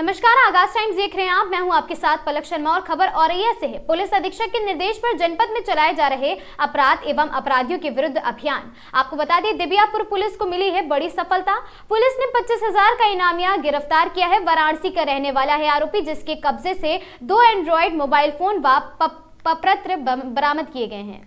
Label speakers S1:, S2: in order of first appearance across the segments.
S1: नमस्कार, आगाज टाइम्स देख रहे हैं आप। मैं हूं आपके साथ पलक शर्मा और खबर औरैया से है। पुलिस अधीक्षक के निर्देश पर जनपद में चलाए जा रहे अपराध एवं अपराधियों के विरुद्ध अभियान। आपको बता दें, दिबियापुर पुलिस को मिली है बड़ी सफलता। पुलिस ने 25,000 का इनामिया गिरफ्तार किया है। वाराणसी का रहने वाला है आरोपी, जिसके कब्जे से 2 एंड्रॉइड मोबाइल फोन व पत्र बरामद किए गए हैं।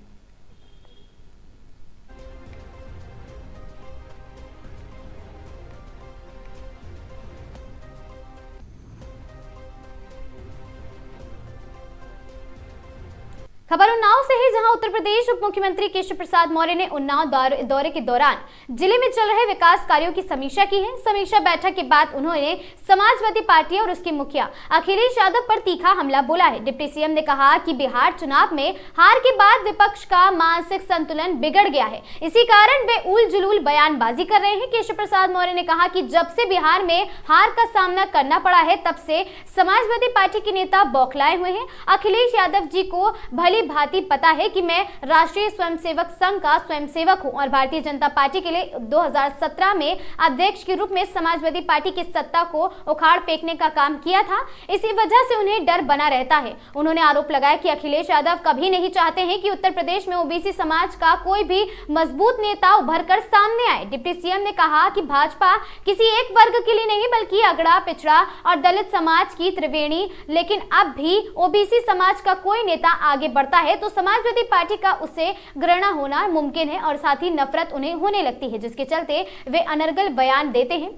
S1: खबर उन्नाव से है, जहां उत्तर प्रदेश उप मुख्यमंत्री केशव प्रसाद मौर्य ने उन्नाव दौरे के दौरान जिले में चल रहे विकास कार्यों की समीक्षा की है। समीक्षा बैठक के बाद उन्होंने समाजवादी पार्टी और उसके मुखिया अखिलेश यादव पर तीखा हमला बोला है। डिप्टी सीएम ने कहा कि बिहार चुनाव में हार के बाद विपक्ष का मानसिक संतुलन बिगड़ गया है, इसी कारण वे उल जुलूल बयानबाजी कर रहे हैं। केशव प्रसाद मौर्य ने कहा कि जब से बिहार में हार का सामना करना पड़ा है, तब से समाजवादी पार्टी के नेता बौखलाए हुए हैं। अखिलेश यादव जी को भली भांति पता है कि मैं राष्ट्रीय स्वयंसेवक संघ का स्वयंसेवक हूं और भारतीय जनता पार्टी के लिए 2017 में अध्यक्ष के रूप में समाजवादी पार्टी की सत्ता को उखाड़ फेंकने का काम किया था। इसी वजह से उन्हें डर बना रहता है। उन्होंने आरोप लगाया कि अखिलेश यादव कभी नहीं चाहते हैं कि उत्तर प्रदेश में ओबीसी समाज का कोई भी मजबूत नेता उभर कर सामने आए। डिप्टी सीएम ने कहा कि भाजपा किसी एक वर्ग के लिए नहीं, बल्कि अगड़ा, पिछड़ा और दलित समाज की त्रिवेणी, लेकिन अब भी ओबीसी समाज का कोई नेता आगे बढ़ता है तो समाजवादी पार्टी का उसे घृणा होना मुमकिन है और साथ ही नफरत उन्हें होने लगती है, जिसके चलते वे अनर्गल बयान देते हैं।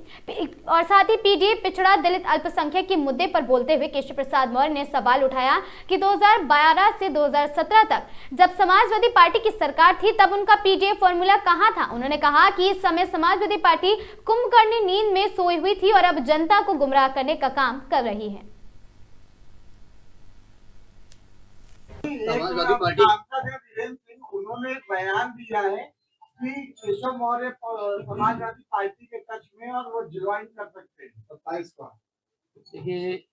S1: और साथ ही पीडीए, पिछड़ा, दलित, अल्पसंख्यक के मुद्दे पर बोलते हुए केशव प्रसाद मौर्य ने सवाल उठाया कि 2012 से 2017 तक जब समाजवादी पार्टी की सरकार थी, तब उनका पीडीए फॉर्मूला कहां था। उन्होंने कहा कि इस समय समाजवादी पार्टी कुंभकर्णी नींद में सोई हुई थी और अब जनता को गुमराह करने का काम कर रही है।
S2: समाजवादी पार्टी
S3: वीरेंद्र सिंह, उन्होंने बयान दिया है कि केशव मौर्य समाजवादी पार्टी के टच में और वो ज्वाइन कर सकते हैं 27 का।
S2: देखिए,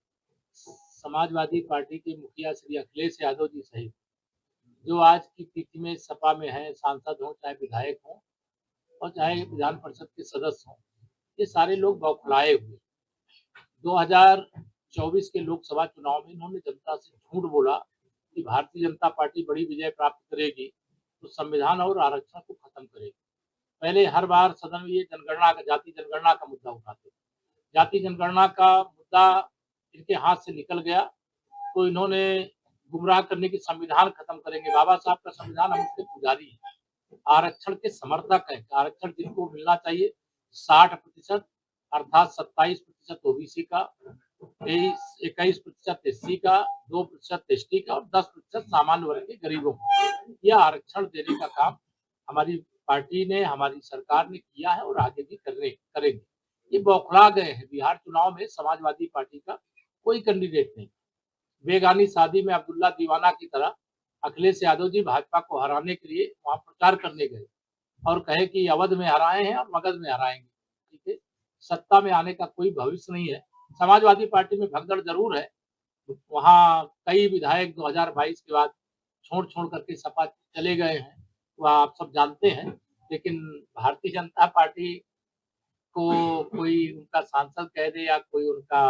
S2: समाजवादी पार्टी के मुखिया श्री अखिलेश यादव जी सहित जो आज की तिथि में सपा में है, सांसद हो, चाहे विधायक हो और चाहे विधान परिषद के सदस्य हो, ये सारे लोग बौखलाए हुए। 2024 के लोकसभा चुनाव में इन्होंने जनता से झूठ बोला कि भारतीय जनता पार्टी बड़ी विजय प्राप्त करेगी तो संविधान और आरक्षण को खत्म करेगी। पहले हर बार सदन में ये जनगणना का, जाति जनगणना का मुद्दा उठाते। जाति जनगणना का मुद्दा इनके हाथ से निकल गया तो इन्होंने गुमराह करने की संविधान खत्म करेंगे। बाबा साहब का संविधान, हम उसके पुजारी हैं, आरक्षण के समर्थक हैं। आरक्षण जिनको मिलना चाहिए 60% अर्थात 27% ओबीसी का, 21% एससी का, 2% एसटी का और 10% सामान्य वर्ग के गरीबों को। यह आरक्षण देने का काम हमारी पार्टी ने, हमारी सरकार ने किया है और आगे भी करेंगे। ये बौखला गए हैं। बिहार चुनाव में समाजवादी पार्टी का कोई कैंडिडेट नहीं। बेगानी शादी में अब्दुल्ला दीवाना की तरह अखिलेश यादव जी भाजपा को हराने के लिए वहां प्रचार करने गए और कहे कि अवध में हराए हैं और मगध में हराएंगे। ठीक है, सत्ता में आने का कोई भविष्य नहीं है। समाजवादी पार्टी में भगदड़ जरूर है। वहां कई विधायक 2022 के बाद छोड़ करके सपा चले गए हैं, वह आप सब जानते हैं। लेकिन भारतीय जनता पार्टी को कोई उनका सांसद कह दे या कोई उनका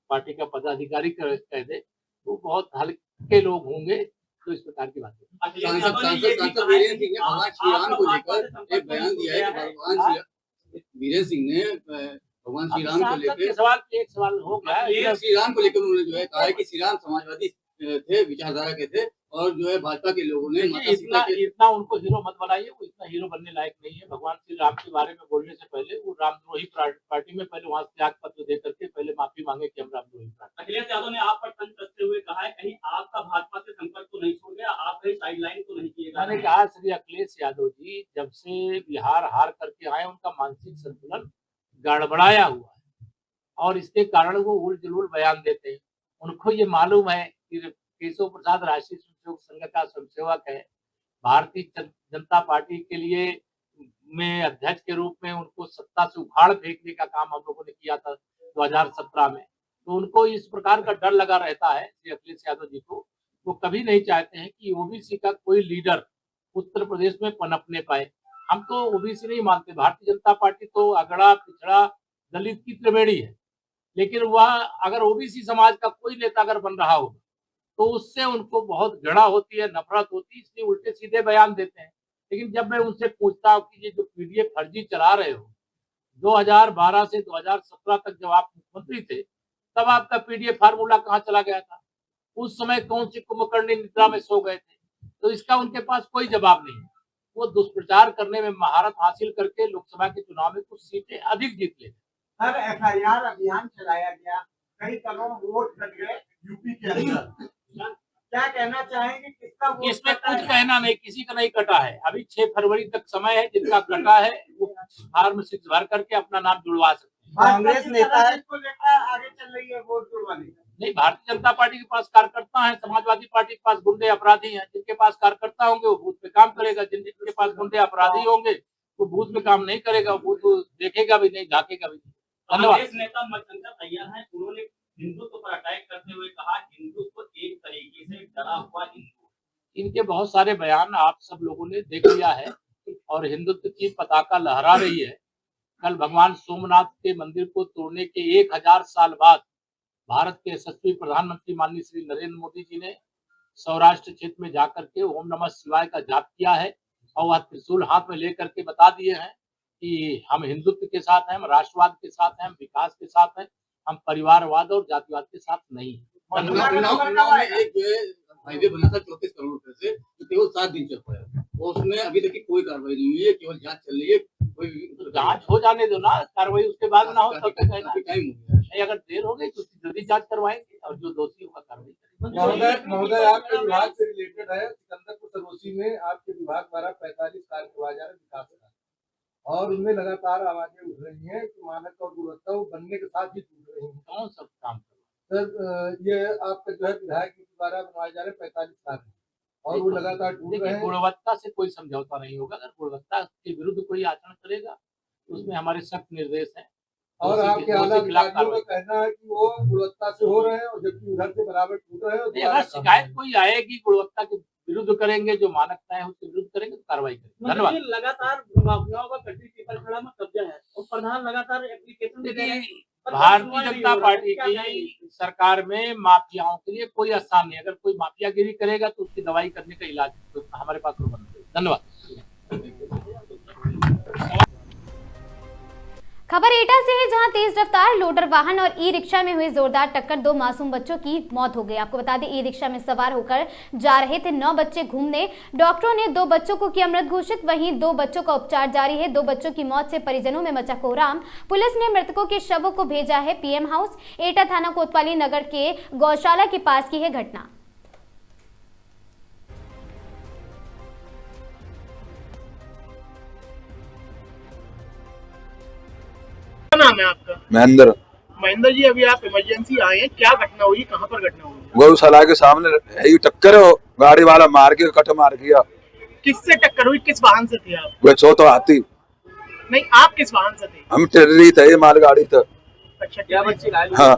S2: पार्टी का पदाधिकारी कह दे, वो बहुत हल्के लोग होंगे तो इस प्रकार की बातें।
S4: सांसद वीरेंद्र सिंह ने भगवान श्री राम को लेकर एक बयान दिया है कि भगवान वीरेंद्र सिंह ने भगवान श्री राम को लेकर
S2: एक सवाल हो गया।
S4: श्री राम को लेकर उन्होंने जो है कहा है कि श्री राम समाजवादी थे, विचारधारा के थे और जो है भाजपा के लोगों ने
S2: इतना उनको हीरो मत बनाइए। वो इतना हीरो बनने लायक नहीं है। भगवान श्री राम के बारे में बोलने से पहले वो रामद्रोही पार्टी में पहले वहां त्याग पत्र दे करके पहले माफी मांगे कि हम रामद्रोही पार्टी।
S5: अखिलेश यादव ने आप पर तंज कसते हुए कहा है, कहीं आपका भाजपा से संपर्क तो नहीं छोड़ गया, आप कहीं साइडलाइन तो नहीं किए।
S2: मैंने कहा श्री अखिलेश यादव जी जब से बिहार हार करके आए, उनका मानसिक संतुलन गड़बड़ाया हुआ है और इसके कारण वो उल जुलूल बयान देते हैं। उनको ये मालूम है कि केशव प्रसाद राष्ट्रीय स्वयंसेवक संघ का स्वयंसेवक है। भारतीय जनता पार्टी के लिए में अध्यक्ष के रूप में उनको सत्ता से उखाड़ फेंकने का काम हम लोगों ने किया था 2017 में। तो उनको इस प्रकार का डर लगा रहता है श्री अखिलेश यादव जी को। वो कभी नहीं चाहते हैं कि ओबीसी का कोई लीडर उत्तर प्रदेश में पनपने पाए। हम तो ओबीसी नहीं मानते। भारतीय जनता पार्टी तो अगड़ा, पिछड़ा, दलित की त्रिवेणी है। लेकिन वह अगर ओबीसी समाज का कोई नेता अगर बन रहा होगा तो उससे उनको बहुत घृणा होती है, नफरत होती है, इसलिए उल्टे सीधे बयान देते हैं। लेकिन जब मैं उनसे पूछता हूँ कि ये जो पीडीएफ फर्जी चला रहे हो, 2012 से 2017 तक जब आप मुख्यमंत्री थे, तब आपका पीडीएफ फार्मूला कहाँ चला गया था? उस समय कौन सी कुंभकर्णी निद्रा में सो गए थे? तो इसका उनके पास कोई जवाब नहीं है। वो दुष्प्रचार करने में महारत हासिल करके लोकसभा के चुनाव में कुछ सीटें अधिक जीत लेते।
S3: सर, एफआईआर अभियान चलाया गया, कई करोड़ वोट कट गए यूपी के अंदर, क्या कहना चाहेंगे? किसका वोट
S2: इसमें
S3: कटा
S2: कुछ
S3: है?
S2: कहना नहीं, किसी का नहीं कटा है। अभी 6 फरवरी तक समय है, जिनका कटा है वो फॉर्म 6 भर करके अपना नाम जुड़वा सकते हैं।
S3: कांग्रेस नेता है इसको लेकर आगे चल रही है वोट जुड़वाने का।
S2: नहीं, भारतीय जनता पार्टी के पास कार्यकर्ता है, समाजवादी पार्टी के पास गुंडे अपराधी हैं। जिनके पास कार्यकर्ता होंगे वो बूथ पे काम करेगा, जिनके पास गुंडे अपराधी होंगे वो बूथ पे काम नहीं करेगा, वो बूथ देखेगा भी नहीं, झाकेगा भी नहीं। धन्यवाद।
S5: कांग्रेस नेता मणिशंकर अय्यर हैं, उन्होंने हिंदुत्व पर अटैक करते हुए कहा हिंदुत्व एक तरीके से डरा हुआ हिंदू।
S2: इनके बहुत सारे बयान आप सब लोगों ने देख लिया है और हिंदुत्व की पताका लहरा रही है। कल भगवान सोमनाथ के मंदिर को तोड़ने के 1000 साल बाद भारत के यशस्वी प्रधानमंत्री माननीय श्री नरेंद्र मोदी जी ने सौराष्ट्र क्षेत्र में जाकर के ओम नमः शिवाय का जाप किया है और वह त्रिशूल हाथ में लेकर के बता दिए हैं कि हम हिंदुत्व के साथ हैं, हम राष्ट्रवाद के साथ हैं, हम विकास के साथ हैं, हम परिवारवाद और जातिवाद के साथ नहीं हैं।
S4: उन्नाव में एक जो है हाईवे बना था 34 करोड़ रुपए से, तो केवल 7 दिन चल पाया और उसमें अभी तक की कोई कार्रवाई नहीं हुई है, केवल जांच चल रही है। कोई
S2: जांच हो जाने दो ना, कार्रवाई उसके बाद ना हो तब तक कहना
S4: काफी टाइम हो गया।
S2: नहीं। अगर देर हो गई तो जल्दी जांच करवाएंगे और जो दोषी होगा कार्रवाई
S6: महोदय महोदय आपके विभाग से रिलेटेड है। सिकंदरपुर सरोसी में आपके विभाग द्वारा 45 कार्य करवाए जा रहे विकास का और उनमें लगातार आवाजें उठ रही हैं कि मानक और गुणवत्ता वो बनने के साथ ही टूट रही हैं।
S2: कौन सब काम
S6: सर, ये आपका जो है विधायक के द्वारा बनवाए जा रहे 45 कार्य और वो लगातार टूट रहे
S2: देखिए,
S6: हैं।
S2: गुणवत्ता से कोई समझौता नहीं होगा। अगर गुणवत्ता के विरुद्ध कोई आचरण करेगा तो उसमें हमारे सख्त निर्देश हैं
S6: और
S2: दोषी
S6: आपके
S2: के
S6: आला
S2: खिलाफ
S6: अधिकारियों का
S2: कार्रवाई।
S6: कहना है कि वो गुणवत्ता से हो रहे हैं और जबकि उधर से बराबर टूट रहे हैं और
S2: नहीं,
S6: दोबारा
S2: अगर शिकायत कोई आएगी गुणवत्ता के विरुद्ध करेंगे, जो मानकता है उसके विरुद्ध करेंगे तो कार्रवाई करेंगे। धन्यवाद।
S5: लगातार माफियाओं का कटी पेपर खड़ा में कब्जा है और प्रधान लगातार एप्लीकेशन दे रहे हैं।
S2: भारतीय जनता पार्टी की सरकार में माफियाओं के लिए कोई स्थान नहीं। अगर कोई माफियागिरी करेगा तो उसकी दवाई करने का इलाज तो हमारे पास प्रबंध है। धन्यवाद।
S1: खबर एटा से है, जहां तेज रफ्तार लोडर वाहन और ई रिक्शा में हुई जोरदार टक्कर, 2 मासूम बच्चों की मौत हो गई। आपको बता दें, ई रिक्शा में सवार होकर जा रहे थे 9 बच्चे घूमने। डॉक्टरों ने 2 बच्चों को किया मृत घोषित, वहीं 2 बच्चों का उपचार जारी है। 2 बच्चों की मौत से परिजनों में मचा कोहराम। पुलिस ने मृतकों के शवों को भेजा है पीएम हाउस। एटा थाना कोतवाली नगर के गौशाला के पास की है घटना।
S7: नाम है आपका?
S8: महेंद्र।
S7: महेंद्र जी, अभी आप इमरजेंसी आए हैं, क्या घटना हुई, कहाँ पर घटना हुई?
S8: गौशाला के सामने है टक्कर हो, गाड़ी वाला मार के कट मार गया।
S7: किससे टक्कर हुई, किस वाहन से थे आप?
S8: वो छो तो हाथी।
S7: नहीं, आप किस वाहन से थे?
S8: हम टेररी थे, मालगाड़ी थे।
S7: अच्छा, क्या बच्चे घायल?
S8: हाँ,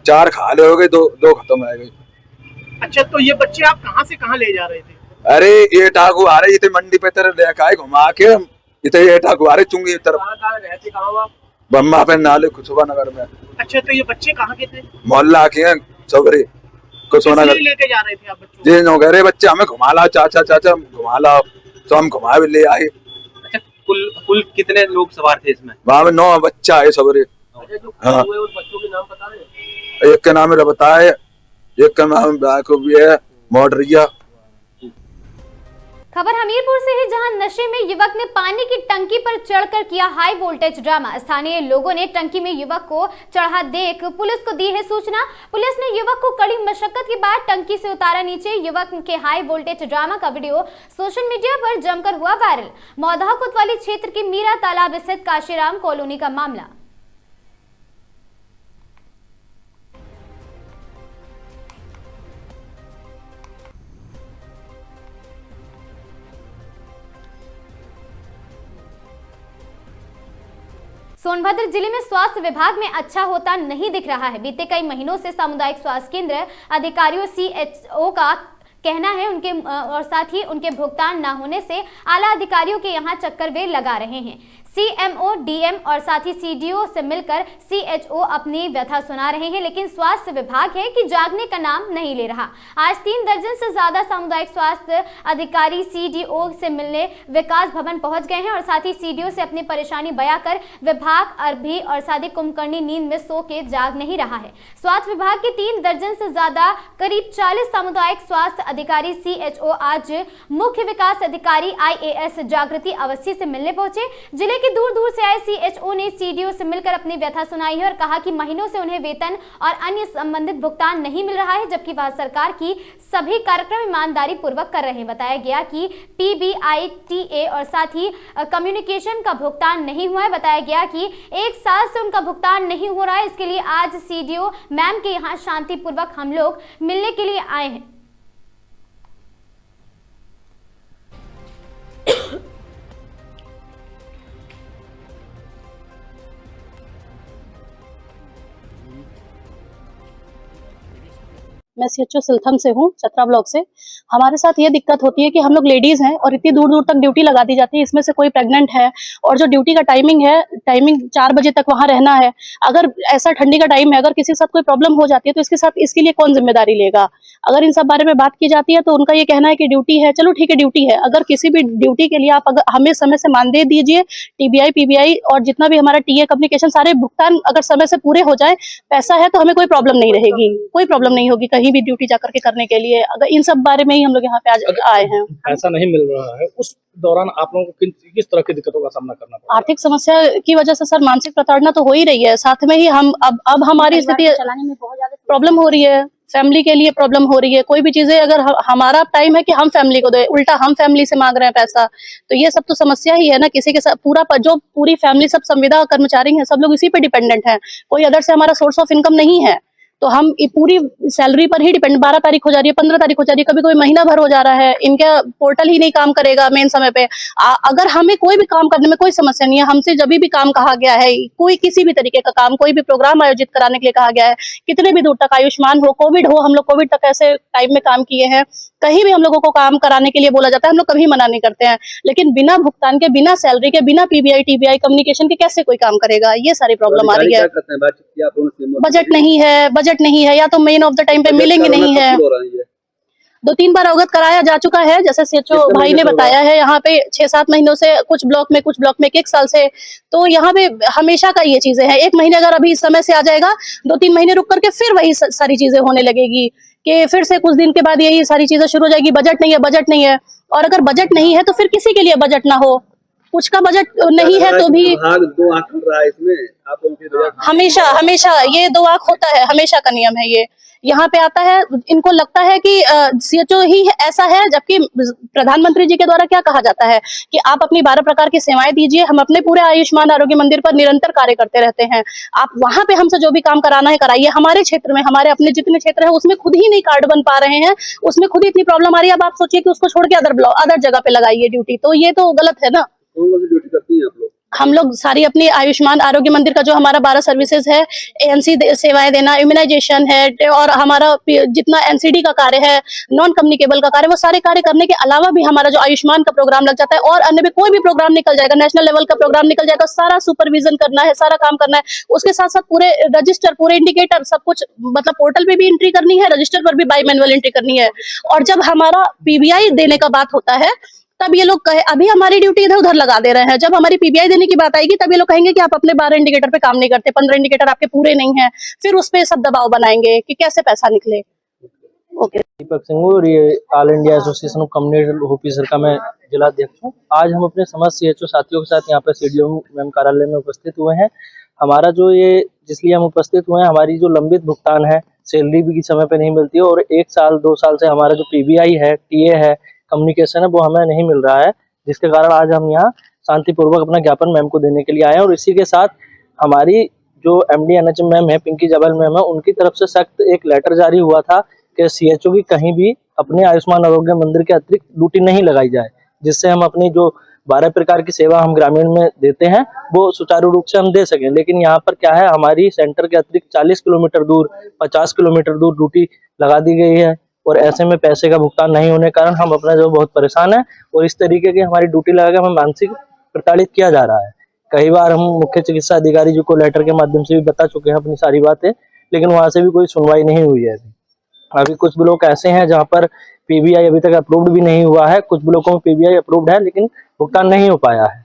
S8: 4 खाले हो गए, दो खत्म हो गए।
S7: अच्छा, तो ये बच्चे आप कहाँ से कहाँ ले जा रहे थे?
S8: अरे ये टाकू आ रहे इतने मंडी पे तरह लेकर घुमा के इतने ये टाकू आ रहे चुंगी तरफ।
S7: कहाँ रहते, कहाँ आप?
S8: बम्मा पे नाले कुशवा नगर में।
S7: अच्छा, तो ये बच्चे कहाँ के थे?
S8: मोहल्ला के हैं सबरे कुशवा नगर।
S7: किस लिए लेके जा रहे थे आप बच्चों?
S8: ये नौकरे बच्चे हमें घुमा ला, चाचा घुमा ला, तो हम घुमा भी ले आए।
S9: अच्छा, कुल कितने लोग सवार थे इसमें?
S8: वहाँ में 9 बच्चा है सबरे। हाँ,
S7: उस बच्चों के नाम बता रहे?
S8: एक का नाम रबता है, एक का नाम भी है मोडरिया।
S1: खबर हमीरपुर से है, जहां नशे में युवक ने पानी की टंकी पर चढ़कर किया हाई वोल्टेज ड्रामा। स्थानीय लोगों ने टंकी में युवक को चढ़ा देख पुलिस को दी है सूचना। पुलिस ने युवक को कड़ी मशक्कत के बाद टंकी से उतारा नीचे। युवक के हाई वोल्टेज ड्रामा का वीडियो सोशल मीडिया पर जमकर हुआ वायरल। मौधा कोतवाली क्षेत्र के मीरा तालाब स्थित काशीराम कॉलोनी का मामला। सोनभद्र जिले में स्वास्थ्य विभाग में अच्छा होता नहीं दिख रहा है। बीते कई महीनों से सामुदायिक स्वास्थ्य केंद्र अधिकारियों सीएचओ का कहना है उनके और साथ ही उनके भुगतान न होने से आला अधिकारियों के यहां चक्कर वे लगा रहे हैं। सीएमओ, डीएम और साथ ही सीडीओ से मिलकर सीएचओ अपनी व्यथा सुना रहे हैं, लेकिन स्वास्थ्य विभाग है कि जागने का नाम नहीं ले रहा। आज 3 दर्जन से ज्यादा सामुदायिक स्वास्थ्य अधिकारी सीडीओ से मिलने विकास भवन पहुंच गए हैं और साथ ही सीडीओ से अपनी परेशानी बयां कर विभाग अभी और साथ ही कुंभकर्णी नींद में सो के जाग नहीं रहा है। स्वास्थ्य विभाग के 3 दर्जन से ज्यादा करीब 40 सामुदायिक स्वास्थ्य अधिकारी सीएचओ आज मुख्य विकास अधिकारी आईएएस जागृति अवस्थी से मिलने पहुंचे। जिले के दूर दूर से आए सीएचओ ने सीडीओ से मिलकर अपनी व्यथा सुनाई है और कहा कि महीनों से उन्हें वेतन और अन्य संबंधित भुगतान नहीं मिल रहा है, जबकि वह सरकार की सभी कार्यक्रम ईमानदारी पूर्वक कर रहे हैं। बताया गया कि पीबीआईटीए और साथ ही कम्युनिकेशन का भुगतान नहीं हुआ है। बताया गया कि 1 साल से उनका भुगतान नहीं हो रहा है। इसके लिए आज सीडीओ मैम के यहाँ शांतिपूर्वक हम लोग मिलने के लिए आए हैं।
S10: मैं सीएचओ सिलथम से हूँ, चतरा ब्लॉक से। हमारे साथ ये दिक्कत होती है कि हम लोग लेडीज हैं और इतनी दूर दूर तक ड्यूटी लगा दी जाती है। इसमें से कोई प्रेग्नेंट है और जो ड्यूटी का टाइमिंग 4 बजे तक वहाँ रहना है। अगर ऐसा ठंडी का टाइम है, अगर किसी के साथ कोई प्रॉब्लम हो जाती है तो इसके लिए कौन जिम्मेदारी लेगा? अगर इन सब बारे में बात की जाती है तो उनका ये कहना है कि ड्यूटी है। चलो ठीक है, ड्यूटी है। अगर किसी भी ड्यूटी के लिए आप अगर हमें समय से मानदेय दीजिए, टीबीआई, पीबीआई और जितना भी हमारा टीए कम्युनिकेशन सारे भुगतान अगर समय से पूरे हो जाए, पैसा है तो हमें कोई प्रॉब्लम नहीं रहेगी, कोई प्रॉब्लम नहीं होगी कहीं भी ड्यूटी जाकर के करने के लिए। अगर इन सब बारे में ही हम लोग यहाँ पे आज आए हैं।
S11: ऐसा नहीं मिल रहा है, उस दौरान आप लोगों को किस तरह की दिक्कतों का सामना करना पड़ा?
S10: आर्थिक समस्या की वजह से सर मानसिक प्रताड़ना तो हो ही रही है, साथ में ही हम अब हमारी स्थिति चलाने में बहुत ज्यादा प्रॉब्लम हो रही है। फैमिली के लिए प्रॉब्लम हो रही है। कोई भी चीजें अगर हमारा टाइम है कि हम फैमिली को दे, उल्टा हम फैमिली से मांग रहे हैं पैसा, तो ये सब तो समस्या ही है ना। किसी के साथ पूरी फैमिली, सब संविदा कर्मचारी हैं, सब लोग इसी पे डिपेंडेंट हैं। कोई अदर से हमारा सोर्स ऑफ इनकम नहीं है, तो हम पूरी सैलरी पर ही डिपेंड। 12 तारीख हो जा रही है, 15 तारीख हो जा रही है, कभी कोई महीना भर हो जा रहा है। इनका पोर्टल ही नहीं काम करेगा मेन समय पे। अगर हमें कोई भी काम करने में कोई समस्या नहीं है, हमसे जब भी काम कहा गया है, कोई किसी भी तरीके का काम, कोई भी प्रोग्राम आयोजित कराने के लिए कहा गया है, कितने भी दूर तक, आयुष्मान हो, कोविड हो, हम लोग कोविड तक ऐसे टाइम में काम किए हैं। कहीं भी हम लोगों को काम कराने के लिए बोला जाता है, हम लोग कभी मना नहीं करते हैं। लेकिन बिना भुगतान के, बिना सैलरी के, बिना पीबीआई, टीबीआई, कम्युनिकेशन के कैसे कोई काम करेगा? ये सारी प्रॉब्लम आ रही है। बजट नहीं है, या तो मेन ऑफ द टाइम पे मिलेंगे नहीं है। 2-3 बार अवगत कराया जा चुका है, जैसे सीएचओ भाई ने बताया है। यहाँ पे 6-7 महीनों से कुछ ब्लॉक में 1 साल से, तो यहाँ पे हमेशा का ये चीजें हैं। 1 महीने अगर अभी इस समय से आ जाएगा, 2-3 महीने रुक करके फिर वही सारी चीजें होने लगेगी कि फिर से कुछ दिन के बाद यही सारी चीजें शुरू हो जाएगी। बजट नहीं है। और अगर बजट नहीं है तो फिर किसी के लिए बजट ना हो। कुछ का बजट नहीं है तो भी हमेशा ये 2 आंख होता है, हमेशा का नियम है ये। यहाँ पे आता है, इनको लगता है कि सीएचओ ही ऐसा है, जबकि प्रधानमंत्री जी के द्वारा क्या कहा जाता है कि आप अपनी 12 प्रकार की सेवाएं दीजिए। हम अपने पूरे आयुष्मान आरोग्य मंदिर पर निरंतर कार्य करते रहते हैं। आप वहां पे हमसे जो भी काम कराना है कराइए। हमारे क्षेत्र में, हमारे अपने जितने क्षेत्र है उसमें खुद ही नहीं कार्ड बन पा रहे हैं, उसमें खुद ही इतनी प्रॉब्लम आ रही है। अब आप सोचिए कि उसको छोड़ के अदर जगह पे लगाइए ड्यूटी, तो ये तो गलत है ना।
S4: ड्यूटी करती है आप लोग?
S10: हम लोग सारी अपनी आयुष्मान आरोग्य मंदिर का जो हमारा 12 सर्विसेज है, एएनसी सेवाएं देना, इम्यूनाइजेशन है, और हमारा जितना एनसीडी का कार्य है, नॉन कम्युनिकेबल का कार्य, वो सारे कार्य करने के अलावा भी हमारा जो आयुष्मान का प्रोग्राम लग जाता है, और अन्य भी कोई भी प्रोग्राम निकल जाएगा, नेशनल लेवल का प्रोग्राम निकल जाएगा, सारा सुपरविजन करना है, सारा काम करना है। उसके साथ साथ पूरे रजिस्टर, पूरे इंडिकेटर, सब कुछ, मतलब पोर्टल पे भी एंट्री करनी है, रजिस्टर पर भी बाई मैनुअल एंट्री करनी है। और जब हमारा पीबीआई देने का बात होता है, तब ये लोग कहे अभी हमारी ड्यूटी इधर उधर लगा दे रहे हैं। जब हमारी पीबीआई देने की बात आएगी, तब ये लोग कहेंगे कि आप अपने 12 इंडिकेटर पे काम नहीं करते, 15 इंडिकेटर आपके पूरे नहीं है। फिर उस पे सब दबाव बनाएंगे कि कैसे पैसा निकले। ओके।
S12: दीपक सिंह और ये all India association of community officer का मैं जिला अध्यक्ष हूँ। आज हम अपने समस्त सीएचओ साथियों के साथ यहाँ पे सीडीओ मैम कार्यालय में उपस्थित हुए हैं। हमारा जो ये जिसलिए हम उपस्थित हुए हैं, हमारी जो लंबित भुगतान है, सैलरी भी समय पे नहीं मिलती है, और 1 साल 2 साल से हमारा जो पीबीआई है, टीए है, कम्युनिकेशन है, वो हमें नहीं मिल रहा है, जिसके कारण आज हम यहाँ शांतिपूर्वक अपना ज्ञापन मैम को देने के लिए आए हैं। और इसी के साथ हमारी जो एमडी एनएचएम मैम है, पिंकी जबल मैम है, उनकी तरफ से सख्त एक लेटर जारी हुआ था कि सीएचओ की कहीं भी अपने आयुष्मान आरोग्य मंदिर के अतिरिक्त ड्यूटी नहीं लगाई जाए, जिससे हम अपनी जो 12 प्रकार की सेवा हम ग्रामीण में देते हैं वो सुचारू रूप से हम दे सकें। लेकिन यहाँ पर क्या है, हमारी सेंटर के अतिरिक्त 40 किलोमीटर दूर, 50 किलोमीटर दूर ड्यूटी लगा दी गई है, और ऐसे में पैसे का भुगतान नहीं होने के कारण हम अपना जो बहुत परेशान है, और इस तरीके की हमारी ड्यूटी लगा के हमें मानसिक प्रताड़ित किया जा रहा है। कई बार हम मुख्य चिकित्सा अधिकारी जी को लेटर के माध्यम से भी बता चुके हैं अपनी सारी बातें, लेकिन वहां से भी कोई सुनवाई नहीं हुई है। अभी कुछ ब्लॉक ऐसे हैं जहां पर पीबीआई अभी तक अप्रूव्ड भी नहीं हुआ है, कुछ ब्लॉकों में पीबीआई अप्रूव्ड है लेकिन भुगतान नहीं हो पाया है।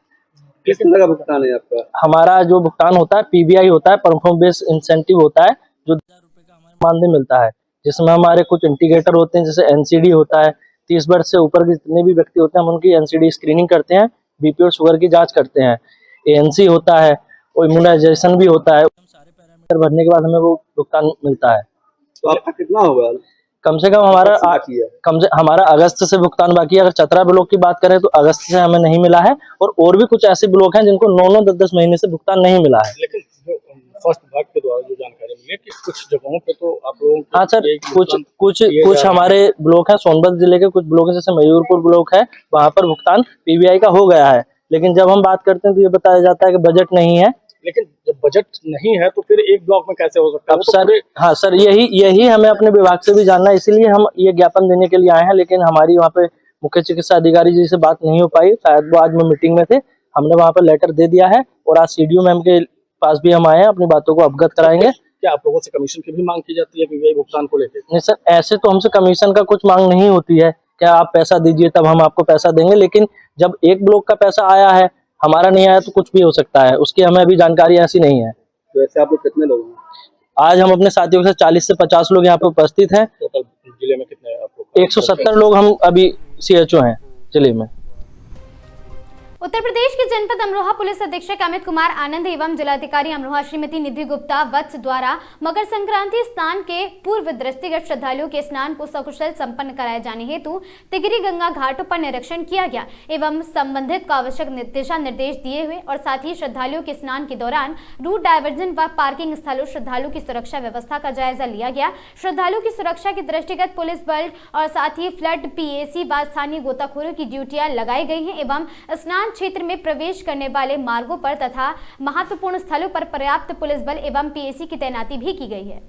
S4: किस तरह का भुगतान है आपका?
S12: हमारा जो भुगतान होता है पीबीआई होता है, परफॉर्म बेस्ड इंसेंटिव होता है, जो 1000 रुपए का हमारे मानदेय मिलता है, जिसमें हमारे कुछ इंडिकेटर होते हैं, जैसे एनसीडी होता है। 30 वर्ष से ऊपर के जितने भी व्यक्ति होते हैं हम उनकी एनसीडी स्क्रीनिंग करते हैं, बीपी और शुगर की जांच करते हैं, एएनसी होता है और इम्यूनाइजेशन भी होता है। सारे पैरामीटर भरने के बाद हमें वो भुगतान मिलता है।
S4: तो आपका कितना होगा?
S12: कम से कम हमारा अगस्त से भुगतान बाकी है। अगर चतरा ब्लॉक की बात करें तो अगस्त से हमें नहीं मिला है, और भी कुछ ऐसे ब्लॉक हैं जिनको 9-9, 10-10 महीने से भुगतान नहीं मिला है।
S11: लेकिन जो स्वास्थ्य विभाग के द्वारा जो जानकारी मिली है कि कुछ जगहों पे तो आप लोगों
S12: हाँ सर, कुछ हमारे ब्लॉक है, सोनभद्र जिले के कुछ ब्लॉक है, जैसे मयूरपुर ब्लॉक है, वहाँ पर भुगतान पीबीआई का हो गया है। लेकिन जब हम बात करते हैं तो ये बताया जाता है कि बजट नहीं है।
S11: लेकिन जब बजट नहीं है तो फिर एक ब्लॉक में कैसे हो सकता है?
S12: अब सर, हाँ सर, यही हमें अपने विभाग से भी जानना है, इसीलिए हम ये ज्ञापन देने के लिए आए हैं। लेकिन हमारी वहाँ पे मुख्य चिकित्सा अधिकारी जी से बात नहीं हो पाई, शायद वो आज में मीटिंग में थे। हमने वहाँ पर लेटर दे दिया है और आज सीडीओ मैम के पास भी हम आए हैं, अपनी बातों को अवगत कराएंगे।
S11: क्या आप लोगों से कमीशन की भी मांग की जाती है पीबीआई भुगतान को लेकर?
S12: नहीं सर, ऐसे तो हमसे कमीशन का कुछ मांग नहीं होती है, क्या आप पैसा दीजिए तब हम आपको पैसा देंगे। लेकिन जब एक ब्लॉक का पैसा आया है, हमारा नहीं आया तो कुछ भी हो सकता है, उसकी हमें अभी जानकारी ऐसी नहीं है।
S4: तो ऐसे आप लोग कितने लोग हैं?
S12: आज हम अपने साथियों के साथ 40 से 50 लोग यहाँ पे उपस्थित हैं।
S11: टोटल जिले में कितने आप लोग?
S12: 170 लोग हम अभी सीएचओ हैं जिले में।
S1: उत्तर प्रदेश के जनपद अमरोहा पुलिस अधीक्षक अमित कुमार आनंद एवं जिलाधिकारी अमरोहा श्रीमती निधि गुप्ता वत्स द्वारा मकर संक्रांति स्नान के पूर्व दृष्टिगत श्रद्धालुओं के स्नान को सकुशल संपन्न कराए जाने हेतु तिगरी गंगा घाटों पर निरीक्षण किया गया एवं संबंधित को आवश्यक दिशा निर्देश दिए हुए और साथ ही श्रद्धालुओं के स्नान के दौरान रूट डायवर्जन व पार्किंग स्थलों श्रद्धालुओं की सुरक्षा व्यवस्था का जायजा लिया गया। श्रद्धालुओं की सुरक्षा के दृष्टिगत पुलिस बल और साथ ही फ्लड पीएसी व स्थानीय गोताखोरों की ड्यूटियां लगाई गई हैं एवं स्नान क्षेत्र में प्रवेश करने वाले मार्गों पर तथा महत्वपूर्ण स्थलों पर पर्याप्त पुलिस बल एवं पीएसी की तैनाती भी की गई है।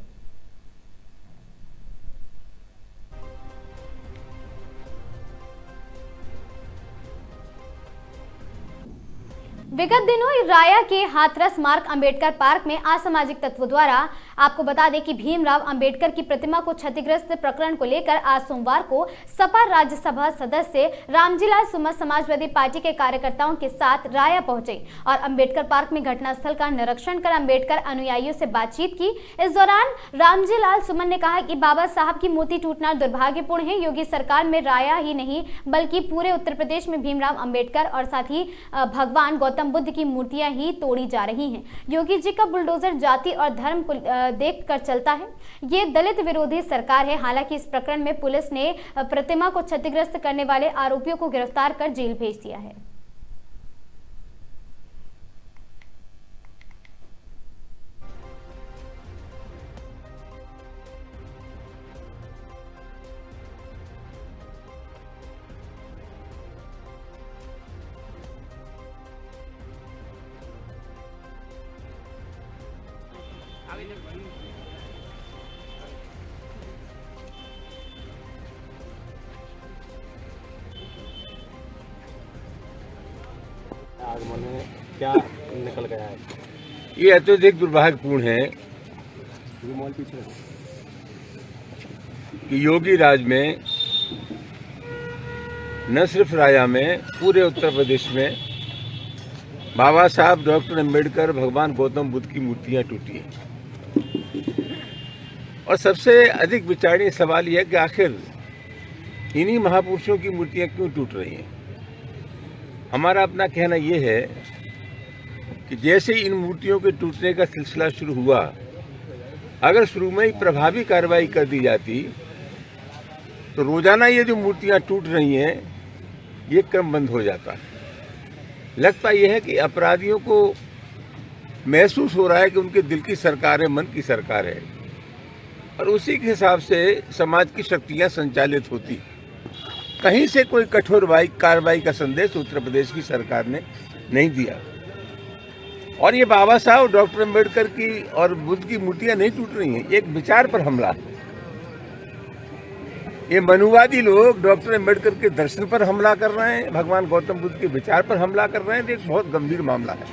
S1: विगत दिनों राया के हाथरस मार्ग अंबेडकर पार्क में असामाजिक तत्वों द्वारा आपको बता दें कि भीमराव अंबेडकर की प्रतिमा को क्षतिग्रस्त प्रकरण को लेकर आज सोमवार को सपा राज्यसभा सदस्य रामजीलाल सुमन समाजवादी पार्टी के कार्यकर्ताओं के साथ राया पहुंचे और अंबेडकर पार्क में घटनास्थल का निरीक्षण कर अंबेडकर अनुयायियों से बातचीत की। इस दौरान रामजीलाल सुमन ने कहा कि बाबा साहब की मूर्ति टूटना दुर्भाग्यपूर्ण है। योगी सरकार में राया ही नहीं बल्कि पूरे उत्तर प्रदेश में भीमराव अंबेडकर और साथ ही भगवान गौतम बुद्ध की मूर्तियां ही तोड़ी जा रही हैं। योगी जी का बुलडोजर जाति और धर्म को देख कर चलता है। ये दलित विरोधी सरकार है। हालांकि इस प्रकरण में पुलिस ने प्रतिमा को क्षतिग्रस्त करने वाले आरोपियों को गिरफ्तार कर जेल भेज दिया है।
S11: क्या निकल गया है?
S6: ये अत्यधिक दुर्भाग्यपूर्ण है कि योगी राज में न सिर्फ राया में पूरे उत्तर प्रदेश में बाबा साहब डॉक्टर अंबेडकर भगवान गौतम बुद्ध की मूर्तियां टूटी हैं। और सबसे अधिक विचारणीय सवाल यह है कि आखिर इन्हीं महापुरुषों की मूर्तियां क्यों टूट रही हैं। हमारा अपना कहना यह है कि जैसे इन मूर्तियों के टूटने का सिलसिला शुरू हुआ, अगर शुरू में ही प्रभावी कार्रवाई कर दी जाती तो रोजाना ये जो मूर्तियां टूट रही हैं ये क्रम बंद हो जाता। लगता यह है कि अपराधियों को महसूस हो रहा है कि उनके दिल की सरकार है, मन की सरकार है, और उसी के हिसाब से समाज की शक्तियां संचालित होती। कहीं से कोई कठोर कार्रवाई का संदेश उत्तर प्रदेश की सरकार ने नहीं दिया। और ये बाबा साहब डॉक्टर अंबेडकर की और बुद्ध की मूर्तियां नहीं टूट रही हैं, एक विचार पर हमला है। ये मनुवादी लोग डॉक्टर अंबेडकर के दर्शन पर हमला कर रहे हैं, भगवान गौतम बुद्ध के विचार पर हमला कर रहे हैं। तो एक बहुत गंभीर मामला है।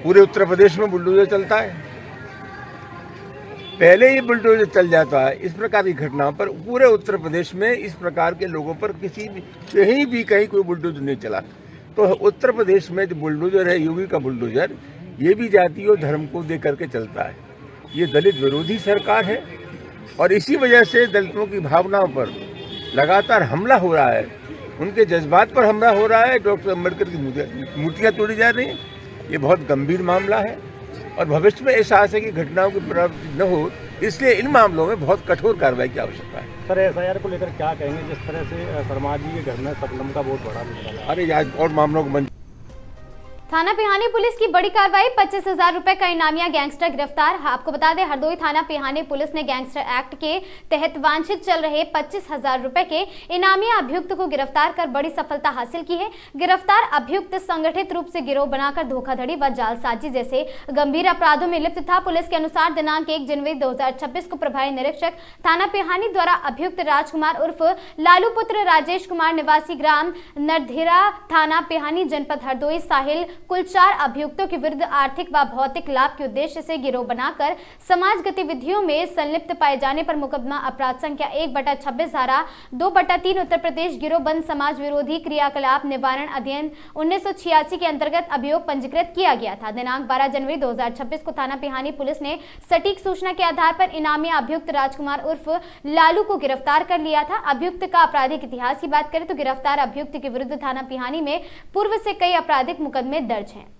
S13: पूरे उत्तर प्रदेश में बुलडोजर चलता है। पहले ही बुलडोजर चल जाता है। इस प्रकार की घटनाओं पर पूरे उत्तर प्रदेश में इस प्रकार के लोगों पर कहीं भी कोई बुलडोजर नहीं चला। तो उत्तर प्रदेश में जो बुलडोजर है, योगी का बुलडोजर, ये भी जाति और धर्म को दे करके चलता है। ये दलित विरोधी सरकार है और इसी वजह से दलितों की भावनाओं पर लगातार हमला हो रहा है, उनके जज्बात पर हमला हो रहा है। डॉक्टर अम्बेडकर की मूर्तियाँ तोड़ी जा रही हैं। ये बहुत गंभीर मामला है और भविष्य में ऐसा है कि घटनाओं की पुनरावृत्ति न हो, इसलिए इन मामलों में बहुत कठोर कार्रवाई की आवश्यकता है।
S11: सर एफआईआर को लेकर क्या कहेंगे, जिस तरह से शर्मा जी के घर में सतलम का बहुत बड़ा निकला है?
S13: अरे आज और मामलों को
S1: थाना पिहानी पुलिस की बड़ी कार्रवाई, 25,000 रुपए का इनामिया गैंगस्टर गिरफ्तार। आपको बता दें, हरदोई थाना पिहानी पुलिस ने गैंगस्टर एक्ट के तहत वांछित चल रहे 25,000 रुपए के इनामिया अभियुक्त को गिरफ्तार कर बड़ी सफलता हासिल की है। गिरफ्तार अभियुक्त संगठित रूप से गिरोह बनाकर धोखाधड़ी व जालसाजी जैसे गंभीर अपराधों में लिप्त था। पुलिस के अनुसार दिनांक 1 जनवरी 2026 को प्रभारी निरीक्षक थाना पिहानी द्वारा अभियुक्त राजकुमार उर्फ लालू पुत्र राजेश कुमार निवासी ग्राम नरधीरा थाना पिहानी जनपद हरदोई साहिल कुल 4 अभियुक्तों के विरुद्ध आर्थिक व भौतिक लाभ के उद्देश्य से गिरोह बनाकर समाज गतिविधियों में संलिप्त पाए जाने पर मुकदमा अपराध संख्या 1/26 धारा 2/3 उत्तर प्रदेश गिरोह बंद समाज विरोधी क्रियाकलाप निवारण अधिनियम 1986 के अंतर्गत अभियोग पंजीकृत किया गया था। दिनांक 12 जनवरी 2026 को थाना पिहानी पुलिस ने सटीक सूचना के आधार पर इनामी अभियुक्त राजकुमार उर्फ लालू को गिरफ्तार कर लिया था। अभियुक्त का आपराधिक इतिहास की बात करें तो गिरफ्तार अभियुक्त के विरुद्ध थाना पिहानी में पूर्व से कई आपराधिक मुकदमे दर्ज हैं।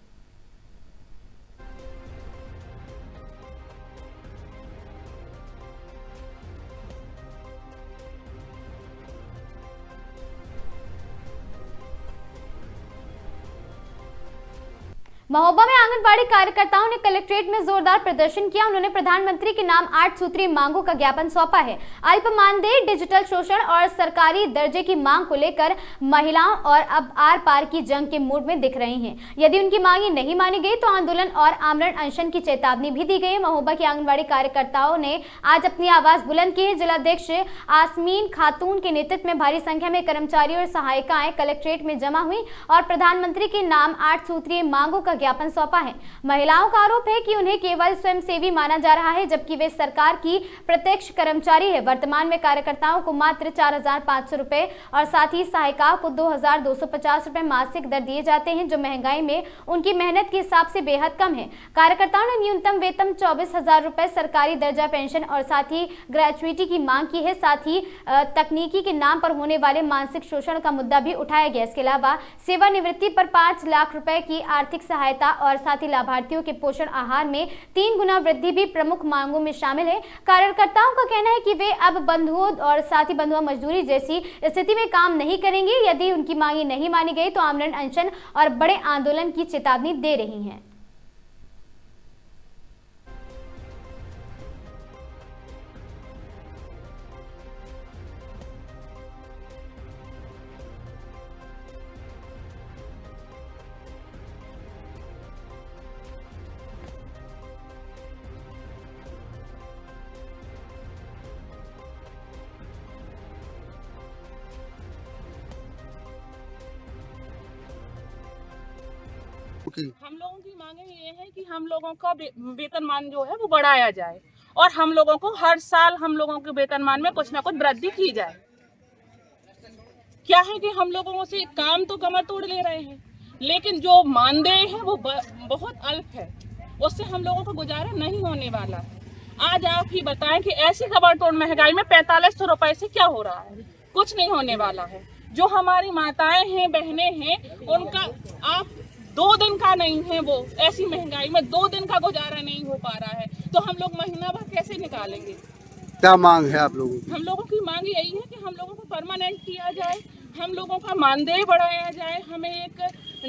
S1: महोबा में आंगनबाड़ी कार्यकर्ताओं ने कलेक्ट्रेट में जोरदार प्रदर्शन किया। उन्होंने प्रधानमंत्री के नाम 8 सूत्रीय मांगों का ज्ञापन सौंपा है। अल्प मानदेय, डिजिटल शोषण और सरकारी दर्जे की मांग को लेकर महिलाओं और अब आर पार की जंग के मूड में दिख रही हैं। यदि उनकी मांगे नहीं मानी गई तो आंदोलन और आमरण अनशन की चेतावनी भी दी गई है। महोबा की आंगनबाड़ी कार्यकर्ताओं ने आज अपनी आवाज बुलंद की है। जिलाध्यक्ष आसमीन खातून के नेतृत्व में भारी संख्या में कर्मचारी और सहायिकाएं कलेक्ट्रेट में जमा हुई और प्रधानमंत्री के नाम 8 सूत्रीय मांगों का ज्ञापन सौंपा है। महिलाओं का आरोप है कि उन्हें केवल स्वयंसेवी माना जा रहा है, जबकि वे सरकार की प्रत्यक्ष कर्मचारी है। वर्तमान में कार्यकर्ताओं को मात्र 4,500 रुपए और साथ ही सहायिकाओं को 2,250 रुपए मासिक दर दिए जाते हैं, जो महंगाई में उनकी मेहनत के हिसाब से बेहद कम है। कार्यकर्ताओं ने न्यूनतम वेतन 24,000 रुपए, सरकारी दर्जा पेंशन और साथ ही ग्रेजुएटी की मांग की है। साथ ही तकनीकी के नाम पर होने वाले मानसिक शोषण का मुद्दा भी उठाया गया। इसके अलावा सेवानिवृत्ति पर 5 लाख रुपए की आर्थिक सहायता और साथ ही लाभार्थियों के पोषण आहार में 3 गुना वृद्धि भी प्रमुख मांगों में शामिल है। कार्यकर्ताओं का कहना है कि वे अब बंधुओं और साथ ही बंधुआ मजदूरी जैसी स्थिति में काम नहीं करेंगे। यदि उनकी मांगे नहीं मानी गई तो आमरण अनशन और बड़े आंदोलन की चेतावनी दे रही हैं।
S14: हम लोगों की मांगे ये है कि हम लोगों का वेतनमान जो है वो बढ़ाया जाए और हम लोगों को हर साल हम लोगों के वेतनमान में कुछ ना कुछ वृद्धि की जाए। क्या है कि हम लोगों से काम तो कमर तोड़ ले रहे हैं, लेकिन जो मानदेय है वो बहुत अल्प है, उससे हम लोगों को गुजारा नहीं होने वाला है। आज आप ही बताएं कि ऐसी कमर तोड़ महंगाई में 4500 रुपए से क्या हो रहा है? कुछ नहीं होने वाला है। जो हमारी माताएं हैं, बहनें हैं, उनका आप 2 दिन का नहीं है, वो ऐसी महंगाई में 2 दिन का गुजारा नहीं हो पा रहा है, तो हम लोग महीना भर कैसे निकालेंगे?
S15: क्या मांग है आप लोगों की?
S14: हम लोगों की मांग यही है कि हम लोगों को परमानेंट किया जाए, हम लोगों का मानदेय बढ़ाया जाए, हमें एक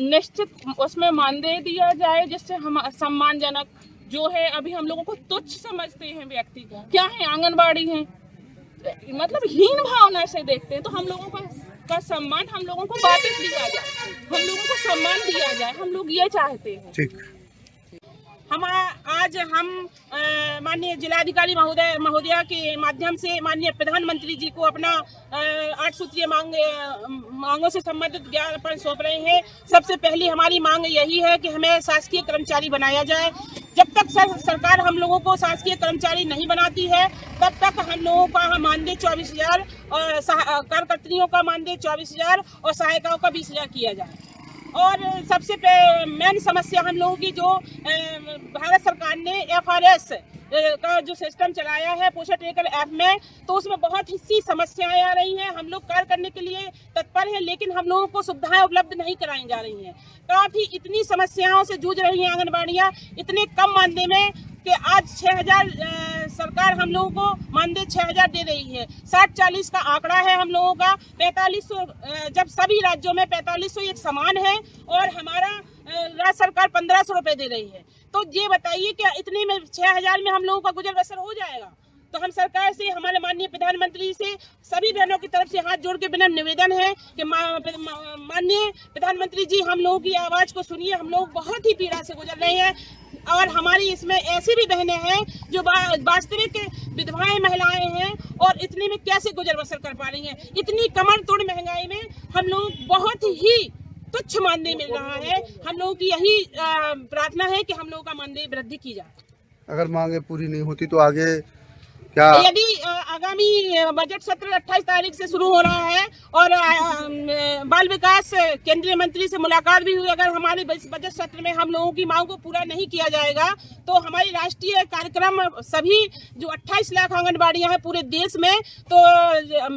S14: निश्चित उसमें मानदेय दिया जाए जिससे हम सम्मानजनक जो है, अभी हम लोगों को तुच्छ समझते हैं व्यक्ति, क्या है आंगनबाड़ी है, मतलब हीन भावना से देखते हैं। तो हम लोगों का सम्मान हम लोगों को वापस दिया जाए, हम लोगों को सम्मान दिया जाए, हम लोग ये चाहते हैं।
S15: ठीक।
S14: आज हम माननीय जिलाधिकारी महोदया के माध्यम से माननीय प्रधानमंत्री जी को अपना 8 सूत्रीय मांगों से संबंधित ज्ञापन सौंप रहे हैं। सबसे पहली हमारी मांग यही है कि हमें शासकीय कर्मचारी बनाया जाए। जब तक सरकार हम लोगों को शासकीय कर्मचारी नहीं बनाती है तब तक हम लोगों का मानदेय 24,000 और कार्यकर्त्रियों का मानदेय 24,000 और सहायिकाओं का 20,000 किया जाए। और सबसे मेन समस्या हम लोगों की जो भारत सरकार ने FRS का जो सिस्टम चलाया है पोषण ट्रैकर ऐप में, तो उसमें बहुत सी समस्याएं आ रही हैं। हम लोग कार्य करने के लिए तत्पर हैं, लेकिन हम लोगों को सुविधाएं उपलब्ध नहीं कराई जा रही हैं। काफ़ी इतनी समस्याओं से जूझ रही हैं आंगनबाड़ियाँ इतने कम मानदेय में कि आज 6,000 सरकार हम लोगों को मानदेय 6,000 दे रही है। 60-40 का आंकड़ा है हम लोगों का। 4500 जब सभी राज्यों में 4500 एक समान है और हमारा राज्य सरकार 1,500 रुपये दे रही है। तो ये बताइए क्या इतने में 6,000 में हम लोगों का गुजर बसर हो जाएगा? तो हम सरकार से, हमारे माननीय प्रधानमंत्री से, सभी बहनों की तरफ से हाथ जोड़ के बिना निवेदन है कि माननीय प्रधानमंत्री जी हम लोगों की आवाज़ को सुनिए। हम लोग बहुत ही पीड़ा से गुजर रहे हैं और हमारी इसमें ऐसी भी बहनें हैं जो वास्तविक विधवाएं महिलाएं हैं और इतने में कैसे गुजर बसर कर पा रही हैं। इतनी कमर तोड़ महंगाई में हम लोग बहुत ही तुच्छ मानदेय मिल रहा है। हम लोगों की यही प्रार्थना है कि हम लोगों का मानदेय वृद्धि की जाए।
S15: अगर मांगे पूरी नहीं होती तो आगे क्या?
S14: यदि आगामी बजट सत्र 28 तारीख से शुरू हो रहा है और बाल विकास केंद्रीय मंत्री से मुलाकात भी हुई, अगर हमारे बजट सत्र में हम लोगों की मांग को पूरा नहीं किया जाएगा तो हमारी राष्ट्रीय कार्यक्रम सभी जो 28 लाख आंगनबाड़ियां हैं पूरे देश में, तो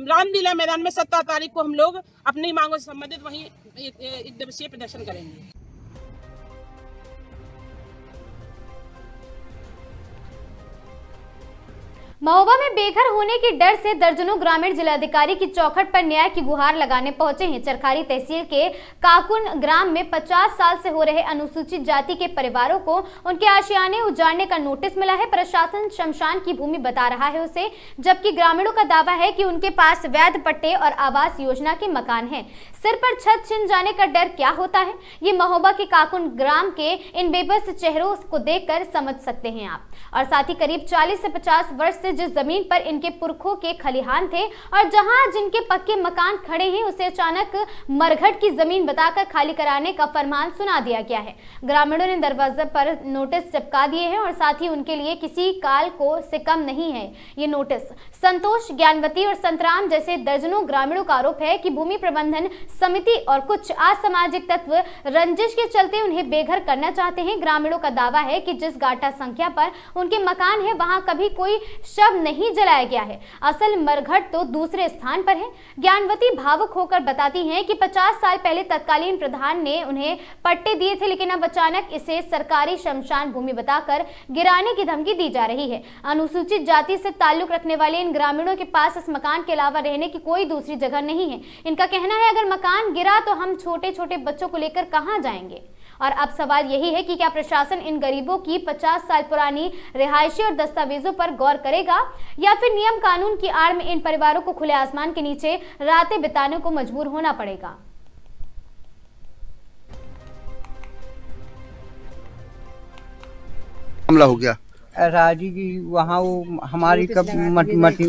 S14: रामलीला मैदान में 17 तारीख को हम लोग अपनी मांगों से संबंधित वहीं एक दिवसीय प्रदर्शन करेंगे।
S1: महोबा में बेघर होने के डर से दर्जनों ग्रामीण जिलाधिकारी की चौखट पर न्याय की गुहार लगाने पहुंचे हैं। चरखारी तहसील के काकुन ग्राम में 50 साल से हो रहे अनुसूचित जाति के परिवारों को उनके आशियाने उजाड़ने का नोटिस मिला है। प्रशासन शमशान की भूमि बता रहा है उसे, जबकि ग्रामीणों का दावा है कि उनके पास वैध पट्टे और आवास योजना के मकान हैं। सिर पर छत छिन जाने का डर क्या होता है, ये महोबा के काकुन ग्राम के इन बेबस चेहरों को देखकर समझ सकते हैं आप। और साथ ही करीब 40 से 50 वर्ष से जिस जमीन पर इनके पुरखों के खलिहान थे और जहां जिनके पक्के मकान खड़े हैं, उसे अचानक मरघट की जमीन बताकर खाली कराने का फरमान सुना दिया गया है। ग्रामीणों ने दरवाजे पर नोटिस चिपका दिए हैं और साथ ही उनके लिए किसी काल को से कम नहीं है ये नोटिस। संतोष, ज्ञानवती और संतराम जैसे दर्जनों ग्रामीणों का आरोप है कि भूमि प्रबंधन समिति और कुछ असामाजिक तत्व रंजिश के चलते उन्हें बेघर करना चाहते हैं। ग्रामीणों का दावा है कि जिस गाटा संख्या पर उनके मकान है वहां कभी कोई शव नहीं जलाया गया है। असल मरघट तो दूसरे स्थान पर है। ज्ञानवती भावुक होकर बताती हैं कि 50 साल पहले तत्कालीन प्रधान ने उन्हें पट्टे दिए थे, लेकिन अब अचानक इसे सरकारी शमशान भूमि बताकर गिराने की धमकी दी जा रही है। अनुसूचित जाति से ताल्लुक रखने वाले इन ग्रामीणों के पास इस मकान के अलावा रहने की कोई दूसरी जगह नहीं है। इनका कहना है अगर मकान गिरा तो हम छोटे छोटे बच्चों को लेकर कहां जाएंगे। और अब सवाल यही है कि क्या प्रशासन इन गरीबों की 50 साल पुरानी रिहायशी और दस्तावेजों पर गौर करेगा या फिर नियम कानून की आड़ में इन परिवारों को खुले आसमान के नीचे रातें बिताने को मजबूर होना पड़ेगा।
S15: हमला हो गया
S16: राजी जी, वहाँ वो हमारी कब मटी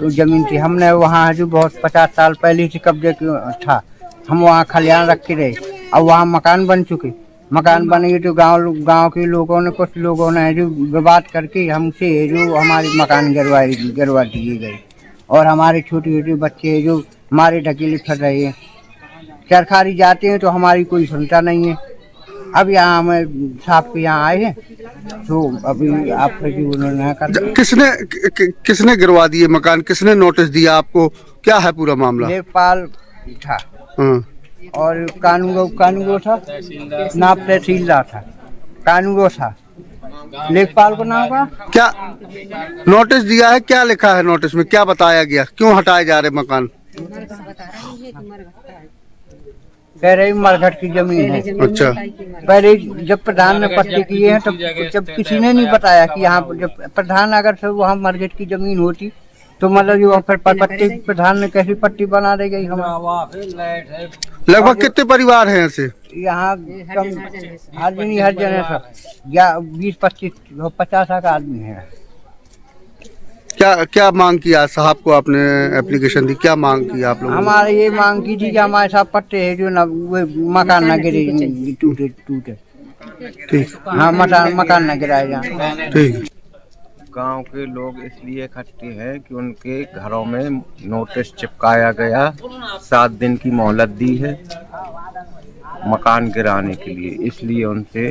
S16: जमीन थी, हमने वहाँ जो बहुत 50 साल पहले से कब्जे था, हम वहाँ खलियान रखे रहे। अब वहाँ मकान बन चुके, मकान बने तो गांव के लोगों ने, कुछ लोगों ने जो विवाद करके हमसे जो हमारे मकान गिरवा दिए गए और हमारे छोटे छोटे बच्चे जो हमारे ढकेले फिर रहे हैं। चरखारी जाते हैं तो हमारी कोई सुनता नहीं है। अब यहाँ हमें साहब के यहाँ आए हैं तो अभी आप उन्होंने
S15: किसने गिरवा दिए मकान, किसने नोटिस दिया आपको, क्या है पूरा मामला?
S16: लेखपाल था और कानून था, नाप तहसीलदार था, कानून था, लेखपाल को नाम का।
S15: क्या नोटिस दिया है, क्या लिखा है नोटिस में, क्या बताया गया, क्यों हटाए जा रहे मकान?
S16: कह रहे मरघट की जमीन है।
S15: अच्छा,
S16: पहले जब प्रधान ने पट्टे किए हैं तब जब किसी ने नहीं बताया कि यहाँ जब प्रधान अगर सब वहाँ मरघट की जमीन होती तो मतलब जो फिर पट्टी प्रधान ने कैसी पट्टी बना दे गई हमारे।
S15: लगभग कितने परिवार हैं ऐसे
S16: यहाँ? कम हर जने सब या 20-25-50 का आदमी है।
S15: क्या क्या मांग किया साहब को आपने एप्लीकेशन दी, क्या मांग की आप लोगों ने?
S16: हमारे ये मांग की थी कि हमारे साथ पट्टे है जो ना वो मकान न गिरे टूटे।
S15: ठीक,
S16: हाँ मकान न गिराए जाए।
S15: ठीक।
S17: गांव के लोग इसलिए इकट्ठे हैं कि उनके घरों में नोटिस चिपकाया गया, 7 दिन की मोहलत दी है मकान गिराने के लिए, इसलिए उनसे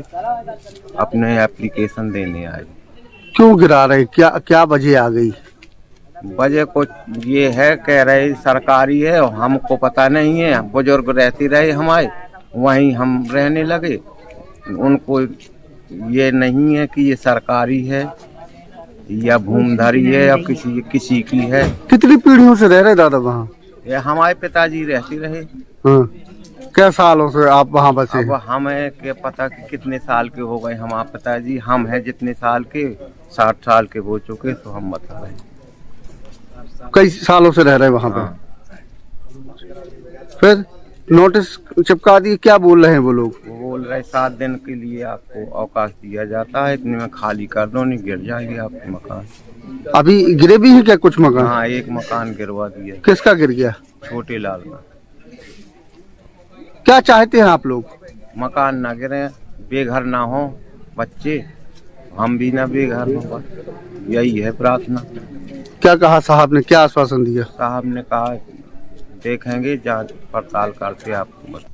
S17: अपने एप्लीकेशन देने आए।
S15: क्यों गिरा रहे, क्या क्या वजह आ गई?
S17: वजह कुछ ये है, कह रहे सरकारी है, हमको पता नहीं है, बुजुर्ग रहते रहे हमारे, वहीं हम रहने लगे, उनको ये नहीं है कि ये सरकारी है या भूमधारी है या किसी की है।
S15: कितनी पीढ़ियों से रह रहे दादा वहाँ?
S17: ये हमारे पिताजी रहते रहे।
S15: हाँ। क्या सालों से आप वहाँ बसे?
S17: अब हमें क्या पता कि कितने साल के हो गए हमारे पिताजी, हम हैं जितने साल के, 60 साल के हो चुके, तो हम बता रहे।
S15: कई सालों से रह रहे वहाँ पे। फिर नोटिस चिपका दिए, क्या बोल रहे हैं वो लोग?
S17: वो बोल रहे 7 दिन के लिए आपको अवकाश दिया जाता है, इतने में खाली कर दो, नहीं गिर जाएगी आपके मकान।
S15: अभी गिरे भी है क्या कुछ मकान?
S17: हाँ, एक मकान गिरवा दिया।
S15: किसका गिर गया?
S17: छोटे लाल का।
S15: क्या चाहते हैं आप लोग?
S17: मकान ना गिरे, बेघर ना हो बच्चे, हम भी ना बेघर हो, यही है प्रार्थना।
S15: क्या कहा साहब ने, क्या आश्वासन दिया?
S17: साहब ने कहा देखेंगे, जांच पड़ताल करके आपको बता।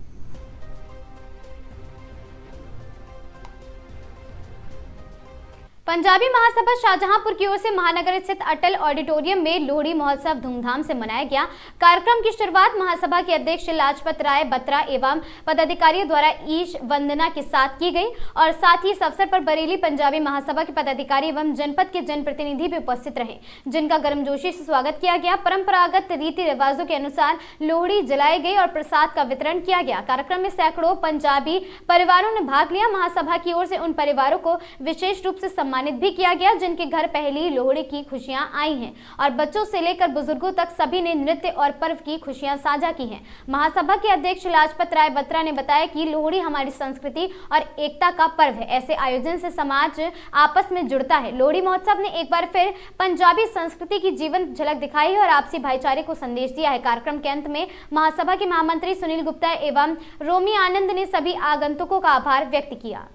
S1: पंजाबी महासभा शाहजहांपुर की ओर से महानगर स्थित अटल ऑडिटोरियम में लोहड़ी महोत्सव धूमधाम से मनाया गया। कार्यक्रम की शुरुआत महासभा के अध्यक्ष लाजपत राय बत्रा एवं पदाधिकारियों द्वारा ईश वंदना के साथ की गई और साथ ही इस अवसर पर बरेली पंजाबी महासभा के पदाधिकारी एवं जनपद के जनप्रतिनिधि भी उपस्थित रहे, जिनका गर्मजोशी से स्वागत किया गया। परंपरागत रीति रिवाजों के अनुसार लोहड़ी जलाई गई और प्रसाद का वितरण किया गया। कार्यक्रम में सैकड़ों पंजाबी परिवारों ने भाग लिया। महासभा की ओर से उन परिवारों को विशेष रूप से सम्मानित भी किया गया जिनके घर पहली लोहड़ी की खुशियां आई हैं और बच्चों से लेकर बुजुर्गों तक सभी ने नृत्य और पर्व की खुशियां साझा की हैं। महासभा के अध्यक्ष लाजपत राय बत्रा ने बताया कि लोहड़ी हमारी संस्कृति और एकता का पर्व है। ऐसे आयोजन से समाज आपस में जुड़ता है। लोहड़ी महोत्सव ने एक बार फिर पंजाबी संस्कृति की जीवंत झलक दिखाई है और आपसी भाईचारे को संदेश दिया है। कार्यक्रम के अंत में महासभा के महामंत्री सुनील गुप्ता एवं रोमी आनंद ने सभी आगंतुकों का आभार व्यक्त किया।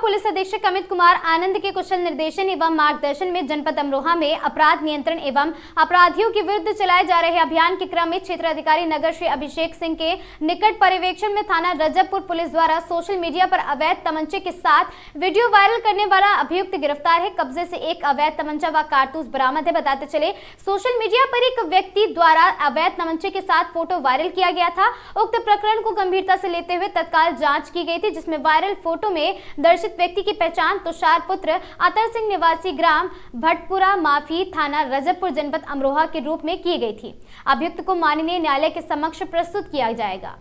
S1: पुलिस अधीक्षक अमित कुमार आनंद के कुशल निर्देशन एवं मार्गदर्शन में जनपद अमरोहा में अपराध नियंत्रण एवं अपराधियों के विरुद्ध चलाए जा रहे अभियान के क्रम में क्षेत्र अधिकारी नगर श्री अभिषेक सिंह के निकट पर्यवेक्षण में थाना रजबपुर पुलिस द्वारा सोशल मीडिया पर अवैध तमंचे के साथ वीडियो वायरल करने वाला अभियुक्त गिरफ्तार है। कब्जे से एक अवैध तमंचा व कारतूस बरामद है। बताते चले सोशल मीडिया पर एक व्यक्ति द्वारा अवैध तमंचे के साथ फोटो वायरल किया गया था। उक्त प्रकरण को गंभीरता से लेते हुए तत्काल जांच की गई थी, जिसमें वायरल फोटो में दर्शित व्यक्ति की पहचान तुषार पुत्र अतर सिंह निवासी ग्राम भटपुरा माफी थाना रजबपुर जनपद अमरोहा के रूप में की गई थी। अभियुक्त को माननीय न्यायालय के समक्ष प्रस्तुत किया जाएगा।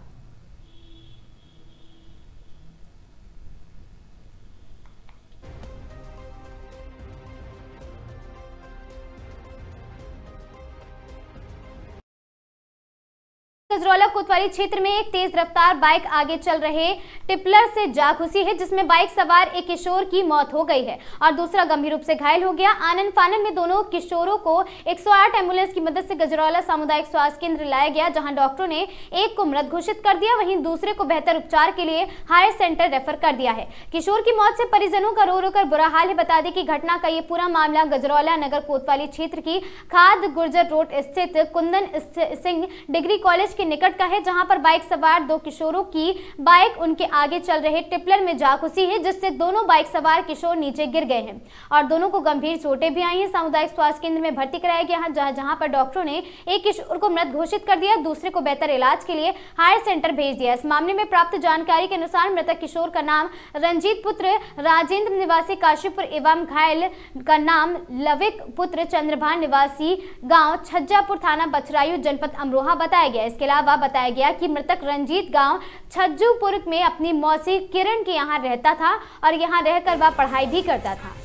S1: गजरौला कोतवाली क्षेत्र में एक तेज रफ्तार बाइक आगे चल रहे टिप्लर से जा घुसी है, जिसमें बाइक सवार एक किशोर की मौत हो गई है और दूसरा गंभीर रूप से घायल हो गया। आनन फानन में दोनों किशोरों को 108 एम्बुलेंस की मदद से गजरौला सामुदायिक स्वास्थ्य केंद्र लाया गया, जहां डॉक्टरों ने एक को मृत घोषित कर दिया, वहीं दूसरे को बेहतर उपचार के लिए हायर सेंटर रेफर कर दिया है। किशोर की मौत से परिजनों का रो रो कर बुरा हाल है। बता दें कि घटना का ये पूरा मामला गजरौला नगर कोतवाली क्षेत्र की खाद गुर्जर रोड स्थित कुंदन सिंह डिग्री कॉलेज के निकट का है, जहां पर बाइक सवार दो किशोरों की बाइक उनके आगे चल रहे टिप्लर में जा घुसी है, जिससे दोनों बाइक सवार किशोर नीचे गिर गए हैं और दोनों को गंभीर चोटें भी आई हैं। सामुदायिक स्वास्थ्य केंद्र में भर्ती कराया गया है, जहां पर डॉक्टरों ने एक किशोर को मृत घोषित कर दिया, दूसरे को बेहतर इलाज के लिए हायर सेंटर भेज दिया। इस मामले में प्राप्त जानकारी के अनुसार मृतक किशोर का नाम रंजीत पुत्र राजेंद्र निवासी काशीपुर एवं घायल का नाम लविक पुत्र चंद्रभान निवासी गांव छज्जापुर थाना बछरायू जनपद अमरोहा बताया गया। इसके अलावा बताया गया कि मृतक रंजीत गांव छज्जूपुर में अपनी मौसी किरण के यहां रहता था और यहां रहकर वह पढ़ाई भी करता था।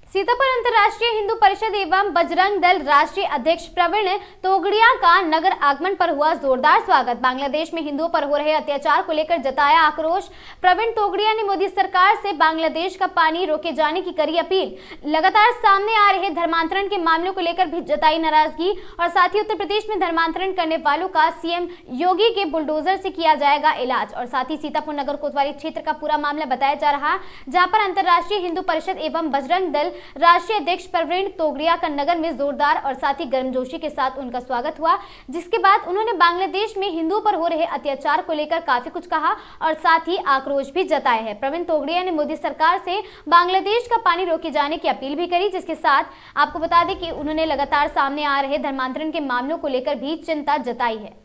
S1: सीतापुर अंतर्राष्ट्रीय हिंदू परिषद एवं बजरंग दल राष्ट्रीय अध्यक्ष प्रवीण तोगड़िया का नगर आगमन पर हुआ जोरदार स्वागत। बांग्लादेश में हिंदुओं पर हो रहे अत्याचार को लेकर जताया आक्रोश। प्रवीण तोगड़िया ने मोदी सरकार से बांग्लादेश का पानी रोके जाने की करी अपील। लगातार सामने आ रहे धर्मांतरण के मामलों को लेकर भी जताई नाराजगी और साथ ही उत्तर प्रदेश में धर्मांतरण करने वालों का सीएम योगी के बुलडोजर से किया जाएगा इलाज। और साथ ही सीतापुर नगर कोतवाली क्षेत्र का पूरा मामला बताया जा रहा, जहां पर अंतर्राष्ट्रीय हिंदू परिषद एवं बजरंग दल राष्ट्रीय अध्यक्ष प्रवीण तोगड़िया का नगर में जोरदार और साथ ही गर्मजोशी के साथ उनका स्वागत हुआ, जिसके बाद उन्होंने बांग्लादेश में हिंदुओं पर हो रहे अत्याचार को लेकर काफी कुछ कहा और साथ ही आक्रोश भी जताया है। प्रवीण तोगड़िया ने मोदी सरकार से बांग्लादेश का पानी रोके जाने की अपील भी करी, जिसके साथ आपको बता दें कि उन्होंने लगातार सामने आ रहे धर्मांतरण के मामलों को लेकर भी चिंता जताई है।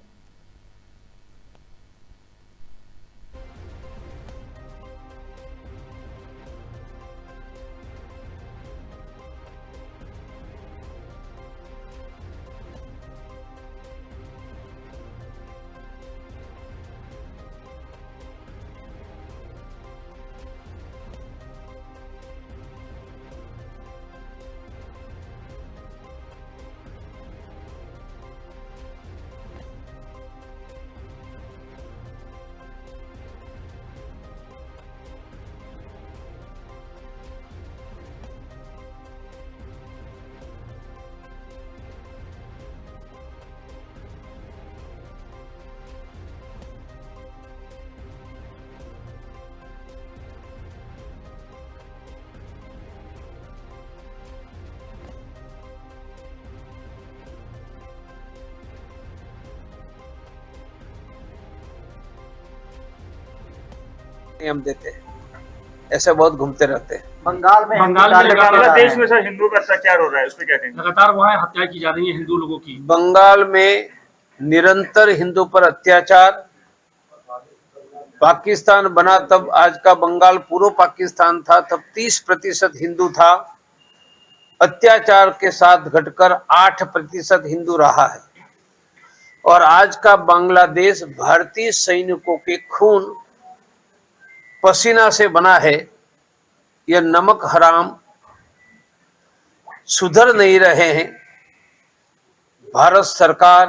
S18: हम देते हैं, ऐसे बहुत घूमते रहते हैं।
S7: बंगाल में बांग्लादेश में सर हिंदू पर अत्याचार हो रहा है, उस पर क्या कहेंगे?
S11: लगातार वहाँ हत्या की जा रही है हिंदू लोगों की।
S18: बंगाल में निरंतर हिंदू पर अत्याचार। पाकिस्तान बना तब आज का बंगाल पूर्व पाकिस्तान था, तब 30% हिंदू था। अत्याचार के साथ घटकर 8% हिंदू रहा है और आज का बांग्लादेश भारतीय सैनिकों के खून पसीना से बना है। यह नमक हराम सुधर नहीं रहे हैं। भारत सरकार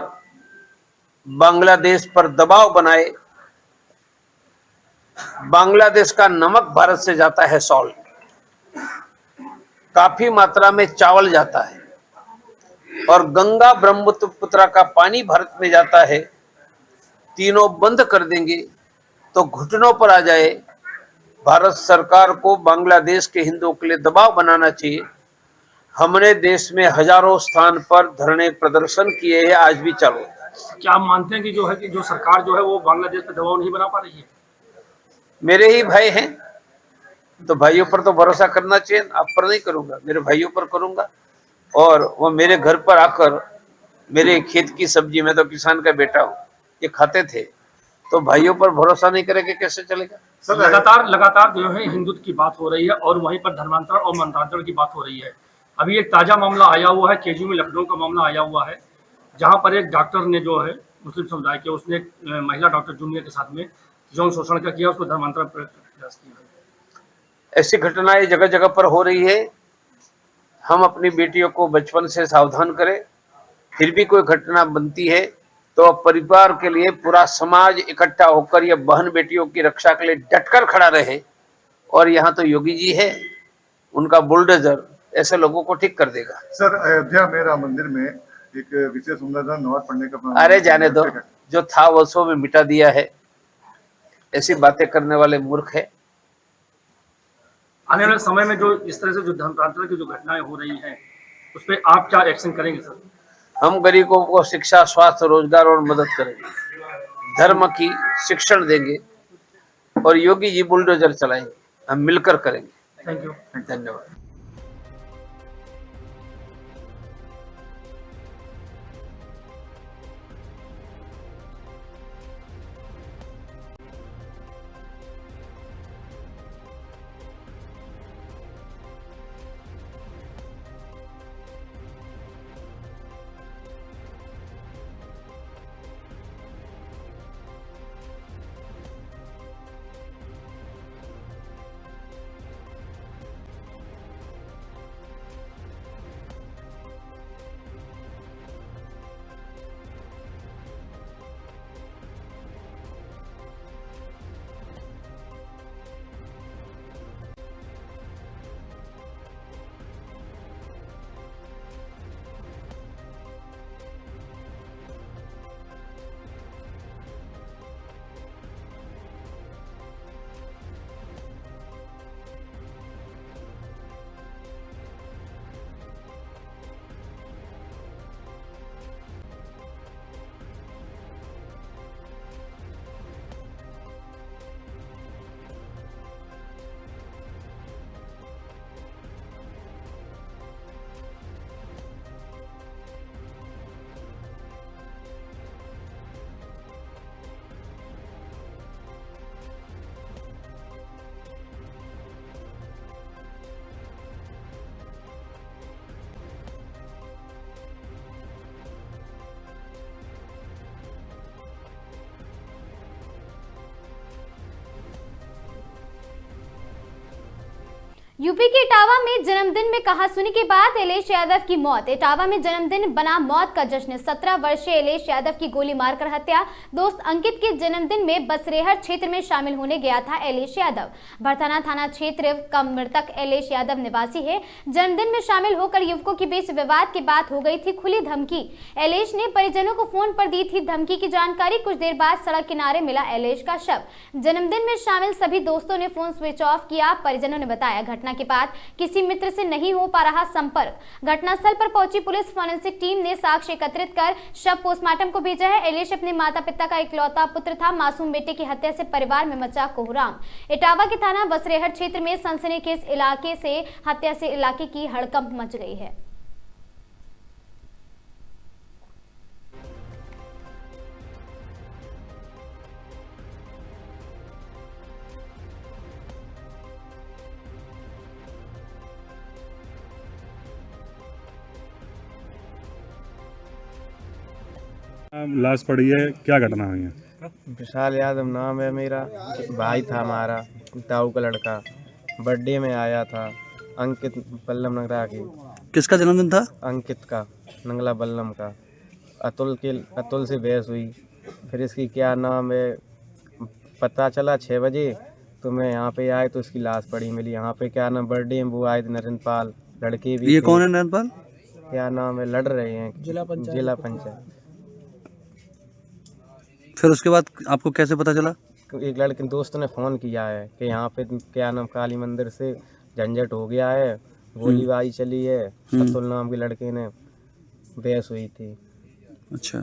S18: बांग्लादेश पर दबाव बनाए। बांग्लादेश का नमक भारत से जाता है, सॉल्ट काफी मात्रा में चावल जाता है और गंगा ब्रह्मपुत्र का पानी भारत में जाता है। तीनों बंद कर देंगे तो घुटनों पर आ जाए। भारत सरकार को बांग्लादेश के हिंदुओं के लिए दबाव बनाना चाहिए। हमने देश में हजारों स्थान पर धरने प्रदर्शन किए हैं, आज भी चालू है।
S11: क्या आप मानते हैं कि जो सरकार जो है वो बांग्लादेश पर दबाव नहीं बना पा रही है?
S18: मेरे ही भाई हैं, तो भाइयों पर तो भरोसा करना चाहिए, आप पर नहीं करूंगा, मेरे भाइयों पर करूंगा। और वो मेरे घर पर आकर मेरे खेत की सब्जी, मैं तो किसान का बेटा हूँ, ये खाते थे, तो भाइयों पर भरोसा नहीं करेंगे कैसे चलेगा?
S11: सर लगातार जो है हिंदुत्व की बात हो रही है और वहीं पर धर्मांतरण और मंत्रांतरण की बात हो रही है। अभी एक ताजा मामला आया हुआ है, केजू में लखनऊ का मामला आया हुआ है, जहां पर एक डॉक्टर ने जो है मुस्लिम समुदाय के, उसने एक महिला डॉक्टर जूनियर के साथ में यौन शोषण का किया, उसको धर्मांतरण प्रयास किया।
S18: ऐसी घटनाएं जगह जगह पर हो रही है। हम अपनी बेटियों को बचपन से सावधान करें, फिर भी कोई घटना बनती है तो परिवार के लिए पूरा समाज इकट्ठा होकर ये बहन बेटियों की रक्षा के लिए डटकर खड़ा रहे। और यहाँ तो योगी जी है, उनका बुलडोजर ऐसे लोगों को ठीक कर देगा।
S6: सर, अयोध्या में राम मंदिर में एक विशेष नमाज पढ़ने का,
S18: अरे जाने दो, जो था वो सो में मिटा दिया है। ऐसी बातें करने वाले मूर्ख है।
S11: आने वाले समय में जो इस तरह से जो धर्मांतरण की जो घटनाएं हो रही हैं, उस पर आप क्या एक्शन करेंगे सर?
S18: हम गरीबों को शिक्षा, स्वास्थ्य, रोजगार और मदद करेंगे, धर्म की शिक्षण देंगे और योगी जी बुलडोजर चलाएंगे। हम मिलकर करेंगे।
S11: थैंक यू,
S18: धन्यवाद।
S1: यूपी के इटावा में जन्मदिन में कहासुनी के बाद इलेश यादव की मौत। इटावा में जन्मदिन बना मौत का जश्न। 17 वर्षीय इलेश यादव की गोली मारकर हत्या। दोस्त अंकित के जन्मदिन में बसरेहर क्षेत्र में शामिल होने गया था इलेश यादव। भरथाना थाना क्षेत्र का मृतक इलेश यादव निवासी है। जन्मदिन में शामिल होकर युवकों के बीच विवाद की बात हो गई थी खुली धमकी। इलेश ने परिजनों को फोन पर दी थी धमकी की जानकारी। कुछ देर बाद सड़क किनारे मिला इलेश का शव। जन्मदिन में शामिल सभी दोस्तों ने फोन स्विच ऑफ किया। परिजनों ने बताया घटना के बाद किसी मित्र से नहीं हो पा रहा संपर्क। घटनास्थल पर पहुंची पुलिस फॉरेंसिक टीम ने साक्ष्य एकत्रित कर शव पोस्टमार्टम को भेजा है। इलेश अपने माता पिता का इकलौता पुत्र था। मासूम बेटे की हत्या से परिवार में मचा कोहराम। इटावा के थाना बसरेहट क्षेत्र में सनसनीखेज इलाके से हत्या से इलाके की हड़कंप मच गई है।
S19: लाश पड़ी है, क्या घटना हुई है?
S20: विशाल यादव नाम है मेरा, भाई था हमारा, ताऊ का लड़का। बर्थडे में आया था, अंकित बल्लम नगरा की।
S19: किसका जन्मदिन था?
S20: अंकित का, नंगला बल्लम का। अतुल से बहस हुई, फिर इसकी क्या नाम है पता चला 6 बजे, तो मैं यहाँ पे आए तो इसकी लाश पड़ी मिली। यहाँ पे क्या नाम बर्थडे में वो आए थे नरेंद्र पाल, लड़के भी।
S19: ये कौन है नरेंद्र पाल?
S20: क्या नाम है, लड़ रहे हैं जिला पंचायत।
S19: फिर उसके बाद आपको कैसे पता चला?
S20: एक लड़के दोस्त ने फ़ोन किया है कि यहाँ पे क्या नाम काली मंदिर से झंझट हो गया है, गोलीबारी चली है। अतुल नाम के लड़के ने बहस हुई थी।
S19: अच्छा,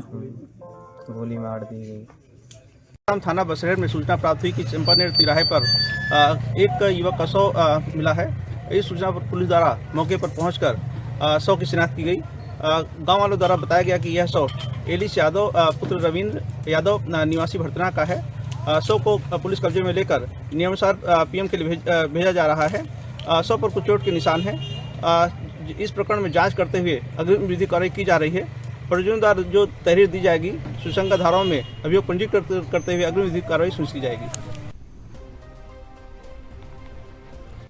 S20: गोली मार दी गई।
S7: थाना बसरेहट में सूचना प्राप्त हुई कि चंपानेर तिराहे पर
S21: एक युवक का शव मिला है। इस सूचना पर पुलिस द्वारा मौके पर पहुंचकर शव की शिनाख्त की गई। गांव वालों द्वारा बताया गया कि यह शव एलिस यादव पुत्र रविंद्र यादव निवासी भरतना का है। शव को पुलिस कब्जे में लेकर नियमानुसार पीएम के लिए भेजा जा रहा है। शव पर कुछ चोट के निशान हैं। इस प्रकरण में जांच करते हुए अग्रिम विधि कार्रवाई की जा रही है। परिजनों द्वारा जो तहरीर दी जाएगी, सुसंगत धाराओं में अभियोग पंजीकृत करते हुए अग्रिम विधि कार्रवाई सुनिश्चित की जाएगी।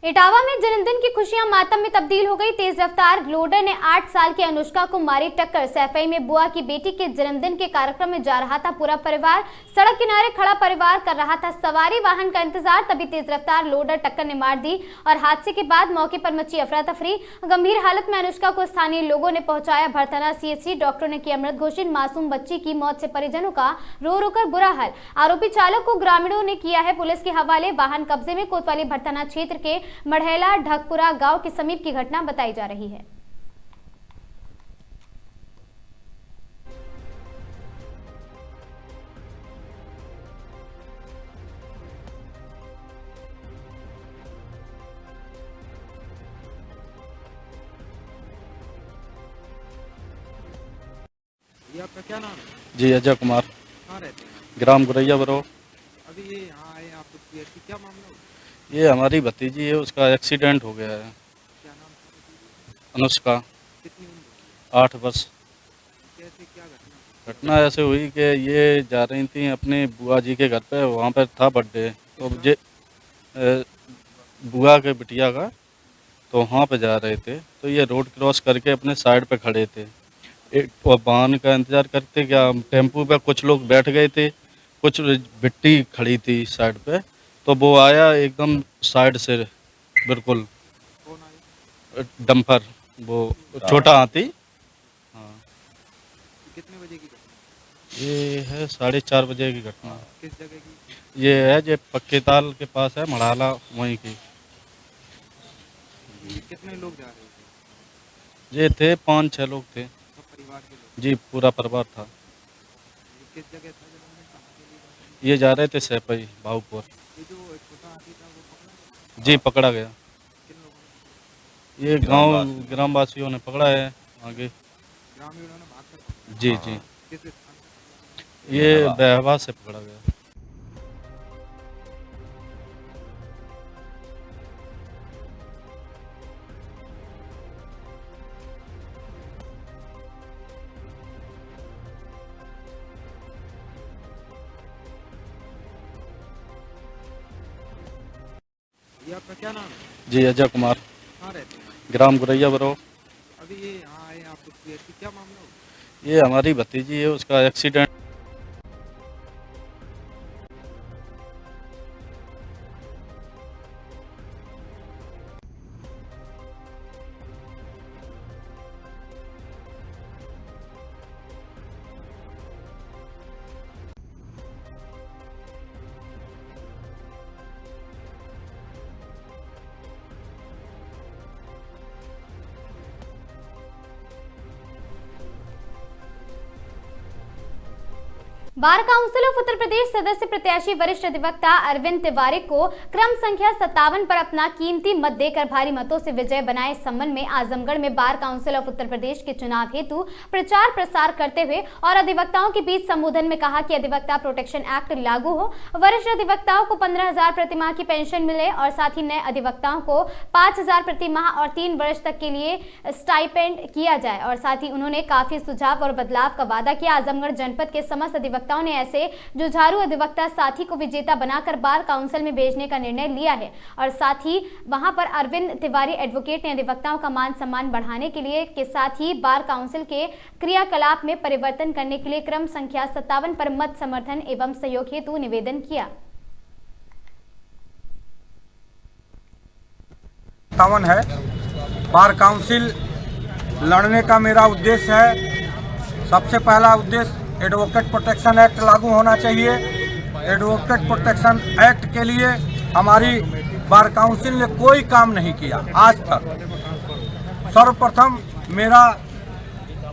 S1: इटावा में जन्मदिन की खुशियां मातम में तब्दील हो गई। तेज रफ्तार लोडर ने 8 साल की अनुष्का को मारी टक्कर। सैफई में बुआ की बेटी के जन्मदिन के कार्यक्रम में जा रहा था पूरा परिवार। सड़क किनारे खड़ा परिवार कर रहा था सवारी वाहन का इंतजार, तभी तेज रफ्तार लोडर टक्कर ने मार दी और हादसे के बाद मौके पर मची अफरा तफरी। गंभीर हालत में अनुष्का को स्थानीय लोगों ने पहुंचाया भरथना सीएचसी। डॉक्टरों ने किया मृत घोषित। मासूम बच्ची की मौत से परिजनों का रो रो कर बुरा हाल। आरोपी चालक को ग्रामीणों ने किया है पुलिस के हवाले। वाहन कब्जे में। कोतवाली भरथना क्षेत्र के मढ़ेला ढकपुरा गांव के समीप की घटना बताई जा रही है।
S21: ये आपका क्या नाम है?
S22: जी अजय कुमार।
S21: कहाँ रहते हैं?
S22: ग्राम गुरैया बरो।
S21: अभी ये यहाँ आए आप तो क्या मामला हुआ?
S22: ये हमारी भतीजी है, उसका एक्सीडेंट हो गया है।
S21: क्या नाम था?
S22: अनुष्का।
S21: कितनी उम्र?
S22: 8 वर्ष।
S21: कैसे क्या घटना?
S22: घटना ऐसे हुई कि ये जा रही थी अपने बुआ जी के घर पे, वहाँ पर था बर्थडे, तो जे बुआ के बिटिया का, तो वहाँ पे जा रहे थे। तो ये रोड क्रॉस करके अपने साइड पे खड़े थे। एक वाहन का इंतजार करते क्या टेम्पू पे कुछ लोग बैठ गए थे, कुछ बिट्टी खड़ी थी साइड पे, तो वो आया एकदम साइड से बिल्कुल डंपर, वो छोटा हाथी। हाँ।
S21: कितने बजे की घटना?
S22: ये है 4:30 बजे की घटना।
S21: किस जगह की?
S22: ये है जो पक्के ताल के पास है, मढ़ाला वहीं की।
S21: कितने लोग जा रहे थे?
S22: ये थे 5-6 लोग थे।
S21: परिवार के लोग?
S22: जी पूरा परिवार था।
S21: किस जगह था?
S22: ये जा रहे थे सैफई भावपुर।
S21: ये जो छोटा हाथी था वो पकड़ा?
S22: जी पकड़ा गया।
S21: किन लोगों ने?
S22: ये गांव ग्रामवासियों ने पकड़ा है। आगे
S21: ग्रामीणों ने भाग कर?
S22: जी जी।
S21: किस स्थान?
S22: ये बहवा से पकड़ा गया।
S21: ये आपका क्या नाम है?
S22: जी अजय कुमार।
S21: कहाँ रहते हैं?
S22: ग्राम गुरैया बरो।
S21: अभी ये यहाँ आए आप तो क्या मामला हुआ?
S22: ये हमारी भतीजी है, उसका accident.
S1: Bar council of Uttar Pradesh सदस्य प्रत्याशी वरिष्ठ अधिवक्ता अरविंद तिवारी को क्रम संख्या 57 पर अपना कीमती मत देकर भारी मतों से विजय बनाए संबंध में आजमगढ़ में bar council of Uttar Pradesh के चुनाव हेतु प्रचार प्रसार करते हुए और अधिवक्ताओं के बीच संबोधन में कहा कि अधिवक्ता प्रोटेक्शन एक्ट लागू हो, वरिष्ठ अधिवक्ताओं को 15,000 प्रतिमाह की पेंशन मिले और साथ ही नए अधिवक्ताओं को 5,000 प्रतिमाह और 3 वर्ष तक के लिए स्टाइपेंड किया जाए। और साथ ही उन्होंने काफी सुझाव और बदलाव का वादा किया। आजमगढ़ जनपद के समस्त अधिवक्ताओं ने ऐसे जुझारू अधिवक्ता साथी को विजेता बनाकर बार काउंसिल में भेजने का निर्णय लिया है। और साथ ही वहां पर अरविंद तिवारी एडवोकेट ने अधिवक्ताओं का मान सम्मान बढ़ाने के लिए के साथ ही बार काउंसिल के क्रियाकलाप में परिवर्तन करने के लिए क्रम संख्या 57 पर मत समर्थन एवं सहयोग हेतु निवेदन किया।
S23: 57 है। बार काउंसिल लड़ने का मेरा उद्देश्य है। सबसे पहला उद्देश्य एडवोकेट प्रोटेक्शन एक्ट लागू होना चाहिए। एडवोकेट प्रोटेक्शन एक्ट के लिए हमारी बार काउंसिल ने कोई काम नहीं किया आज तक। सर्वप्रथम मेरा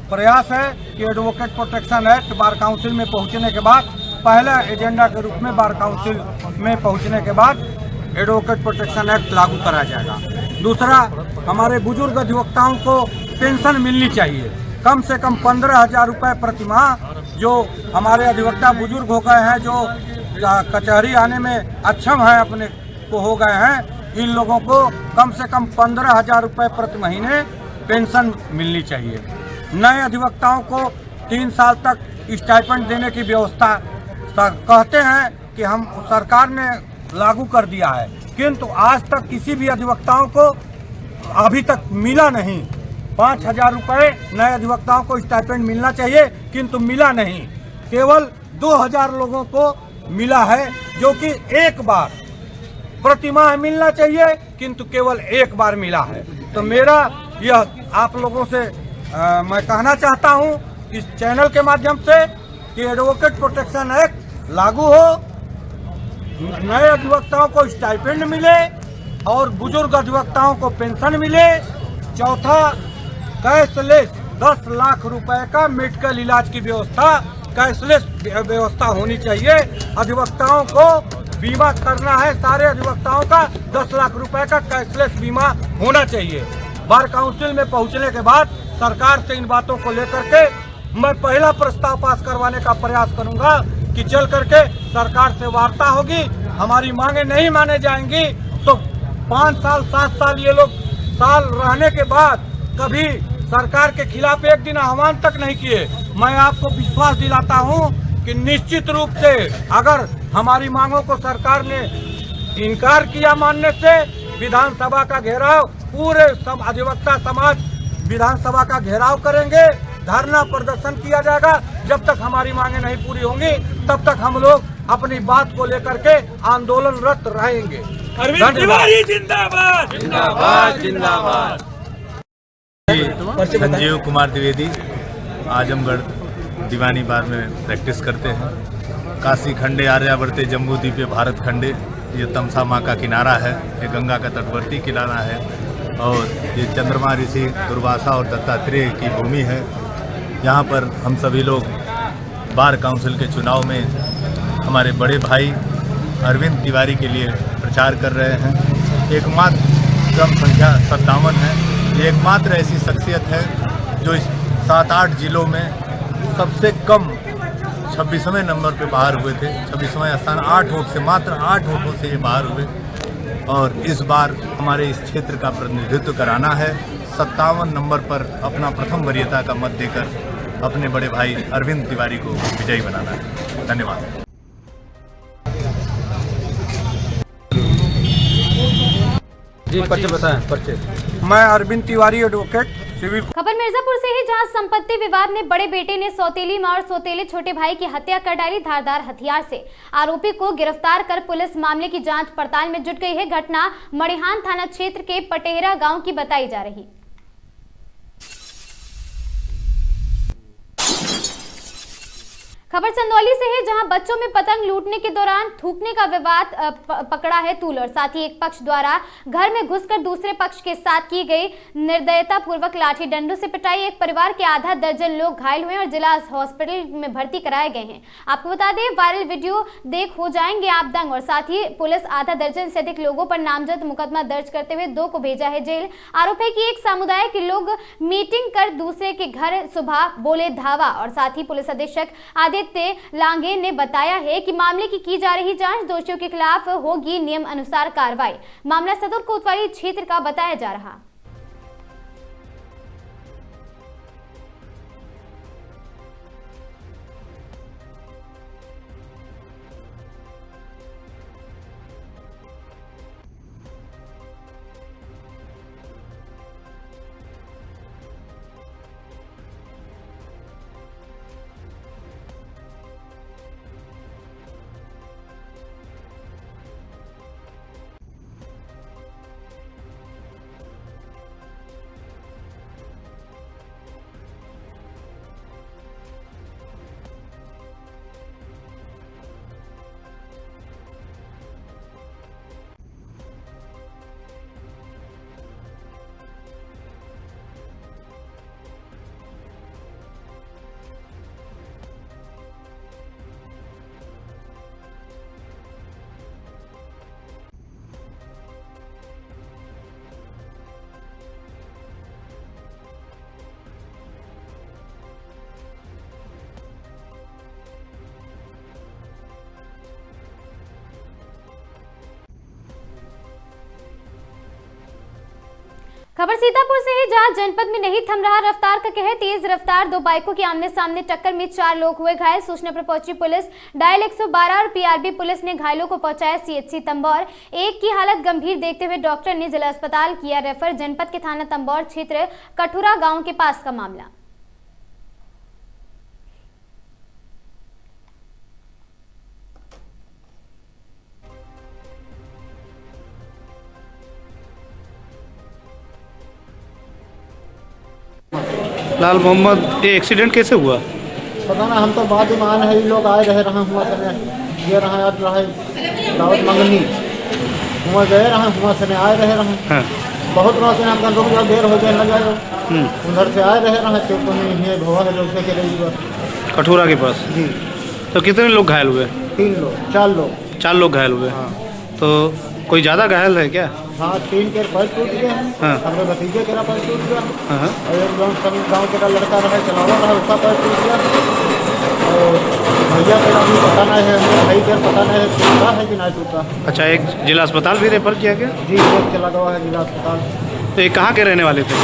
S23: प्रयास है कि advocate protection act bar council में पहुंचने के बाद पहला एजेंडा के रूप में बार काउंसिल में पहुंचने के बाद एडवोकेट प्रोटेक्शन एक्ट लागू करा जाएगा। दूसरा, हमारे बुजुर्ग अधिवक्ताओं को पेंशन मिलनी चाहिए, कम से कम 15,000 रुपये प्रति माह। जो हमारे अधिवक्ता बुजुर्ग हो गए हैं, जो कचहरी आने में अक्षम हैं, अपने को हो गए हैं, इन लोगों को कम से कम 15,000 रुपये प्रति महीने पेंशन मिलनी चाहिए। नए अधिवक्ताओं को 3 साल तक स्टाइपेंड देने की व्यवस्था कहते हैं कि हम सरकार ने लागू कर दिया है, किंतु आज तक किसी भी अधिवक्ताओं को अभी तक मिला नहीं। 5,000 रुपये नए अधिवक्ताओं को स्टाइपेंड मिलना चाहिए, किंतु मिला नहीं। केवल 2,000 लोगों को मिला है, जो कि एक बार प्रति माह मिलना चाहिए, किंतु केवल एक बार मिला है। तो मेरा यह आप लोगों से मैं कहना चाहता हूं इस चैनल के माध्यम से कि एडवोकेट प्रोटेक्शन एक्ट लागू हो, नए अधिवक्ताओं को स्टाइपेंड मिले और बुजुर्ग अधिवक्ताओं को पेंशन मिले। चौथा, कैशलेस 10 लाख रुपए का मेडिकल इलाज की व्यवस्था, कैशलेस व्यवस्था होनी चाहिए। अधिवक्ताओं को बीमा करना है, सारे अधिवक्ताओं का 10 लाख रुपए का कैशलेस बीमा होना चाहिए। बार काउंसिल में पहुंचने के बाद सरकार से इन बातों को लेकर के मैं पहला प्रस्ताव पास करवाने का प्रयास करूंगा कि चल करके सरकार से वार्ता होगी। हमारी मांगे नहीं माने जाएंगी तो 5 साल 7 साल ये लोग साल रहने के बाद कभी सरकार के खिलाफ एक दिन आह्वान तक नहीं किए। मैं आपको विश्वास दिलाता हूं कि निश्चित रूप से अगर हमारी मांगों को सरकार ने इनकार किया मानने से, विधानसभा का घेराव, पूरे अधिवक्ता समाज विधानसभा का घेराव करेंगे, धरना प्रदर्शन किया जाएगा। जब तक हमारी मांगे नहीं पूरी होंगी तब तक हम लोग अपनी बात को लेकर के आंदोलनरत रहेंगे।
S2: अरविंद तिवारी जिंदाबाद जिंदाबाद जिंदाबाद।
S3: संजीव कुमार द्विवेदी, आजमगढ़ दीवानी बार में प्रैक्टिस करते हैं। काशी खंडे आर्यावर्ते जम्बू द्वीपे भारत खंडे, ये तमसा माँ का किनारा है, ये गंगा का तटवर्ती किनारा है और ये चंद्रमा ऋषि दुर्वासा और दत्तात्रेय की भूमि है। यहाँ पर हम सभी लोग बार काउंसिल के चुनाव में हमारे बड़े भाई अरविंद तिवारी के लिए प्रचार कर रहे हैं। एकमात्र कम संख्या 57 है। ये एकमात्र ऐसी शख्सियत है जो इस 7-8 जिलों में सबसे कम 26वें नंबर पे बाहर हुए थे। 26वां स्थान 8 वोट से, मात्र 8 वोटों से ये बाहर हुए और इस बार हमारे इस क्षेत्र का प्रतिनिधित्व कराना है। 57 नंबर पर अपना प्रथम वरीयता का मत देकर अपने बड़े भाई अरविंद तिवारी को विजयी बनाना है। धन्यवाद।
S23: जी पर्चे बताएं, पर्चे। मैं अरविंद तिवारी, एडवोकेट सिविल।
S1: खबर मिर्जापुर से है, जहां संपत्ति विवाद में बड़े बेटे ने सौतेली मां और सौतेले छोटे भाई की हत्या कर डाली। धारदार हथियार से आरोपी को गिरफ्तार कर पुलिस मामले की जांच पड़ताल में जुट गई है। घटना मड़िहान थाना क्षेत्र के पटेहरा गांव की बताई जा रही। खबर चंदौली से है, जहां बच्चों में पतंग लूटने के दौरान थूकने का विवाद पकड़ा है तूल और साथ ही एक पक्ष द्वारा घर में घुसकर दूसरे पक्ष के साथ की गई निर्दयता पूर्वक लाठी डंडों से पिटाई। एक परिवार के आधा दर्जन लोग घायल हुए और जिला हॉस्पिटल में भर्ती कराए गए हैं। आपको बता दें, वायरल वीडियो देख हो जाएंगे आप दंग और साथ ही पुलिस आधा दर्जन से अधिक लोगों पर नामजद मुकदमा दर्ज करते हुए 2 को भेजा है जेल। आरोप है कि एक समुदाय के लोग मीटिंग कर दूसरे के घर सुबह बोले धावा और साथ ही पुलिस अधीक्षक आदित्य लांगे ने बताया है कि मामले की जा रही जांच, दोषियों के खिलाफ होगी नियम अनुसार कार्रवाई। मामला सदर कोतवाली क्षेत्र का बताया जा रहा। खबर सीतापुर से है, जहां जनपद में नहीं थम रहा रफ्तार का कहर। तेज रफ्तार दो बाइकों के आमने सामने टक्कर में 4 लोग हुए घायल। सूचना पर पहुंची पुलिस डायल 112 और पीआरबी पुलिस ने घायलों को पहुंचाया सीएचसी तंबौर। एक की हालत गंभीर देखते हुए डॉक्टर ने जिला अस्पताल किया रेफर। जनपद के थाना तंबौर क्षेत्र कठुरा गाँव के पास का मामला।
S21: लाल मोहम्मद, ये एक्सीडेंट कैसे हुआ?
S5: पता ना, हम तो बाद ही मान है, ये लोग आए रहे हुआ सने ये रहा आज रहे दावत मंगनी हुआ गए रहा हुआ सने आए रहे बहुत रात से हम रुक जाओ, देर हो जाए न जाए उधर से आए रहे तो ये भवा है लोग के रही
S21: कठुरा के पास जी। तो कितने लोग घायल हुए?
S5: 3 लोग 4 लोग
S21: घायल हुए। तो कोई ज़्यादा घायल है क्या?
S5: हाँ, 3 के पैर टूट गए हैं। हमारे भतीजे के पैर टूट गया और एक गाँव के लड़का रहा चलावा रहा उसका पैर टूट गया और भैया के भी पता नहीं है, भाई के पता नहीं है टूटा है कि नहीं टूटा।
S21: अच्छा, एक जिला अस्पताल भी रेफर किया गया?
S5: जी, एक चला गया है जिला अस्पताल।
S21: तो ये कहाँ के रहने वाले थे?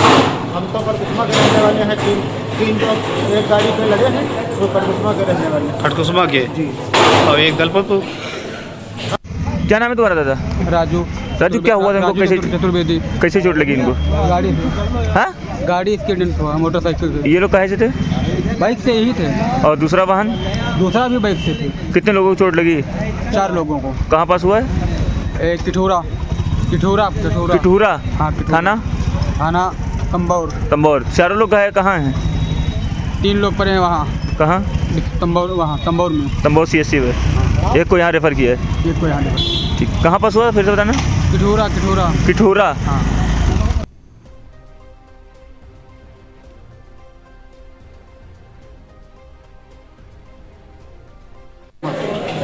S5: हम तो खटकुसमा के रहने वाले हैं। 3 लोग एक गाड़ी पे लगे हैं, वो खटकुसमा के रहने वाले हैं।
S21: खटकुसमा के जी। और एक दलपत।
S8: क्या नाम है तुम्हारा दादा?
S23: राजू।
S8: राजू, क्या हुआ था इनको?
S23: चतुर्वेदी।
S8: कैसे चोट लगी इनको?
S23: गाड़ी
S8: हाँ,
S23: गाड़ी एक्सीडेंट हुआ मोटरसाइकिल से।
S8: ये लोग कहाँ से थे?
S23: बाइक से ही थे।
S8: और दूसरा वाहन?
S23: दूसरा भी बाइक से थे।
S8: कितने लोगों को चोट लगी?
S23: 4 लोगों को।
S8: कहाँ पास हुआ है?
S23: किठूरा। हाँ, थाना तंबौर।
S8: 4 लोग घायल कहाँ हैं?
S23: 3 लोग पड़े हैं वहाँ।
S8: कहाँ?
S23: तंबौर में।
S8: तंबौर सीएचसी में। एक को यहाँ रेफर किया है।
S23: एक को यहाँ रेफर।
S8: ठीक, कहाँ पास हुआ फिर से बताना? किठूरा।
S23: हाँ।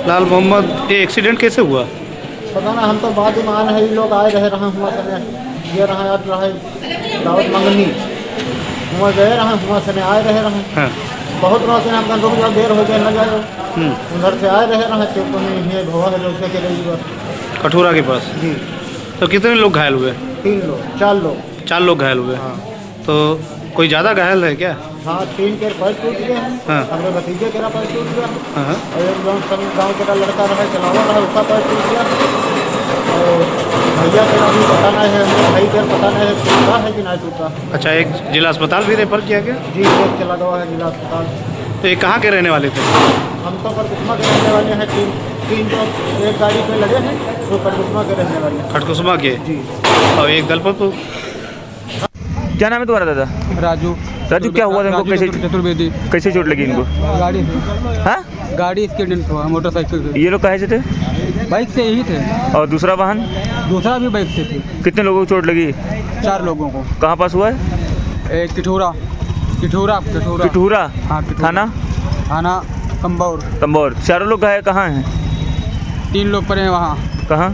S21: लाल मोहम्मद, ये एक्सीडेंट कैसे हुआ?
S5: पता ना, हम तो बाद ही मान है, ये लोग आए रहे हुआ सने ये रहा आज रहे दावत मंगनी हुआ गए रहा हुआ सने आए रहे बहुत रात से हम रुक जाओ, देर हो जाए न जाए उधर से आए रहे तो ये भवा है लोग के रही
S21: कठुरा के पास
S5: जी।
S21: तो कितने लोग घायल हुए?
S5: 3 लोग 4 लोग
S21: घायल हुए। तो कोई ज़्यादा घायल है क्या?
S5: हाँ, 3 के पैर टूट गए हैं। हमारे भतीजे के पैर टूट गया और एक गाँव के लड़का रहा चलावा रहा उसका पैर टूट गया और भैया के भी पता नहीं है, भाई के पता नहीं है टूटा है कि नहीं टूटा।
S21: अच्छा, एक जिला अस्पताल भी रेफर किया गया?
S5: जी, एक चला गया है जिला अस्पताल।
S21: तो ये कहाँ के रहने वाले थे?
S5: हम तो खटकुसमा के रहने वाले हैं। 3 लोग एक गाड़ी पे लगे हैं, वो खटकुसमा के रहने वाले हैं।
S21: खटकुसमा के जी। और एक दलपत।
S8: क्या नाम है तुम्हारा दादा?
S23: राजू।
S8: क्या हुआ था इनको?
S23: चतुर्वेदी।
S8: कैसे चोट लगी इनको?
S23: गाड़ी से।
S8: हाँ,
S23: गाड़ी एक्सीडेंट हुआ मोटरसाइकिल से।
S8: ये लोग कहाँ से थे?
S23: बाइक से ही थे।
S8: और दूसरा वाहन?
S23: दूसरा भी बाइक से थे।
S8: कितने लोगों को चोट लगी?
S23: 4 लोगों को।
S8: कहाँ पास हुआ है?
S23: किठूरा।
S8: हाँ,
S23: थाना
S8: तंबौर। 4 लोग घायल कहाँ हैं?
S23: 3 लोग पड़े हैं वहाँ।
S8: कहाँ?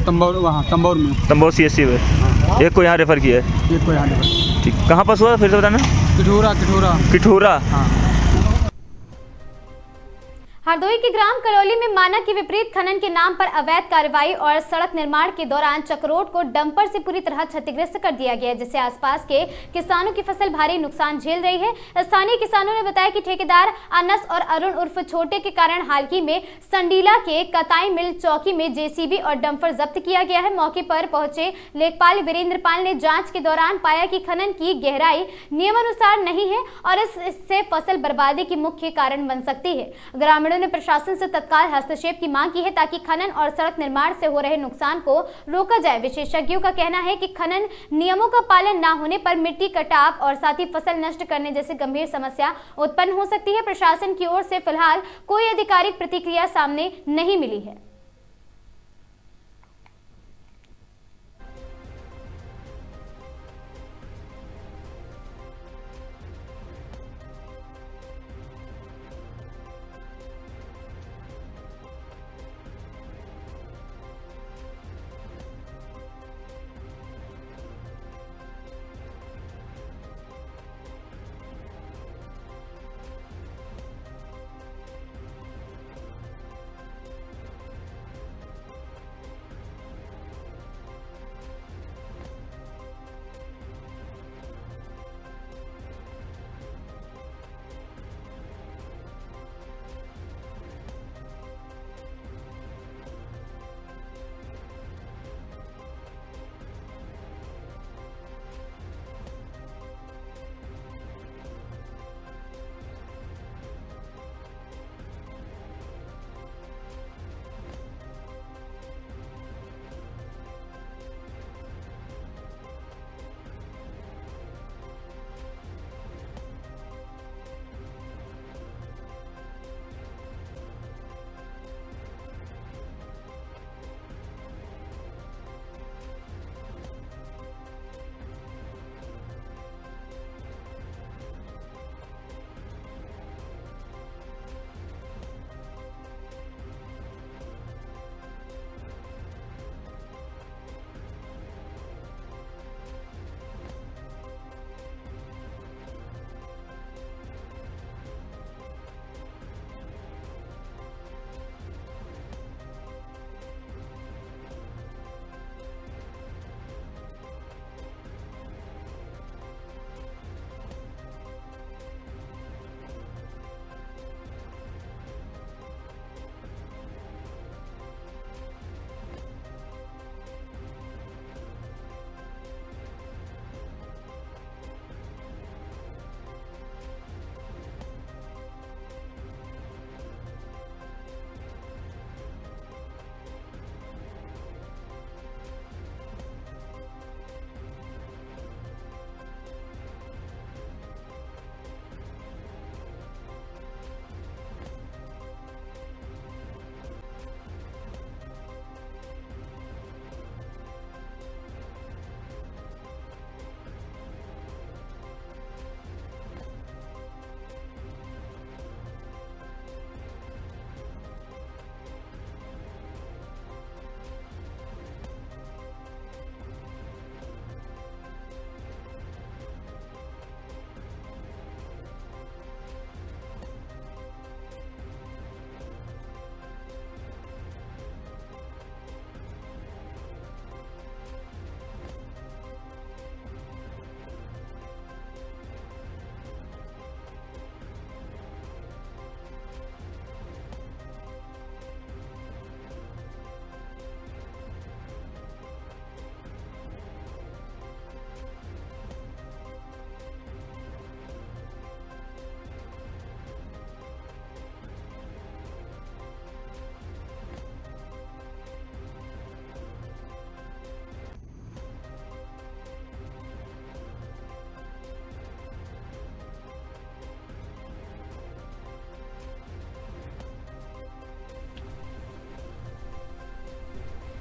S23: तंबौर में।
S8: तंबौर सीएचसी में। एक को यहाँ रेफर किया है।
S23: एक को यहाँ रेफर।
S8: ठीक, कहाँ पास हुआ फिर से बताना? किठूरा। हाँ।
S1: हरदोई के ग्राम कलौली में मानक के विपरीत खनन के नाम पर अवैध कार्रवाई और सड़क निर्माण के दौरान चक्रोट को डंपर से पूरी तरह क्षतिग्रस्त कर दिया गया, जिससे आसपास के किसानों की फसल भारी नुकसान झेल रही है। स्थानीय किसानों ने बताया कि ठेकेदार अनस और अरुण उर्फ छोटे के कारण हाल ही में संडीला के कताई मिल चौकी में जेसीबी और डंपर जब्त किया गया है। मौके पर पहुंचे लेखपाल वीरेंद्र पाल ने जांच के दौरान पाया कि खनन की गहराई नियमानुसार नहीं है और इससे फसल बर्बादी की मुख्य कारण बन सकती है। ग्रामीणों ने प्रशासन से तत्काल हस्तक्षेप की मांग की है ताकि खनन और सड़क निर्माण से हो रहे नुकसान को रोका जाए। विशेषज्ञों का कहना है कि खनन नियमों का पालन न होने पर मिट्टी कटाव और साथ ही फसल नष्ट करने जैसी गंभीर समस्या उत्पन्न हो सकती है। प्रशासन की ओर से फिलहाल कोई आधिकारिक प्रतिक्रिया सामने नहीं मिली है।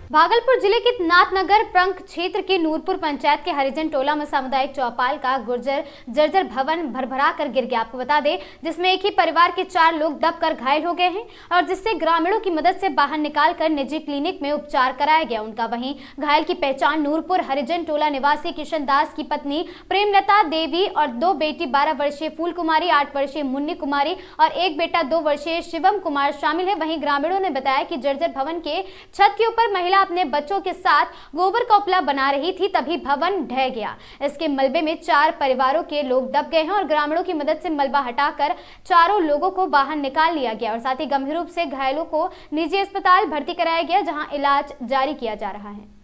S1: भागलपुर जिले के नाथनगर प्रंख क्षेत्र के नूरपुर पंचायत के हरिजन टोला में सामुदायिक चौपाल का गुर्जर जर्जर भवन भरभरा कर गिर गया। आपको बता दें, जिसमें एक ही परिवार के 4 लोग दबकर घायल हो गए हैं और जिससे ग्रामीणों की मदद से बाहर निकालकर निजी क्लिनिक में उपचार कराया गया उनका। वहीं घायल की पहचान नूरपुर हरिजन टोला निवासी किशन दास की पत्नी प्रेमलता देवी और 2 बेटी 12 वर्षीय फूल कुमारी, 8 वर्षीय मुन्नी कुमारी और 1 बेटा 2 वर्षीय शिवम कुमार शामिल है। वहीं ग्रामीणों ने बताया कि जर्जर भवन के छत के ऊपर महिला अपने बच्चों के साथ गोबर का उपला बना रही थी, तभी भवन ढह गया। इसके मलबे में 4 परिवारों के लोग दब गए हैं और ग्रामीणों की मदद से मलबा हटाकर चारों लोगों को बाहर निकाल लिया गया और साथ ही गंभीर रूप से घायलों को निजी अस्पताल भर्ती कराया गया, जहां इलाज जारी किया जा रहा है।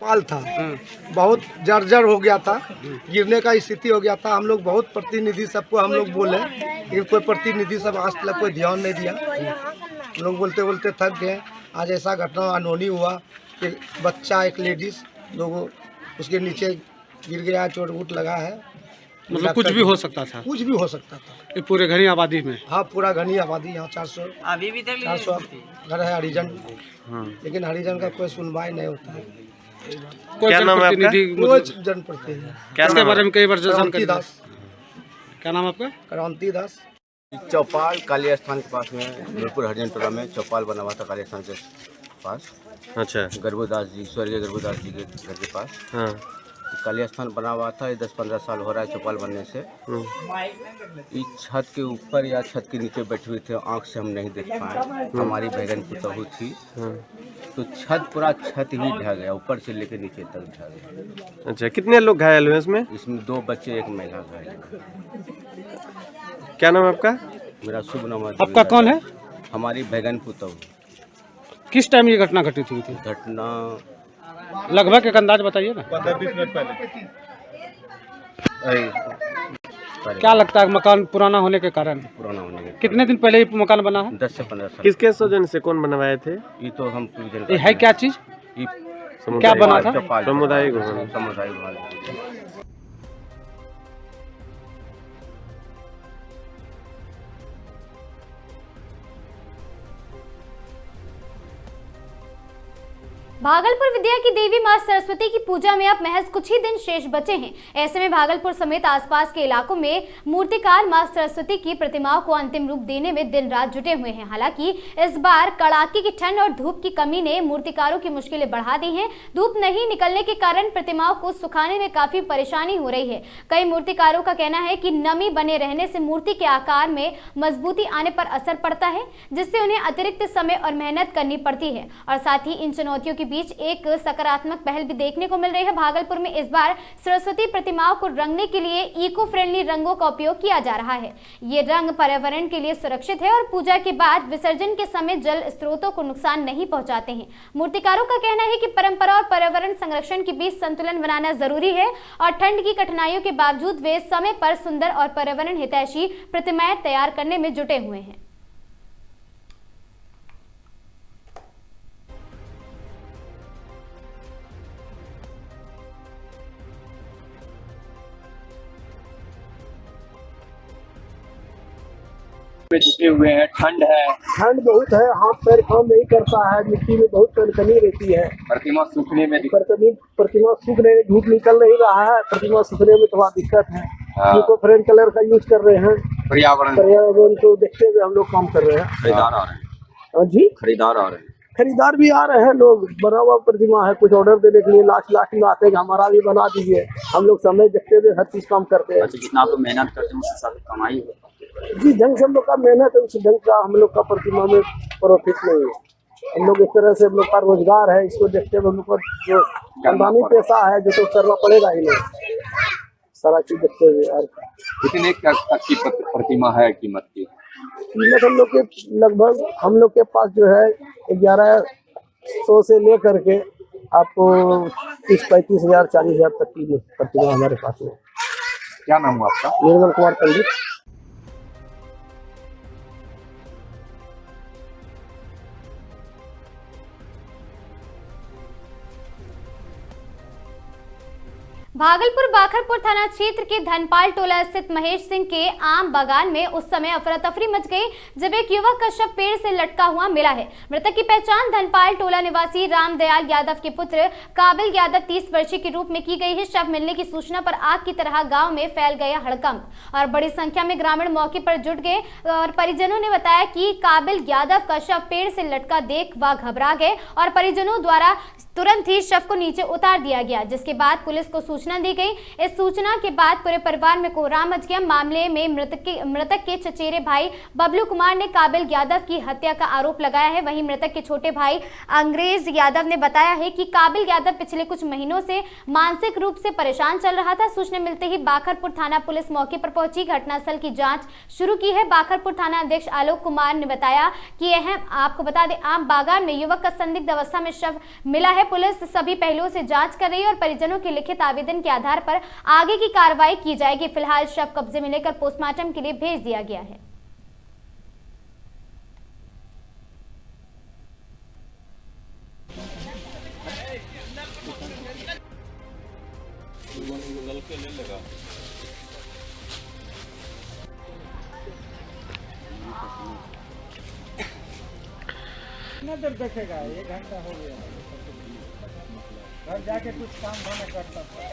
S5: पाल था, बहुत जर्जर हो गया था, गिरने का स्थिति हो गया था। हम लोग बहुत प्रतिनिधि सबको हम लोग बोले, लेकिन कोई प्रतिनिधि सब आज तक कोई ध्यान नहीं दिया। हम लोग बोलते बोलते थक गए। आज ऐसा घटना अनहोनी हुआ कि बच्चा, एक लेडीज लोगों उसके नीचे गिर गया, चोट वोट लगा है।
S21: मतलब कुछ भी हो सकता था?
S5: कुछ भी हो सकता था।
S21: ये पूरे घनी आबादी में?
S5: हाँ, पूरा घनी आबादी, यहाँ 400 घर है हरिजन, लेकिन हरिजन का कोई सुनवाई नहीं होता है।
S21: क्या नाम है आपका?
S5: जनप्रतिनिधि।
S21: इसके बारे में कई बार जानकारी दास। क्या नाम आपका?
S5: क्रांति दास।
S4: चौपाल काली स्थान के पास में नूरपुर हरिजन टोला में चौपाल बना हुआ था काली स्थान के पास। अच्छा। गर्भदास जी, स्वर्गीय गर्भदास जी के घर के पास। हाँ। काली स्थान बना हुआ था। 10-15 साल हो रहा है चौपाल बनने से। इस छत के ऊपर या छत के नीचे बैठे हुए थे, आंख से हम नहीं देख पाए। हमारी बहन पुतहू थी, तो पूरा छत ही ढह गया, ऊपर से लेकर नीचे तक ढह गया।
S21: अच्छा, कितने लोग घायल हुए इसमें?
S4: इसमें 2 बच्चे, 1 महिला घायल।
S21: क्या नाम है आपका?
S4: मेरा शुभ नाम है।
S21: आपका कौन है?
S4: हमारी बहन पुतहू।
S21: किस टाइम ये घटना घटित हुई थी?
S4: घटना
S21: लगभग एक अंदाज बताइए ना।
S4: 15-20 मिनट पहले।
S21: क्या लगता है मकान पुराना होने के कारण?
S4: पुराना होने के
S21: कितने दिन पहले ये मकान बना है?
S4: 10 से 15 साल।
S21: किसके सौजन्य से कौन बनवाए थे?
S4: ये तो हम
S21: ये है क्या चीज? क्या बना था?
S4: सामुदायिक भवन।
S1: भागलपुर विद्या की देवी मां सरस्वती की पूजा में अब महज कुछ ही दिन शेष बचे हैं। ऐसे में भागलपुर समेत आसपास के इलाकों में मूर्तिकार मां सरस्वती की प्रतिमाओं को अंतिम रूप देने में दिन रात जुटे हुए हैं। हालांकि इस बार कड़ाके की ठंड और धूप की कमी ने मूर्तिकारों की मुश्किलें बढ़ा दी हैं। धूप नहीं निकलने के कारण प्रतिमाओं को सुखाने में काफी परेशानी हो रही है। कई मूर्तिकारों का कहना है कि नमी बने रहने से मूर्ति के आकार में मजबूती आने पर असर पड़ता है, जिससे उन्हें अतिरिक्त समय और मेहनत करनी पड़ती है। और साथ ही इन चुनौतियों के बीच एक सकारात्मक पहल भी देखने को मिल रही है। भागलपुर में इस बार सरस्वती प्रतिमाओं को रंगने के लिए इको फ्रेंडली रंगों का उपयोग किया जा रहा है। ये रंग पर्यावरण के लिए सुरक्षित है और पूजा के बाद विसर्जन के समय जल स्रोतों को नुकसान नहीं पहुंचाते हैं। मूर्तिकारों का कहना है कि परंपरा और पर्यावरण संरक्षण के बीच संतुलन बनाना जरूरी है और ठंड की कठिनाइयों के बावजूद वे समय पर सुंदर और पर्यावरण हितैषी प्रतिमाएं तैयार करने में जुटे हुए हैं।
S9: जुटे हुए हैं, ठंड है,
S10: ठंड बहुत है, हाथ पैर काम नहीं करता है, मिट्टी में बहुत कमी रहती है।
S9: प्रतिमा सूखने में
S10: प्रतिमा सूखने में धूप निकल नहीं रहा है, प्रतिमा सूखने में थोड़ा दिक्कत है। इको फ्रेंड कलर का यूज कर रहे हैं। पर्यावरण को देखते हुए हम लोग काम कर रहे हैं।
S9: खरीदार आ रहे हैं
S10: जी,
S9: खरीदार आ रहे हैं,
S10: खरीदार भी आ रहे हैं। लोग बना हुआ प्रतिमा है, कुछ ऑर्डर देने के लिए लाख में आते हैं, हमारा भी बना दीजिए। हम लोग समय देखते हुए हर चीज काम करते हैं।
S9: जितना आप मेहनत करते हैं उससे कमाई होता है।
S10: जी, ढंग से हम लोग का मेहनत है, उस ढंग का हम लोग का प्रतिमा में प्रॉफिट नहीं है। हम लोग इस तरह से हम लोग का रोजगार है, इसको देखते हुए हम लोग का जो खानदानी पैसा है जो तो करना पड़ेगा ही नहीं, सारा चीज देखते हुए। और
S9: कितने तक की प्रतिमा है कीमत की?
S10: कीमत हम लोग के लगभग हम लोग के पास जो है 1100 से लेकर के आपको 30-35 हजार 40 हजार तक की प्रतिमा हमारे पास में।
S9: क्या नाम हुआ आपका?
S10: निर्मल कुमार पंडित।
S1: भागलपुर बाखरपुर थाना क्षेत्र के धनपाल टोला स्थित महेश सिंह के आम बागान में उस समय अफरा तफरी मच गई जब एक युवक का शव पेड़ से लटका हुआ मिला है। मृतक की पहचान धनपाल टोला निवासी रामदयाल यादव के पुत्र काबिल यादव 30 वर्षीय के रूप में की गई है। शव मिलने की सूचना पर आग की तरह गांव में फैल गया हड़कंप और बड़ी संख्या में ग्रामीण मौके पर जुट गए और परिजनों ने बताया कि काबिल यादव का शव पेड़ से लटका देख वह घबरा गए और परिजनों द्वारा तुरंत ही शव को नीचे उतार दिया गया, जिसके बाद पुलिस को सूचना दी गई। इस सूचना के बाद पूरे परिवार में कोहराम मच गया। मामले में मृतक के चचेरे भाई बबलू कुमार ने काबिल यादव की हत्या का आरोप लगाया है। वहीं मृतक के छोटे भाई अंग्रेज यादव ने बताया है कि काबिल यादव पिछले कुछ महीनों से मानसिक रूप से परेशान चल रहा था। सूचना मिलते ही बाखरपुर थाना पुलिस मौके पर पहुंची घटनास्थल की जाँच शुरू की है। बाखरपुर थाना अध्यक्ष आलोक कुमार ने बताया कि आपको बता दें, आम बागान में युवक का संदिग्ध अवस्था में शव मिला है। पुलिस सभी पहलुओं से जांच कर रही है और परिजनों के लिखित आवेदन के आधार पर आगे की कार्रवाई की जाएगी। फिलहाल शव कब्जे में लेकर पोस्टमार्टम के लिए भेज दिया गया है।
S23: नजर देखेगा, 1 घंटा हो गया, घर जाके कुछ काम धाम करता था।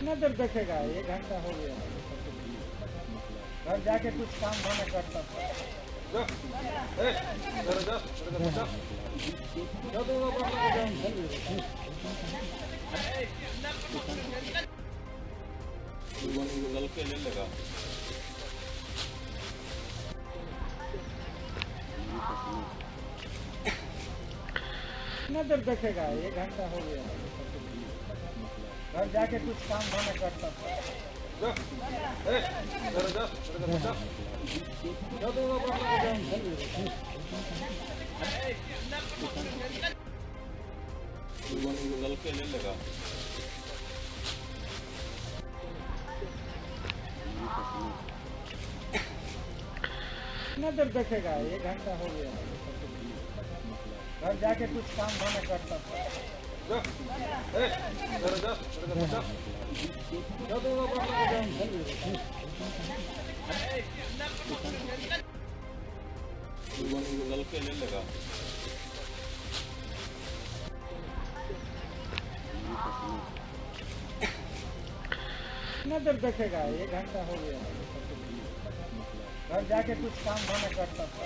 S23: नजर देखेगा, 1 घंटा हो गया, घर जाके कुछ काम धाम करता था। नजर देखेगा, 1 घंटा हो गया, घर जाके कुछ काम धाम करता था। नजर देखेगा, 1 घंटा हो गया, घर जाके कुछ काम धाम करता था।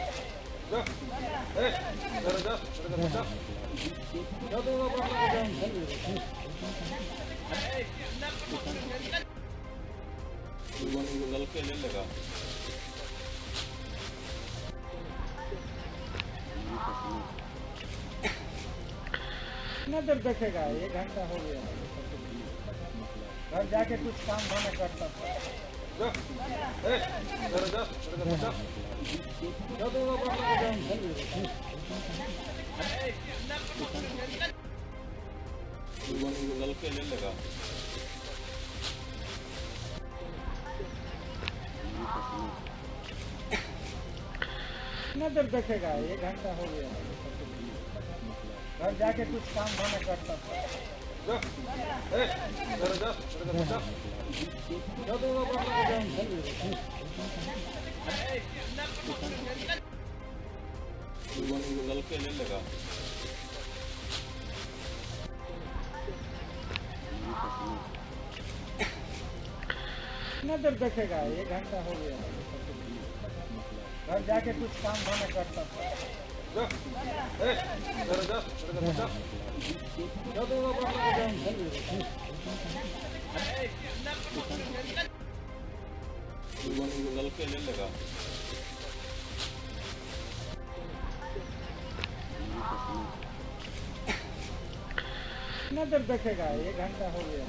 S23: नजर देखेगा, 1 घंटा हो गया, घर जाके कुछ काम धाम करता था। नजर देखेगा, 1 घंटा हो गया, घर जाके कुछ काम धाम करता था। नजर देखेगा, 1 घंटा हो गया, घर जाके कुछ काम धाम करता था। नजर देखेगा, 1 घंटा हो गया, घर जाके कुछ काम धाम करता था। कितना देर देखेगा? 1 घंटा हो गया।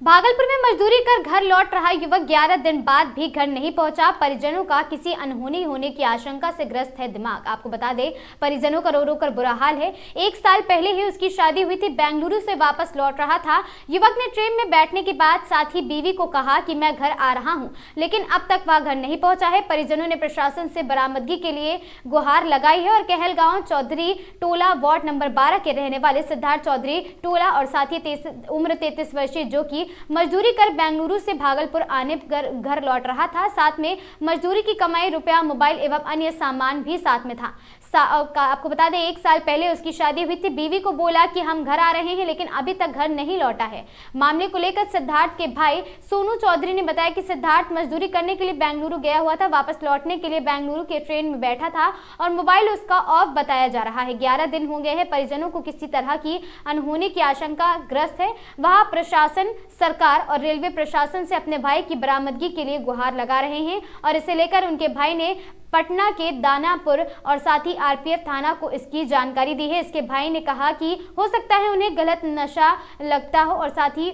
S1: भागलपुर में मजदूरी कर घर लौट रहा युवक 11 दिन बाद भी घर नहीं पहुंचा। परिजनों का किसी अनहोनी होने की आशंका से ग्रस्त है दिमाग। आपको बता दें, परिजनों का रो रो कर बुरा हाल है। 1 साल पहले ही उसकी शादी हुई थी। बेंगलुरु से वापस लौट रहा था। युवक ने ट्रेन में बैठने के बाद साथ ही बीवी को कहा कि मैं घर आ रहा हूं, लेकिन अब तक वह घर नहीं पहुंचा है। परिजनों ने प्रशासन से बरामदगी के लिए गुहार लगाई है और कहलगांव चौधरी टोला वार्ड नंबर 12 के रहने वाले सिद्धार्थ चौधरी टोला और साथ ही उम्र 33 वर्षीय जो कि मजदूरी कर बेंगलुरु से भागलपुर आने घर लौट रहा था। साथ में मजदूरी की कमाई रुपया, मोबाइल एवं अन्य सामान भी साथ में था। आपको बता दें, 1 साल पहले उसकी शादी हुई थी। बीवी को बोला कि हम घर आ रहे हैं, लेकिन अभी तक घर नहीं लौटा है। मामले को लेकर सिद्धार्थ के भाई सोनू चौधरी ने बताया कि सिद्धार्थ मजदूरी करने के लिए बेंगलुरु गया हुआ था। वापस लौटने के लिए बेंगलुरु के ट्रेन में बैठा था और मोबाइल उसका ऑफ बताया जा रहा है। 11 दिन हो गए हैं। परिजनों को किसी तरह की अनहोनी की आशंका ग्रस्त है। वह प्रशासन, सरकार और रेलवे प्रशासन से अपने भाई की बरामदगी के लिए गुहार लगा रहे हैं और इसे लेकर उनके भाई ने पटना के दानापुर और साथ ही आरपीएफ थाना को इसकी जानकारी दी है। इसके भाई ने कहा कि हो सकता है उन्हें गलत नशा लगता हो और साथ ही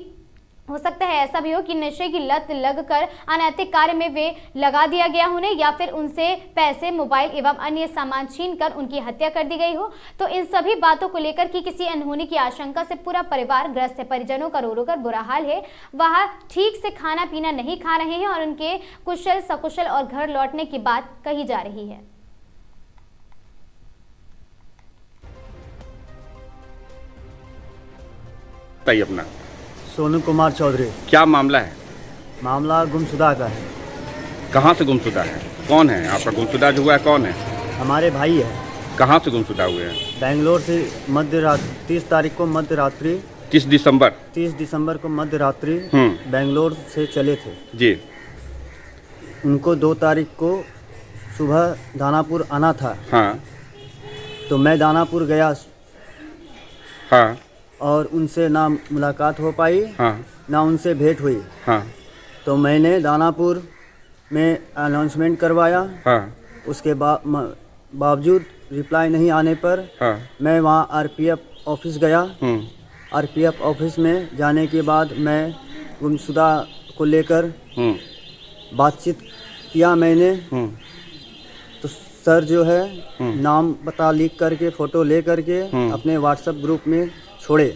S1: हो सकता है ऐसा भी हो कि नशे की लत लगकर अनैतिक कार्य में वे लगा दिया गया उन्हें, या फिर उनसे पैसे, मोबाइल एवं अन्य सामान छीनकर उनकी हत्या कर दी गई हो। तो इन सभी बातों को लेकर कि किसी अनहोनी की आशंका से पूरा परिवार ग्रस्त है। परिजनों का रो रो कर बुरा हाल है। वह ठीक से खाना पीना नहीं खा रहे हैं और उनके कुशल सकुशल और घर लौटने की बात कही जा रही है।
S12: अपना
S13: सोनू कुमार चौधरी।
S12: क्या मामला है?
S13: मामला गुमशुदा का है।
S12: कहाँ से गुमशुदा है? कौन है आपका गुमशुदा जो हुआ है? कौन है?
S13: हमारे भाई है।
S12: कहाँ से गुमशुदा हुए हैं?
S13: बेंगलोर से मध्य रात्रि 30 तारीख को मध्य रात्रि
S12: 30 दिसंबर
S13: 30 दिसंबर को मध्य रात्रि बेंगलोर से चले थे
S12: जी।
S13: उनको 2 तारीख को सुबह दानापुर आना था।
S12: हाँ।
S13: तो मैं दानापुर गया।
S12: हाँ।
S13: और उनसे ना मुलाकात हो पाई।
S12: हाँ।
S13: ना उनसे भेंट हुई।
S12: हाँ।
S13: तो मैंने दानापुर में अनाउंसमेंट करवाया।
S12: हाँ।
S13: उसके बावजूद रिप्लाई नहीं आने पर मैं वहाँ आरपीएफ ऑफिस गया। आरपीएफ ऑफिस में जाने के बाद मैं गुमशुदा को लेकर बातचीत किया मैंने। तो सर जो है नाम पता लिख करके, फ़ोटो ले करके अपने व्हाट्सएप ग्रुप में छोड़े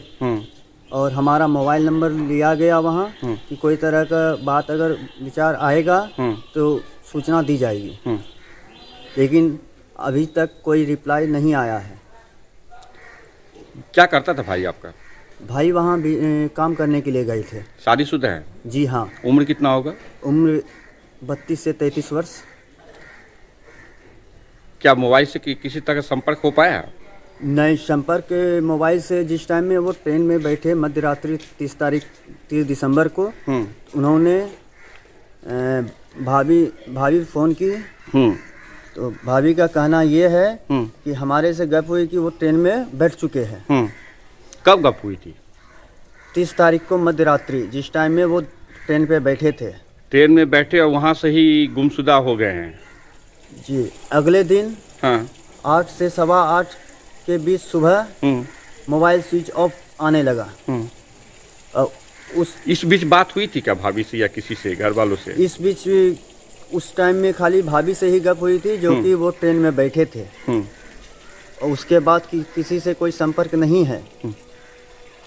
S13: और हमारा मोबाइल नंबर लिया गया वहाँ कि कोई तरह का बात अगर विचार आएगा तो सूचना दी जाएगी। लेकिन अभी तक कोई रिप्लाई नहीं आया है।
S12: क्या करता था भाई आपका?
S13: भाई वहाँ भी काम करने के लिए गए थे।
S12: शादीशुदा है?
S13: जी हाँ।
S12: उम्र कितना होगा?
S13: उम्र 32 से 33 वर्ष।
S12: क्या मोबाइल से किसी तरह का संपर्क हो पाया?
S13: नहीं, संपर्क मोबाइल से जिस टाइम में वो ट्रेन में बैठे मध्य रात्रि 30 दिसंबर को उन्होंने भाभी फ़ोन की। तो भाभी का कहना ये है कि हमारे से गप हुई कि वो ट्रेन में बैठ चुके हैं।
S12: कब गप हुई थी?
S13: 30 तारीख को मध्य रात्रि, जिस टाइम में वो ट्रेन पे बैठे थे।
S12: ट्रेन में बैठे और वहाँ से ही गुमशुदा हो गए हैं?
S13: जी। अगले दिन 8 से 8:15 के बीच सुबह मोबाइल स्विच ऑफ आने लगा।
S12: इस बीच बात हुई थी क्या भाभी से या किसी से, घर वालों से?
S13: इस बीच उस टाइम में खाली भाभी से ही गप हुई थी, जो कि वो ट्रेन में बैठे थे। और उसके बाद किसी से कोई संपर्क नहीं है।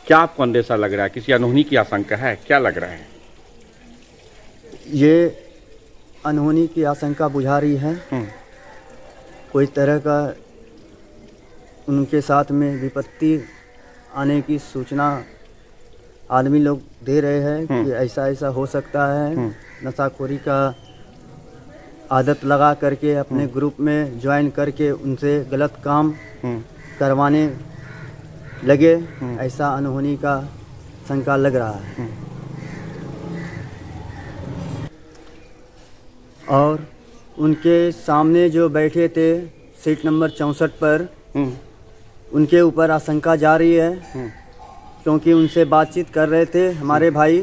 S12: क्या आपको अंदेशा लग रहा है? किसी अनहोनी की आशंका है? क्या लग रहा है?
S13: ये अनहोनी की आशंका बुझा रही है। कोई तरह का उनके साथ में विपत्ति आने की सूचना आदमी लोग दे रहे हैं कि ऐसा ऐसा हो सकता है। नशाखोरी का आदत लगा करके अपने ग्रुप में ज्वाइन करके उनसे गलत काम करवाने लगे। ऐसा अनहोनी का शंका लग रहा है। और उनके सामने जो बैठे थे सीट नंबर 64 पर, उनके ऊपर आशंका जा रही है क्योंकि उनसे बातचीत कर रहे थे हमारे भाई।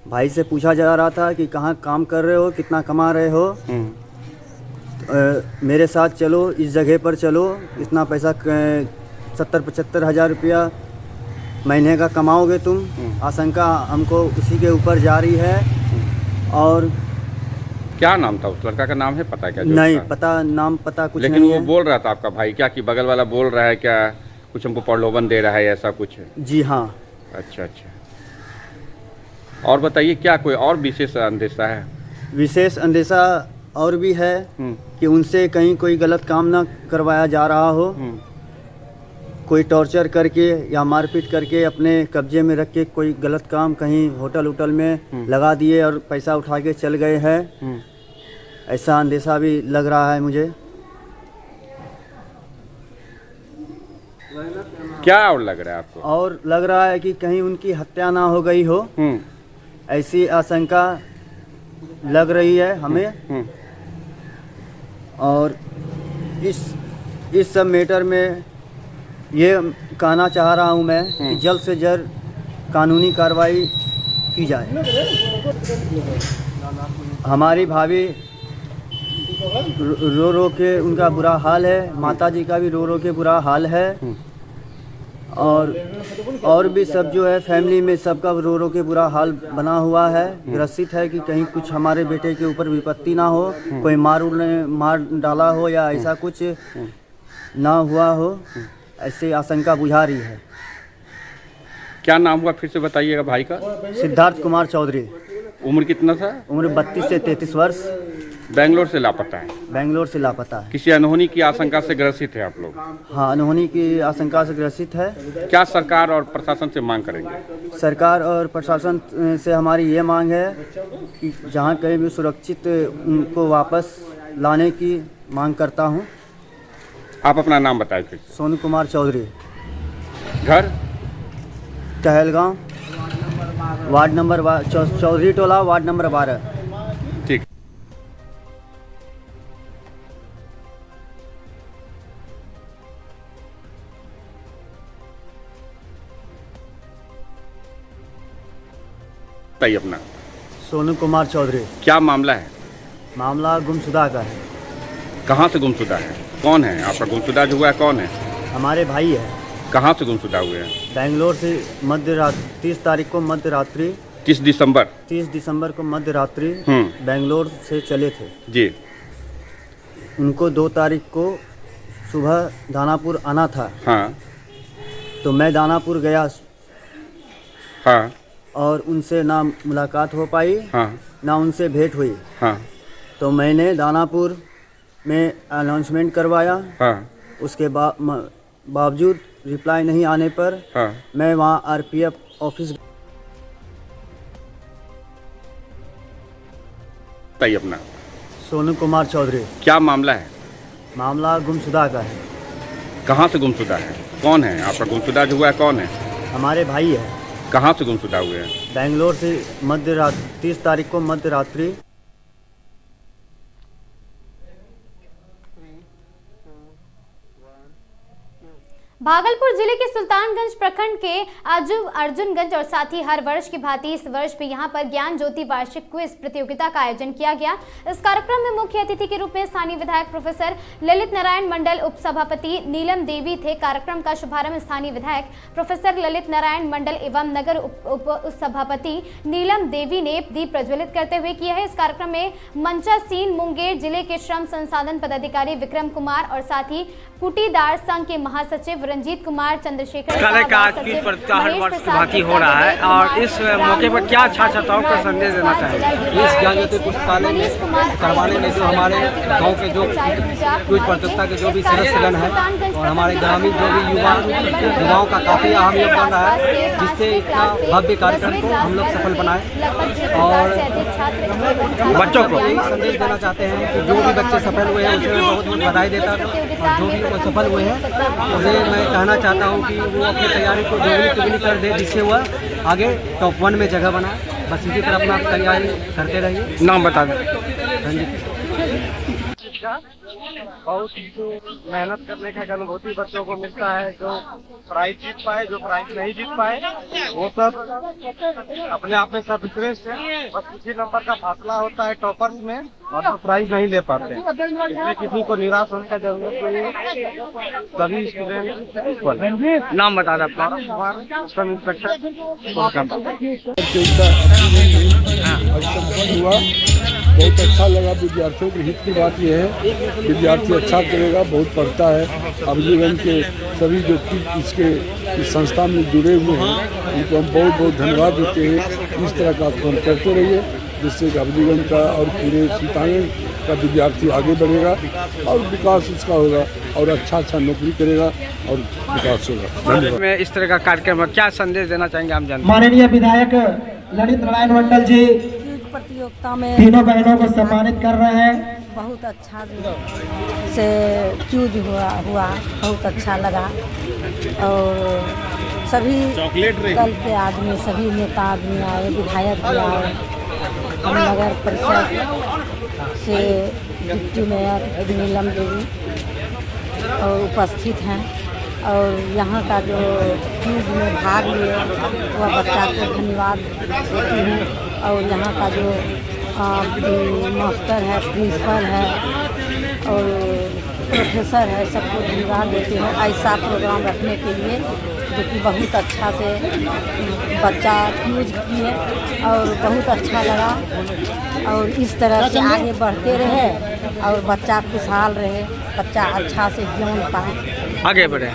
S13: भाई से पूछा जा रहा था कि कहाँ काम कर रहे हो, कितना कमा रहे हो, मेरे साथ चलो, इस जगह पर चलो, इतना पैसा 70-75 हज़ार रुपया महीने का कमाओगे तुम। आशंका हमको उसी के ऊपर जारी है। और
S12: क्या नाम था उस लड़का का, नाम है पता क्या?
S13: नहीं पता, नाम पता कुछ
S12: लेकिन
S13: नहीं
S12: वो
S13: है।
S12: बोल रहा था आपका भाई क्या कि बगल वाला बोल रहा है क्या कुछ हमको प्रलोभन दे रहा है, ऐसा कुछ है?
S13: जी हाँ।
S12: अच्छा अच्छा। और बताइए क्या कोई और विशेष अंदेशा है?
S13: विशेष अंदेशा और भी है कि उनसे कहीं कोई गलत काम ना करवाया जा रहा हो, कोई टॉर्चर करके या मारपीट करके अपने कब्जे में रख के कोई गलत काम कहीं होटल उटल में लगा दिए और पैसा उठा के चल गए हैं, ऐसा अंदेशा भी लग रहा है मुझे।
S12: क्या और लग रहा है आपको?
S13: और लग रहा है कि कहीं उनकी हत्या ना हो गई हो, ऐसी आशंका लग रही है हमें। और इस सब मैटर में ये कहना चाह रहा हूँ मैं कि जल्द से जल्द कानूनी कार्रवाई की जाए। हमारी भाभी रो रो के उनका बुरा हाल है, माताजी का भी रो रो के बुरा हाल है, और भी सब जो है फैमिली में सबका रो रो के बुरा हाल बना हुआ है। ग्रसित है कि कहीं कुछ हमारे बेटे के ऊपर विपत्ति ना हो, कोई मार डाला हो या ऐसा कुछ ना हुआ हो, ऐसे आशंका बुझा रही है।
S12: क्या नाम हुआ फिर से बताइएगा भाई का?
S13: सिद्धार्थ कुमार चौधरी।
S12: उम्र कितना था?
S13: उम्र 32 से 33 वर्ष।
S12: बेंगलोर से लापता है।
S13: बेंगलोर से लापता है।
S12: किसी अनहोनी की आशंका से ग्रसित है आप लोग?
S13: हाँ, अनहोनी की आशंका से ग्रसित है।
S12: क्या सरकार और प्रशासन से मांग करेंगे?
S13: सरकार और प्रशासन से हमारी ये मांग है कि जहाँ कहीं भी सुरक्षित उनको वापस लाने की मांग करता हूँ।
S12: आप अपना नाम बताएं फिर।
S13: सोनू कुमार चौधरी।
S12: घर?
S13: टहलगांव, वार्ड नंबर चौधरी टोला, वार्ड नंबर 12।
S12: ठीक। बताइए अपना।
S13: सोनू कुमार चौधरी।
S12: क्या मामला है?
S13: मामला गुमशुदा का है।
S12: कहाँ से गुमशुदा है? कौन है आपका गुमशुदा जो हुआ है? कौन है?
S13: हमारे भाई है।
S12: कहाँ से गुमशुदा हुए हैं?
S13: बेंगलोर से मध्य रात्रि 30 तारीख को मध्य रात्रि
S12: 30 दिसंबर
S13: 30 दिसंबर को मध्य रात्रि बेंगलोर से चले थे
S12: जी।
S13: उनको 2 तारीख को सुबह दानापुर आना था।
S12: हाँ।
S13: तो मैं दानापुर गया।
S12: हाँ।
S13: और उनसे ना मुलाकात हो पाई।
S12: हाँ।
S13: ना उनसे भेंट हुई।
S12: हाँ।
S13: तो मैंने दानापुर में अनाउंसमेंट करवाया।
S12: हाँ।
S13: उसके बावजूद रिप्लाई नहीं आने पर
S12: हाँ।
S13: मैं वहाँ आरपीएफ ऑफिस।
S12: बताइए अपना।
S13: सोनू कुमार चौधरी।
S12: क्या मामला है?
S13: मामला गुमशुदा का है।
S12: कहाँ से गुमशुदा है? कौन है आपका गुमशुदा जो हुआ है? कौन है?
S13: हमारे भाई है।
S12: कहाँ से गुमशुदा हुए हैं?
S13: बेंगलोर से मध्य रात्रि 30 तारीख को मध्य रात्रि।
S1: भागलपुर जिले के सुल्तानगंज प्रखंड के अर्जुनगंज और साथ ही हर वर्ष की भांति इस वर्ष भी यहां पर ज्ञान ज्योति वार्षिक क्विज प्रतियोगिता का आयोजन किया गया। इस कार्यक्रम में मुख्य अतिथि के रूप में स्थानीय विधायक प्रोफेसर ललित नारायण मंडल, उप सभापति नीलम देवी थे। कार्यक्रम का शुभारंभ स्थानीय विधायक प्रोफेसर ललित नारायण मंडल एवं नगर उप सभापति नीलम देवी ने दीप प्रज्वलित करते हुए किया है। इस कार्यक्रम में मंचा सीन मुंगेर जिले के श्रम संसाधन पदाधिकारी विक्रम कुमार और साथ ही कुटीदार संघ के महासचिव रंजीत कुमार, चंद्रशेखर
S14: का हर वर्ष भांति हो रहा है और इस मौके पर क्या छात्र छात्राओं का संदेश देना चाहेंगे?
S15: इस ज्ञान ज्योति पुस्तकालय में करवाने में जो हमारे गांव के जो क्विज प्रतियोगिता के जो भी सदस्यगण हैं और हमारे ग्रामीण जो भी युवाओं का काफ़ी अहम योगदान रहा है, जिससे इतना भव्य कार्यक्रम को हम लोग सफल बनाए। और
S14: बच्चों को
S15: यही संदेश देना चाहते हैं कि जो भी बच्चे सफल हुए हैं उसमें बहुत बहुत बधाई देता हूँ, और जो भी वो सफल हुए हैं उन्हें मैं कहना चाहता हूँ कि वो अपनी तैयारी को दोगुनी कर दे, जिससे वह आगे टॉप 1 में जगह बनाए। बस इसी तरह अपना तैयारी करते रहिए।
S14: नाम बता दें।
S15: रंजीत।
S20: का बहुत मेहनत करने का एक अनुभूति बच्चों को मिलता है। जो प्राइज जीत पाए, जो प्राइज नहीं जीत पाए, वो सब अपने आप में सर्वश्रेष्ठ है। बस कुछ ही नंबर का फासला होता है टॉपर्स में, और तो प्राइज नहीं ले पाते। इसलिए किसी को निराश होने का जरूरत नहीं है। सभी स्टूडेंट नाम बता दें अपना। सब इंस्पेक्टर
S10: हुआ, बहुत अच्छा लगा। विद्यार्थियों के हित की बात यह है, विद्यार्थी अच्छा करेगा, बहुत पढ़ता है। अभिजीवन के सभी जो इसके इस संस्था में जुड़े हुए हैं उनको हम बहुत बहुत धन्यवाद देते हैं। इस तरह का काम करते रहिए, जिससे अभिजीवन का और पूरे सीतांगन का विद्यार्थी आगे बढ़ेगा और विकास उसका होगा और अच्छा नौकरी करेगा और विकास होगा। धन्यवाद।
S14: में इस तरह का कार्यक्रम है, क्या संदेश देना चाहेंगे आम जनता?
S5: माननीय विधायक ललित नारायण मंडल जी
S6: प्रतियोगिता में
S5: तीनों बहनों को सम्मानित कर रहे हैं।
S6: बहुत अच्छा से चूज हुआ बहुत अच्छा लगा। और सभी दल के आदमी, सभी नेता आदमी आए, विधायक भी आए। हम नगर परिषद से डिप्टी मेयर नीलम देवी और उपस्थित हैं। और यहाँ का जो क्यूज में भाग लिए वह बच्चा को धन्यवाद देती हूँ। और यहाँ का जो मास्टर है, प्रिंसिपल है और प्रोफेसर है, सबको धन्यवाद देती हूँ ऐसा प्रोग्राम रखने के लिए, जो कि बहुत अच्छा से बच्चा यूज किए और बहुत अच्छा लगा। और इस तरह से आगे बढ़ते रहे और बच्चा खुशहाल रहे, बच्चा अच्छा से ज्ञान पाए,
S14: आगे बढ़े।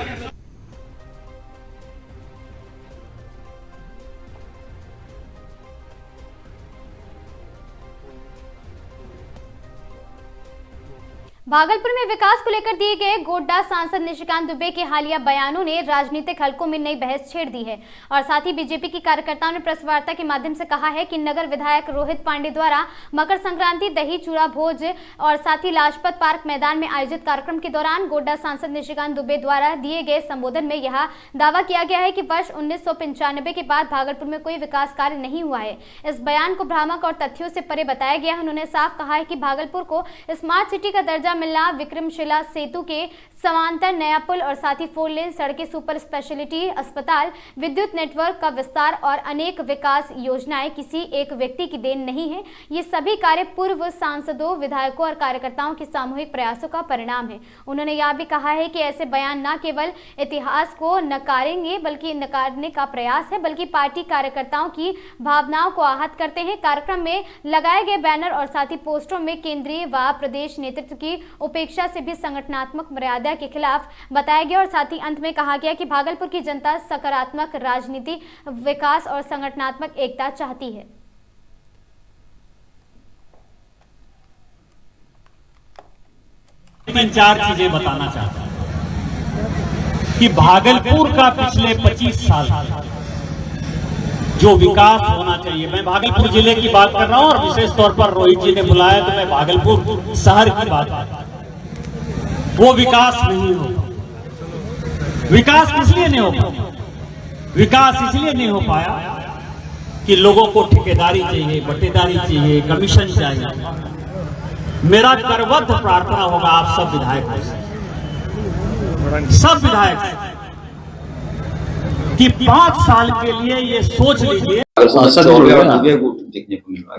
S1: भागलपुर में विकास को लेकर दिए गए गोड्डा सांसद निशिकांत दुबे के हालिया बयानों ने राजनीतिक हलकों में नई बहस छेड़ दी है। और साथ ही बीजेपी की कार्यकर्ताओं ने प्रेस वार्ता के माध्यम से कहा है कि नगर विधायक रोहित पांडे द्वारा मकर संक्रांति दही चूड़ा भोज और साथ ही लाजपत पार्क मैदान में आयोजित कार्यक्रम के दौरान गोड्डा सांसद निशिकांत दुबे द्वारा दिए गए संबोधन में यह दावा किया गया है कि वर्ष 1995 के बाद भागलपुर में कोई विकास कार्य नहीं हुआ है। इस बयान को भ्रामक और तथ्यों से परे बताया गया है। उन्होंने साफ कहा है कि भागलपुर को स्मार्ट सिटी का दर्जा मिलना, विक्रमशिला सेतु के समांतर नया पुल और साथ ही 4 लेन सड़कें, सुपर स्पेशलिटी अस्पताल, विद्युत नेटवर्क का विस्तार और अनेक विकास योजनाएं किसी एक व्यक्ति की देन नहीं है। ये सभी कार्य पूर्व सांसदों, विधायकों और कार्यकर्ताओं के सामूहिक प्रयासों का परिणाम है। उन्होंने यह भी कहा है कि ऐसे बयान न केवल इतिहास को नकारेंगे बल्कि नकारने का प्रयास है, बल्कि पार्टी कार्यकर्ताओं की भावनाओं को आहत करते हैं। कार्यक्रम में लगाए गए बैनर और साथ ही पोस्टरों में केंद्रीय व प्रदेश नेतृत्व की उपेक्षा से भी संगठनात्मक मर्यादा के खिलाफ बताया गया। और साथ ही अंत में कहा गया कि भागलपुर की जनता सकारात्मक राजनीति, विकास और संगठनात्मक एकता चाहती है।
S16: मैं 4 चीजें बताना चाहता हूं कि भागलपुर का पिछले 25 साल जो विकास होना चाहिए, मैं भागलपुर जिले की बात कर रहा हूं और विशेष तौर पर रोहित जी ने बुलाया तो मैं भागलपुर शहर की बात कर रहा हूं। वो विकास नहीं हो। विकास किस लिए नहीं हो पाया? विकास इसलिए नहीं हो पाया कि लोगों को ठेकेदारी चाहिए, बटेदारी चाहिए, कमीशन चाहिए। मेरा करबद्ध प्रार्थना होगा आप सब विधायकों से, सब विधायक से, कि 5 साल के लिए ये सोच लीजिए।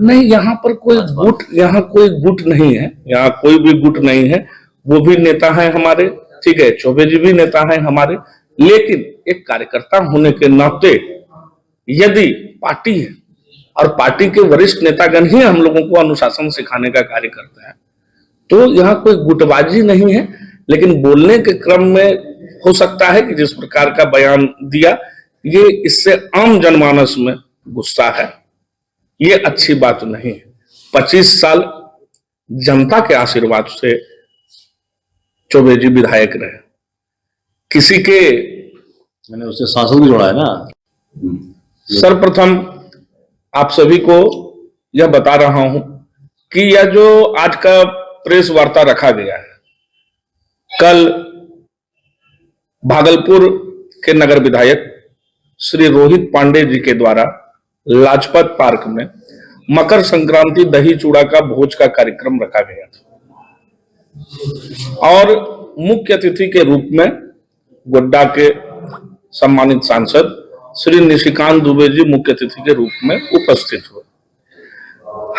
S17: नहीं, यहाँ पर कोई गुट, यहाँ कोई गुट नहीं है, यहाँ कोई भी गुट नहीं है। वो भी नेता हैं हमारे, ठीक है, चौबे जी भी नेता हैं हमारे, लेकिन एक कार्यकर्ता होने के नाते यदि पार्टी है और पार्टी के वरिष्ठ नेतागण ही हम लोगों को अनुशासन सिखाने का कार्य करते हैं, तो यहाँ कोई गुटबाजी नहीं है। लेकिन बोलने के क्रम में हो सकता है कि जिस प्रकार का बयान दिया, ये इससे आम जनमानस में गुस्सा है, ये अच्छी बात नहीं है। 25 साल जनता के आशीर्वाद से चौबे जी विधायक रहे, किसी के
S24: मैंने उससे सांसद भी जोड़ा है ना।
S17: सर्वप्रथम आप सभी को यह बता रहा हूं कि यह जो आज का प्रेस वार्ता रखा गया है, कल भागलपुर के नगर विधायक श्री रोहित पांडे जी के द्वारा लाजपत पार्क में मकर संक्रांति दही चूड़ा का भोज का कार्यक्रम रखा गया था। और मुख्य अतिथि के रूप में गोड्डा के सम्मानित सांसद श्री निशिकांत दुबे जी मुख्य अतिथि के रूप में उपस्थित हुए।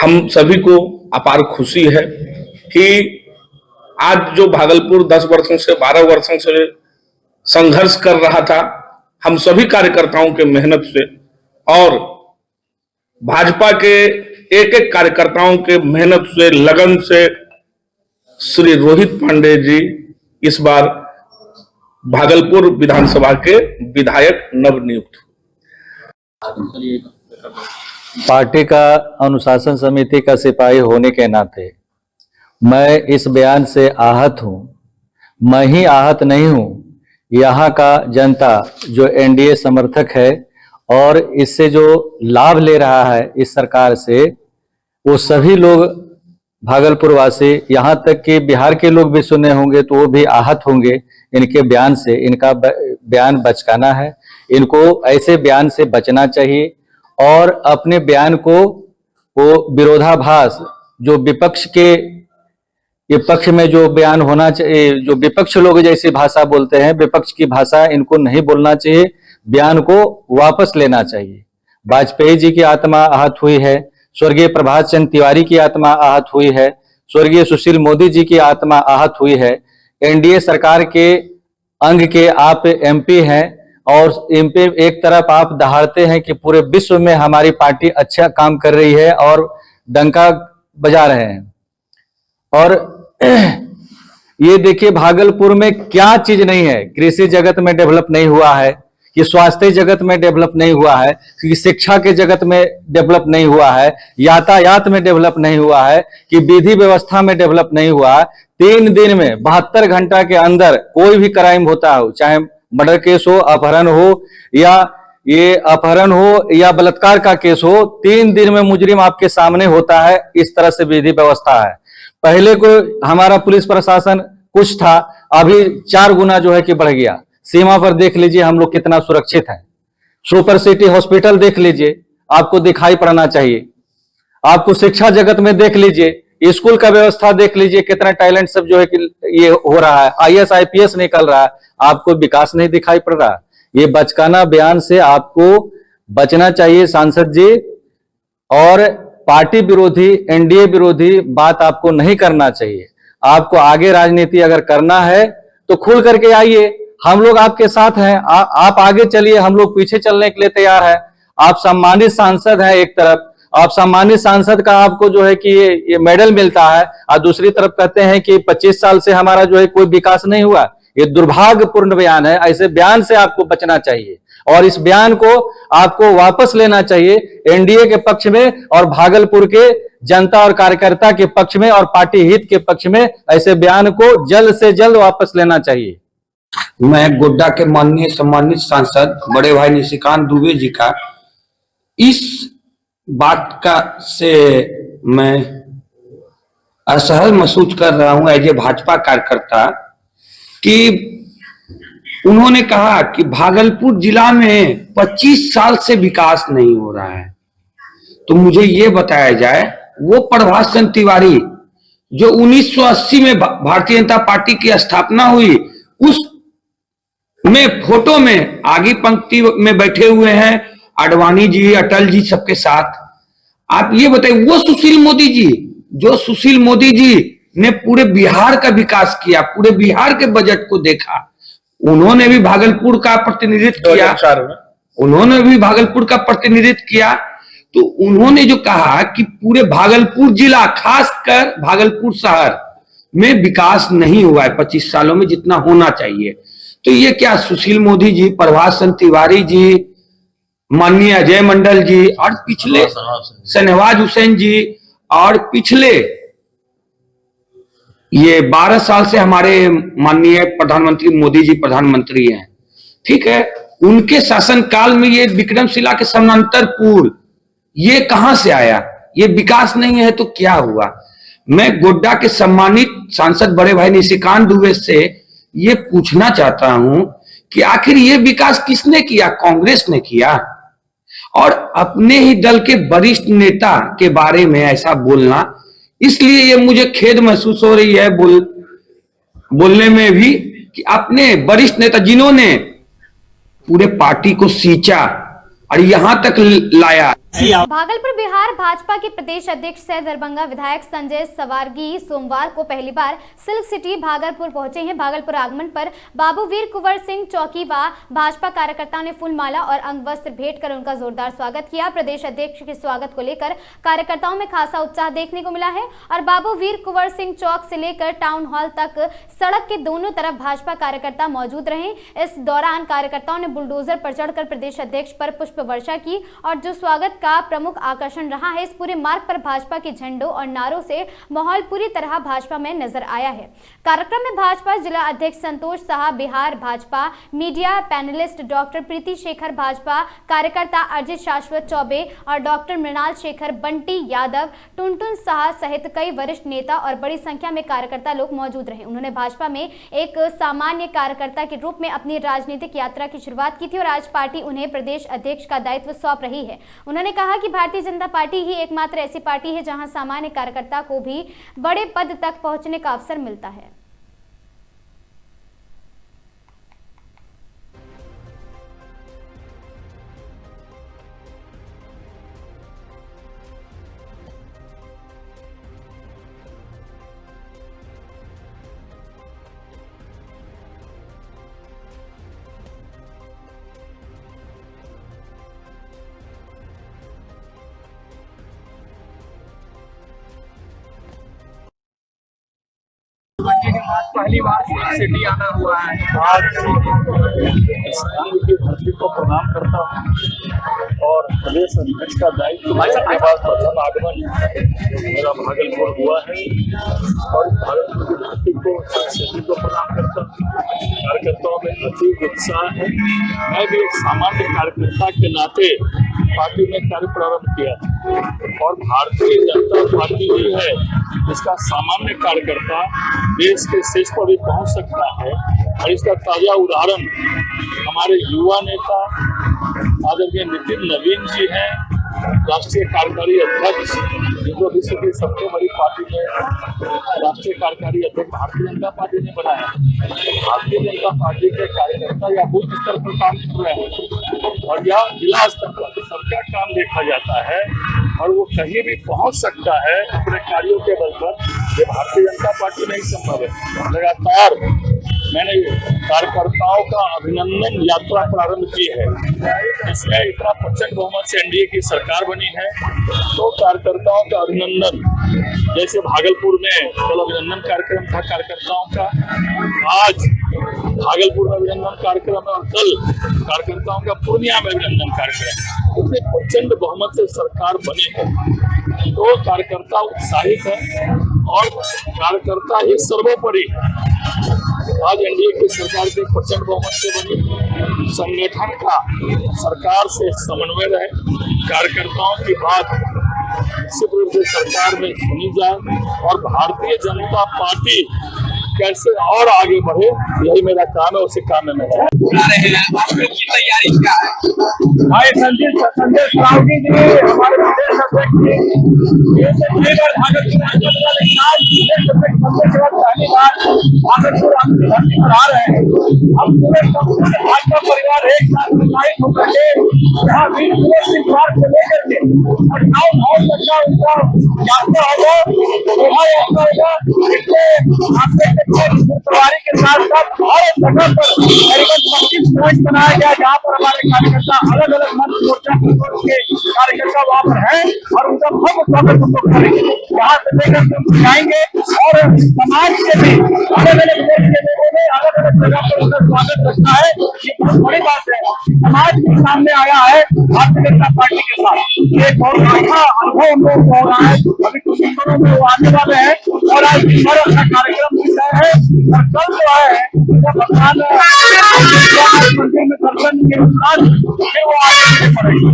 S17: हम सभी को अपार खुशी है कि आज जो भागलपुर 10 वर्षों से 12 वर्षों से संघर्ष कर रहा था, हम सभी कार्यकर्ताओं के मेहनत से और भाजपा के एक एक कार्यकर्ताओं के मेहनत से, लगन से श्री रोहित पांडे जी इस बार भागलपुर विधानसभा के विधायक नवनियुक्त।
S7: पार्टी का अनुशासन समिति का सिपाही होने के नाते मैं इस बयान से आहत हूं। मैं ही आहत नहीं हूं, यहाँ का जनता जो एनडीए समर्थक है और इससे जो लाभ ले रहा है इस सरकार से, वो सभी लोग भागलपुर वासी, यहाँ तक कि बिहार के लोग भी सुने होंगे तो वो भी आहत होंगे इनके बयान से। इनका बयान बचकाना है, इनको ऐसे बयान से बचना चाहिए और अपने बयान को वो विरोधाभास जो विपक्ष के ये पक्ष में जो बयान होना चाहिए, जो विपक्ष लोग जैसी भाषा बोलते हैं, विपक्ष की भाषा इनको नहीं बोलना चाहिए, बयान को वापस लेना चाहिए। वाजपेयी जी की आत्मा आहत हुई है, स्वर्गीय प्रभात चंद्र तिवारी की आत्मा आहत हुई है, स्वर्गीय सुशील मोदी जी की आत्मा आहत हुई है। एनडीए सरकार के अंग के आप एमपी हैं और एमपी एक तरफ आप दहाड़ते हैं कि पूरे विश्व में हमारी पार्टी अच्छा काम कर रही है और डंका बजा रहे हैं। और ये देखिए भागलपुर में क्या चीज नहीं है, कृषि जगत में डेवलप नहीं हुआ है, कि स्वास्थ्य जगत में डेवलप नहीं हुआ है, कि शिक्षा के जगत में डेवलप नहीं हुआ है, यातायात में डेवलप नहीं हुआ है, कि विधि व्यवस्था में डेवलप नहीं हुआ है। 3 दिन में 72 घंटा के अंदर कोई भी क्राइम होता हो, चाहे मर्डर केस हो, अपहरण हो या बलात्कार का केस हो, 3 दिन में मुजरिम आपके सामने होता है। इस तरह से विधि व्यवस्था है। पहले को हमारा पुलिस प्रशासन कुछ था, अभी 4 गुना जो है कि बढ़ गया। सीमा पर देख लीजिए हम लोग कितना सुरक्षित है। सुपर सिटी हॉस्पिटल देख लीजिए, आपको दिखाई पड़ना चाहिए। आपको शिक्षा जगत में देख लीजिए, स्कूल का व्यवस्था देख लीजिए, कितना टैलेंट सब जो है कि ये हो रहा है, IAS IPS निकल रहा है, आपको विकास नहीं दिखाई पड़ रहा। ये बचकाना बयान से आपको बचना चाहिए सांसद जी, और पार्टी विरोधी, एनडीए विरोधी बात आपको नहीं करना चाहिए। आपको आगे राजनीति अगर करना है तो खुल करके आइए, हम लोग आपके साथ हैं। आप आगे चलिए, हम लोग पीछे चलने के लिए तैयार हैं। आप सम्मानित सांसद हैं, एक तरफ आप सम्मानित सांसद का आपको जो है कि ये मेडल मिलता है, और दूसरी तरफ कहते हैं कि 25 साल से हमारा जो है कोई विकास नहीं हुआ। ये दुर्भाग्यपूर्ण बयान है। ऐसे बयान से आपको बचना चाहिए और इस बयान को आपको वापस लेना चाहिए एनडीए के पक्ष में और भागलपुर के जनता और कार्यकर्ता के पक्ष में और पार्टी हित के पक्ष में। ऐसे बयान को जल्द से जल्द वापस लेना चाहिए।
S11: मैं गोड्डा के माननीय सम्मानित सांसद बड़े भाई निशिकांत दुबे जी का इस बात का से मैं असहज महसूस कर रहा हूं एज ए भाजपा कार्यकर्ता, कि उन्होंने कहा कि भागलपुर जिला में 25 साल से विकास नहीं हो रहा है। तो मुझे ये बताया जाए, वो प्रभात चंद्र तिवारी जो 1980 में भारतीय जनता पार्टी की स्थापना हुई, उस में फोटो में आगे पंक्ति में बैठे हुए हैं आडवाणी जी, अटल जी सबके साथ। आप ये बताइए, वो सुशील मोदी जी, जो सुशील मोदी जी ने पूरे बिहार का विकास किया, पूरे बिहार के बजट को देखा, उन्होंने भी भागलपुर का प्रतिनिधित्व किया, उन्होंने भी भागलपुर का प्रतिनिधित्व किया। तो उन्होंने जो कहा कि पूरे भागलपुर जिला, खासकर भागलपुर शहर में विकास नहीं हुआ है 25 सालों में जितना होना चाहिए। तो ये क्या सुशील मोदी जी, प्रभात चंद्र तिवारी जी, माननीय अजय मंडल जी और पिछले शहनवाज हुसैन जी और पिछले ये 12 साल से हमारे माननीय प्रधानमंत्री मोदी जी प्रधानमंत्री हैं, ठीक है, उनके शासनकाल में ये विक्रमशिला के समानांतर पुल ये कहां से आया? ये विकास नहीं है तो क्या हुआ? मैं गोड्डा के सम्मानित सांसद बड़े भाई निशिकांत दुबे से ये पूछना चाहता हूं कि आखिर ये विकास किसने किया? कांग्रेस ने किया। और अपने ही दल के वरिष्ठ नेता के बारे में ऐसा बोलना, इसलिए ये मुझे खेद महसूस हो रही है बोलने में भी कि अपने वरिष्ठ नेता जिन्होंने पूरे पार्टी को सींचा और यहाँ तक लाया।
S1: भागलपुर बिहार भाजपा के प्रदेश अध्यक्ष सह दरभंगा विधायक संजय सवारगी सोमवार को पहली बार सिल्क सिटी भागलपुर पहुंचे हैं। भागलपुर आगमन पर बाबू वीर कुंवर सिंह चौकी व भाजपा कार्यकर्ताओं ने फूल माला और अंग वस्त्र भेंट कर उनका जोरदार स्वागत किया। प्रदेश अध्यक्ष के स्वागत को लेकर कार्यकर्ताओं में खासा उत्साह देखने को मिला है और बाबू वीर कुंवर सिंह चौक से लेकर टाउन हॉल तक सड़क के दोनों तरफ भाजपा कार्यकर्ता मौजूद रहे। इस दौरान कार्यकर्ताओं ने बुलडोजर पर चढ़कर प्रदेश अध्यक्ष पर पुष्प वर्षा की और जो स्वागत का प्रमुख आकर्षण रहा है। इस पूरे मार्ग पर भाजपा के झंडों और नारों से माहौल पूरी तरह भाजपा में नजर आया है। कार्यक्रम में भाजपा जिला अध्यक्ष Santosh Saha, Bihar Bhajpa media panelist doctor Preeti Shekhar, Bhajpa कार्यकर्ता अजित शाश्वत चौबे और डॉक्टर मृणाल शेखर, बंटी यादव, टुनटुन साहा सहित कई वरिष्ठ नेता और बड़ी संख्या में कार्यकर्ता लोग मौजूद रहे। उन्होंने भाजपा में एक सामान्य कार्यकर्ता के रूप में अपनी राजनीतिक यात्रा की शुरुआत की थी और आज पार्टी उन्हें प्रदेश अध्यक्ष का दायित्व सौंप रही है। उन्होंने कहा कि भारतीय जनता पार्टी ही एकमात्र ऐसी पार्टी है जहां सामान्य कार्यकर्ता को भी बड़े पद तक पहुंचने का अवसर मिलता है।
S2: पहली बार सिल्क सिटी आना हुआ है। आज इस काम की धरती को प्रणाम करता हूँ और प्रदेश अध्यक्ष का दायित्व के बाद प्रथम आगमन मेरा भागलपुर हुआ है और भागलपुर की धरती को सिटी को प्रणाम करता हूँ। कार्यकर्ताओं में अतीब उत्साह है। मैं भी एक सामान्य कार्यकर्ता के नाते पार्टी में कार्य प्रारंभ किया और भारतीय जनता पार्टी ही है जिसका सामान्य कार्यकर्ता देश के शीर्ष पर भी पहुंच सकता है और इसका ताजा उदाहरण हमारे युवा नेता आदरणीय नितिन नवीन जी हैं, राष्ट्रीय कार्यकारी अध्यक्ष, जिनको विश्व की सबसे बड़ी पार्टी में राष्ट्रीय कार्यकारी अध्यक्ष भारतीय जनता पार्टी ने बनाया। भारतीय जनता पार्टी के कार्यकर्ता या बूथ स्तर पर काम कर रहे हैं और या जिला स्तर पर सबका काम देखा जाता है और वो कहीं भी पहुंच सकता है अपने कार्यों के बल पर। ये भारतीय जनता पार्टी में ही संभव है। लगातार मैंने कार्यकर्ताओं का अभिनंदन यात्रा प्रारंभ की है। इसमें इतना प्रचंड बहुमत से एनडीए की सरकार बनी है तो कार्यकर्ताओं का अभिनंदन, जैसे भागलपुर में कल अभिनंदन कार्यक्रम था कार्यकर्ताओं का, आज भागलपुर में अभिनंदन कार्यक्रम है और कल कार्यकर्ताओं का पूर्णिया में अभिनंदन कार्यक्रम। इतने प्रचंड बहुमत से सरकार बनी है तो कार्यकर्ता उत्साहित है और कार्यकर्ता ही सर्वोपरि। आज एनडीए की सरकार के प्रचंड बहुमत से बनी संगठन का सरकार से समन्वय रहे, कार्यकर्ताओं की बात निश्चित रूप से सरकार में सुनी जाए और भारतीय जनता पार्टी कैसे और आगे बढ़े, यही मेरा काम है, उसी काम में मैं तैयारी क्या है? भाई संजय सरावगी जी हमारे प्रदेश अध्यक्ष जी, ये पहली बार पहली बार भागलपुर धरती पर आ रहे हैं। हम पूरे भाजपा परिवार एक साथ उत्साहित होकर के यहाँ वीर कुंवर सिंह पार्क से लेकर के और टाउन हॉल तक का उनका यात्रा होगा, शोभा यात्रा होगा। इससे सवारी के साथ साथ भारत जगह पर करीबन 25 पॉइंट बनाया गया जहाँ पर हमारे कार्यकर्ता अलग अलग मंच मोर्चा के कार्यकर्ता वहाँ पर हैं और उनका भव्य स्वागत हम लोग करेंगे। यहाँ से लेकर जाएंगे और समाज के भी अलग अलग देश के लोगों ने अलग अलग जगह पर उनका स्वागत रखना है। ये बहुत बड़ी बात है, समाज के सामने आया है भारतीय जनता पार्टी के साथ। ये बहुत अच्छा अनुभव हम लोग हो रहा है। अभी कुछ दिनों में वो आने वाले हैं और आज दिन भर अपना कार्यक्रम भी है और कल जो है भगवान मंदिर में दर्शन के उपरांत फिर वो आगे पड़ेंगे।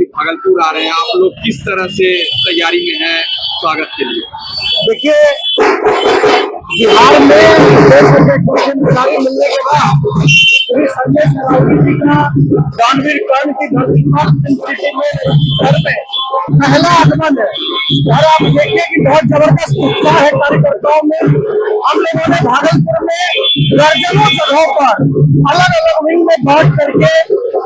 S9: भागलपुर आ रहे हैं, आप लोग किस तरह से तैयारी में हैं
S21: स्वागत के लिए?
S10: देखिए, बिहार में जिम्मेदारी मिलने के बाद श्री संजय सरावगी जी का दानवीर कर्ण की धरती में शहर में पहला आगमन है और आप देखिए कि बहुत जबरदस्त उत्साह है कार्यकर्ताओं में। हम लोगों ने भागलपुर में दर्जनों जगहों पर अलग अलग विंग में बांट करके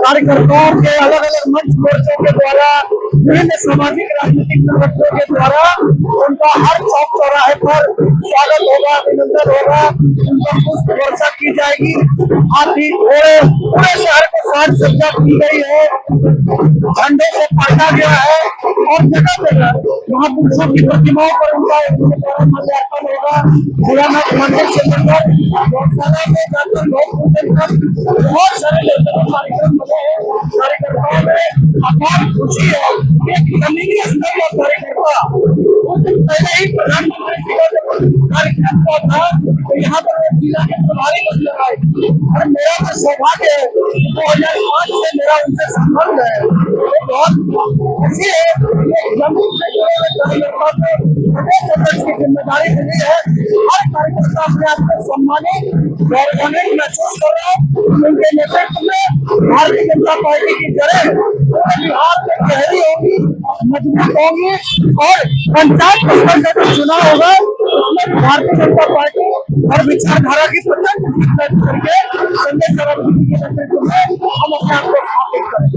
S10: कार्यकर्ताओं के अलग अलग मंच मोर्चों के द्वारा विभिन्न सामाजिक राजनीतिक संगठनों के द्वारा उनका हर चौक चौराहे पर स्वागत होगा, अभिनंदन होगा, उनका पुष्प वर्षा की जाएगी। हाथी घोड़े पूरे शहर को साज सज्जा की गई है, झंडे से काटा गया है और जगह जगह महापुरुषों की प्रतिमाओं पर उनका माल्यार्पण होगा। भोलानाथ मंदिर से लेकर गौशाला में जाकर लोग पूजन कर बहुत सारे कार्यक्रम बने हैं। कार्यकर्ताओं में अपार खुशी है। एक जमीनी स्तर का कार्यकर्ता पहले ही प्रधानमंत्री जी का कार्यक्रम हुआ था तो यहाँ पर जिला के प्रभारी बन लगाए और मेरा तो सौभाग्य है 2005 से मेरा उनसे संबंध है। तो बहुत खुशी है। जमीन से जुड़े हुए कार्यकर्ता को प्रदेश अध्यक्ष की जिम्मेदारी मिली है। हर कार्यकर्ता अपने आप को सम्मानित गौरवान्वित महसूस कर रहा है। उनके नेतृत्व में भारतीय जनता पार्टी की जड़ें बिहार में गहरी होगी, मजबूत होगी और पंचायत स्तर का जो चुनाव होगा उसमें भारतीय जनता पार्टी और विचारधारा की प्रचंड करके संजय सरावगी के नेतृत्व में हम अपने आप को स्थापित करें।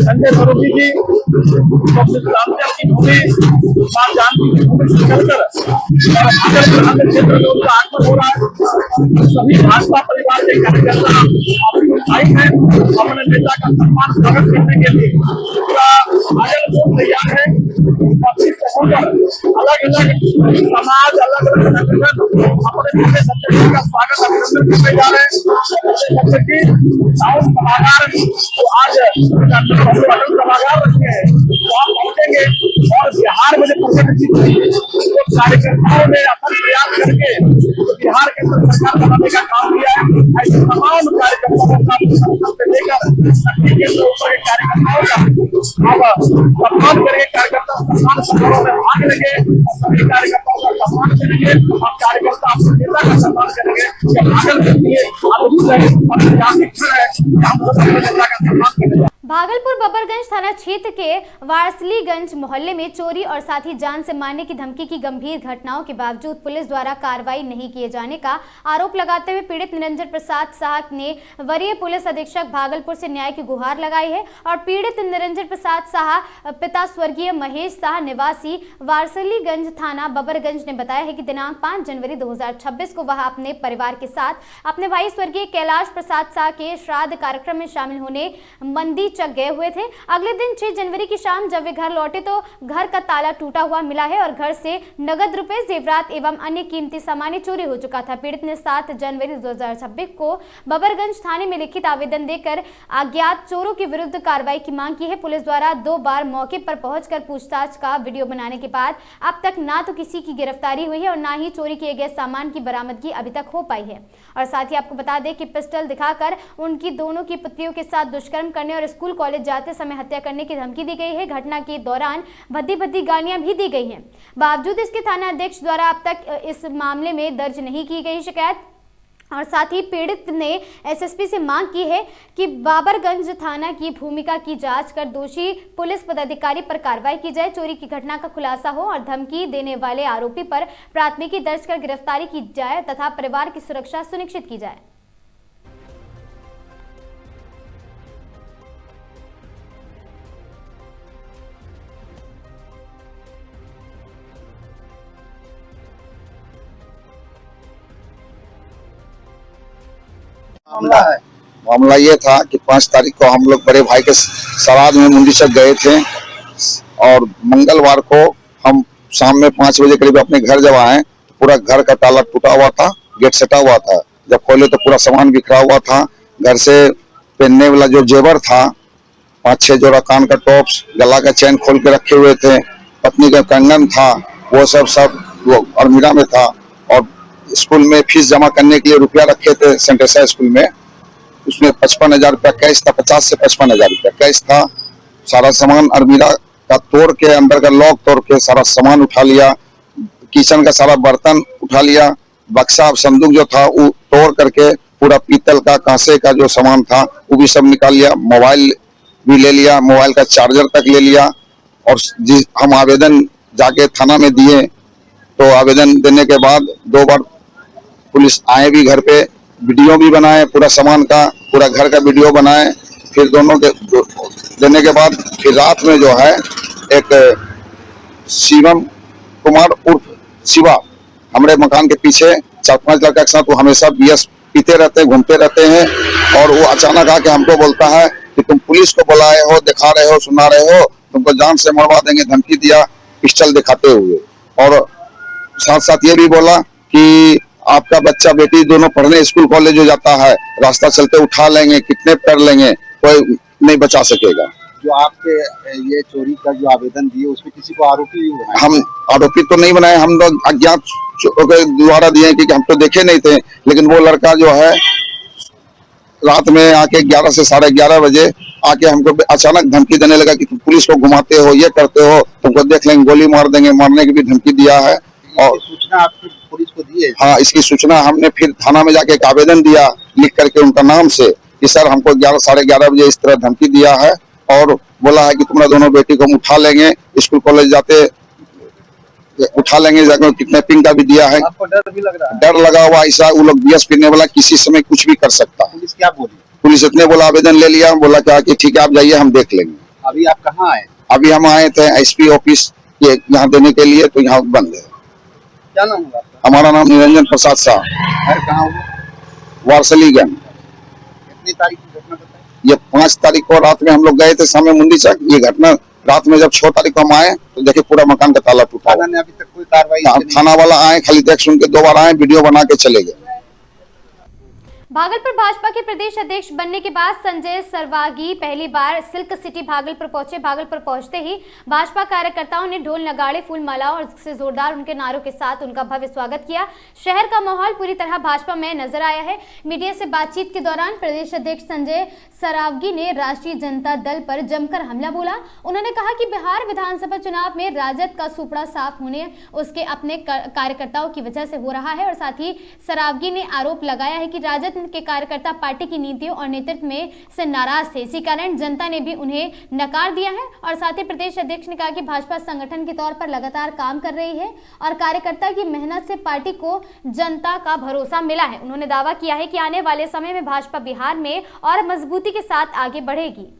S10: संजय सरावगी जी की भूमि मां जानकी की भूमि से चलकर भागलपुर क्षेत्र में उनका आगमन हो रहा है। सभी भाजपा परिवार के कार्यकर्ता आई है अपने नेता का सम्मान स्वागत करने के लिए पूरा भागलपुर तैयार है। अलग अलग समाज अलग अलग संगठन अपने नेता सत्याग्रह का स्वागत अभिनंदन करने जा रहे हैं। साउथ सभागार तो आज अटल सभागार रखे हैं वहाँ पहुंचेंगे और बिहार में जो कार्यकर्ताओं ने अपन प्रयास करके बिहार के सरकार बनाने का काम किया है। ऐसे तमाम कार्यकर्ताओं का लेकर कार्यकर्ताओं का अब सम्मान करेंगे। कार्यकर्ता सम्मान समारोह में भाग लेंगे, सभी कार्यकर्ताओं का सम्मान करेंगे और कार्यकर्ता अपने नेता का सम्मान करेंगे।
S1: भागलपुर बबरगंज थाना क्षेत्र के वारसलीगंज मोहल्ले में चोरी और साथ ही जान से मारने की धमकी की गंभीर घटनाओं के बावजूद पुलिस द्वारा कार्रवाई नहीं किए जाने का आरोप लगाते हुए पीड़ित निरंजन प्रसाद साह ने वरीय पुलिस अधीक्षक भागलपुर से न्याय की गुहार लगाई है और पीड़ित निरंजन प्रसाद साह पिता स्वर्गीय महेश साह निवासी वारसलीगंज थाना बबरगंज ने बताया है कि दिनांक 5 जनवरी 2026 को वह अपने परिवार के साथ अपने भाई स्वर्गीय कैलाश प्रसाद साह के श्राद्ध कार्यक्रम में शामिल होने मंदी चक गए हुए थे। अगले दिन 6 जनवरी की शाम जब वे घर लौटे तो घर का ताला टूटा हुआ मिला है और घर से नगद रुपए, जेवरात एवं अन्य कीमती सामान चोरी हो चुका था। पीड़ित ने 7 जनवरी 2026 को बबरगंज थाने में लिखित आवेदन देकर अज्ञात चोरों के विरुद्ध कार्रवाई की मांग की है। पुलिस द्वारा 2 बार मौके पर पहुंचकर पूछताछ का वीडियो बनाने के बाद अब तक ना तो किसी की गिरफ्तारी हुई है और ना ही चोरी किए गए सामान की बरामदगी अभी तक हो पाई है। और साथ ही आपको बता दें कि पिस्टल दिखाकर उनकी दोनों की पुत्रियों के साथ दुष्कर्म करने और स्कूल कॉलेज जाते समय हत्या करने की धमकी दी गई है। घटना के दौरान भद्दी गालियां भी दी गई हैं। बावजूद इसके थाना अध्यक्ष द्वारा अब तक इस मामले में दर्ज नहीं की गई शिकायत। और साथ ही पीड़ित ने एसएसपी से मांग की है कि बाबरगंज थाना की भूमिका की जांच कर दोषी पुलिस पदाधिकारी पर कार्रवाई की जाए, चोरी की घटना का खुलासा हो और धमकी देने वाले आरोपी पर प्राथमिकी दर्ज कर गिरफ्तारी की जाए तथा परिवार की सुरक्षा सुनिश्चित की जाए।
S3: मामला ये था कि 5 तारीख को हम लोग बड़े भाई के श्राद्ध में मुंडीचक गए थे और मंगलवार को हम शाम में 5 बजे करीब अपने घर जब आए तो पूरा घर का ताला टूटा हुआ था, गेट सटा हुआ था। जब खोले तो पूरा सामान बिखरा हुआ था। घर से पहनने वाला जो जेवर था, 5-6 जोड़ा कान का टॉप्स, गला का चैन खोल के रखे हुए थे, पत्नी का कंगन था, वो सब वो अलमीरा में था। और स्कूल में फीस जमा करने के लिए रुपया रखे थे सेंटेसा स्कूल में, उसमें 55,000 रुपया कैश था, 50 से 55,000 रुपया कैश था। सारा सामान अलमीरा का तोड़ के, अंदर का लॉक तोड़ के सारा सामान उठा लिया, किचन का सारा बर्तन उठा लिया, बक्सा संदूक जो था वो तोड़ करके पूरा पीतल का, कांसे का जो सामान था वो भी सब निकाल लिया, मोबाइल भी ले लिया, मोबाइल का चार्जर तक ले लिया। और हम आवेदन जाके थाना में दिए, तो आवेदन देने के बाद 2 बार पुलिस आए भी घर पे, वीडियो भी बनाए पूरा सामान का, पूरा घर का वीडियो बनाए। फिर दोनों के देने के बाद फिर रात में जो है एक शिवम कुमार उर्फ शिवा हमारे मकान के पीछे 4-5 लड़का के साथ, वो हमेशा बीएस पीते रहते हैं, घूमते रहते हैं। और वो अचानक आके हमको बोलता है कि तुम पुलिस को बुलाए हो, दिखा रहे हो, सुना रहे हो, तुमको जान से मरवा देंगे, धमकी दिया पिस्टल दिखाते हुए। और साथ साथ ये भी बोला कि आपका बच्चा बेटी दोनों पढ़ने स्कूल कॉलेज जो जाता है, रास्ता चलते उठा लेंगे, किडनैप कर लेंगे, कोई नहीं बचा सकेगा।
S8: जो आपके ये चोरी का जो आवेदन दिए उसमें किसी को आरोपी भी बनाया?
S3: हम आरोपी तो नहीं बनाए, हम लोग अज्ञात के द्वारा दिए, क्योंकि हम तो देखे नहीं थे। लेकिन वो लड़का जो है रात में आके 11 से 11:30 बजे आके हमको अचानक धमकी देने लगा कि तुम पुलिस को घुमाते हो, ये करते हो, तुमको देख लेंगे, गोली मार देंगे, मारने की भी धमकी दिया है। और
S8: सूचना आपने पुलिस को दी है?
S3: हाँ, इसकी सूचना हमने फिर थाना में जाके एक आवेदन दिया लिख करके उनका नाम से कि सर हमको 11 साढ़े 11 बजे इस तरह धमकी दिया है और बोला है कि तुम्हारा दोनों बेटी को हम उठा लेंगे, स्कूल कॉलेज जाते उठा लेंगे, जाकर किडनैपिंग का भी दिया है।
S8: आपको डर भी लग रहा है?
S3: डर लगा हुआ, ऐसा वो लोग बीएस पीने वाला किसी समय कुछ भी कर सकता है।
S8: पुलिस क्या बोली?
S3: पुलिस इतने बोला, आवेदन ले लिया, बोला क्या कि ठीक है आप जाइए, हम देख लेंगे।
S8: अभी आप कहाँ आए?
S3: अभी हम आए थे एसपी ऑफिस ये यहाँ देने के लिए, तो यहाँ बंद है।
S8: क्या नाम है आपका?
S3: हमारा नाम निरंजन प्रसाद शाह।
S8: घर कहाँ हुआ?
S3: वारसलीगंज।
S8: कितनी तारीख की घटना बताइए?
S3: ये 5 तारीख को रात में हम लोग गए थे सामने मुंडी चक। ये घटना रात में जब 6 तारीख को हम आए तो देखिए पूरा मकान का ताला टूटा।
S8: थाना ने अभी तक कोई कार्रवाई?
S3: थाना वाला आए, खाली देख सुन के 2 बार आए, वीडियो बना के चले गए।
S1: भागलपुर भाजपा के प्रदेश अध्यक्ष बनने के बाद संजय सरवागी पहली बार सिल्क सिटी भागलपुर पहुंचे। भागलपुर पहुंचते ही भाजपा कार्यकर्ताओं ने ढोल नगाड़े, फूल माला और से जोरदार उनके नारों के साथ उनका भव्य स्वागत किया। शहर का माहौल पूरी तरह भाजपा में नजर आया है। मीडिया से बातचीत के दौरान प्रदेश अध्यक्ष संजय सरवागी ने राष्ट्रीय जनता दल पर जमकर हमला बोला। उन्होंने कहा कि बिहार विधानसभा चुनाव में राजद का सुपड़ा साफ होने उसके अपने कार्यकर्ताओं की वजह से हो रहा है। और साथ ही सरवागी ने आरोप लगाया है कि राजद के कार्यकर्ता पार्टी की नीतियों और नेतृत्व में से नाराज थे, इसी कारण जनता ने भी उन्हें नकार दिया है। और साथ ही प्रदेश अध्यक्ष ने कहा कि भाजपा संगठन के तौर पर लगातार काम कर रही है और कार्यकर्ता की मेहनत से पार्टी को जनता का भरोसा मिला है। उन्होंने दावा किया है कि आने वाले समय में भाजपा बिहार में और मजबूती के साथ आगे बढ़ेगी।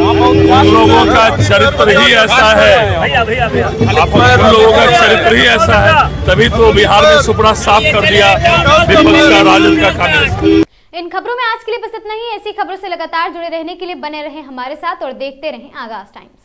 S2: उन लोगों का चरित्र ही ऐसा है, उन लोगों का चरित्र ही ऐसा है, तभी तो बिहार में सुपड़ा साफ कर दिया विपक्ष का, राजद का, कांग्रेस।
S1: इन खबरों में आज के लिए बस इतना ही। ऐसी खबरों से लगातार जुड़े रहने के लिए बने रहें हमारे साथ और देखते रहें आगाज टाइम्स।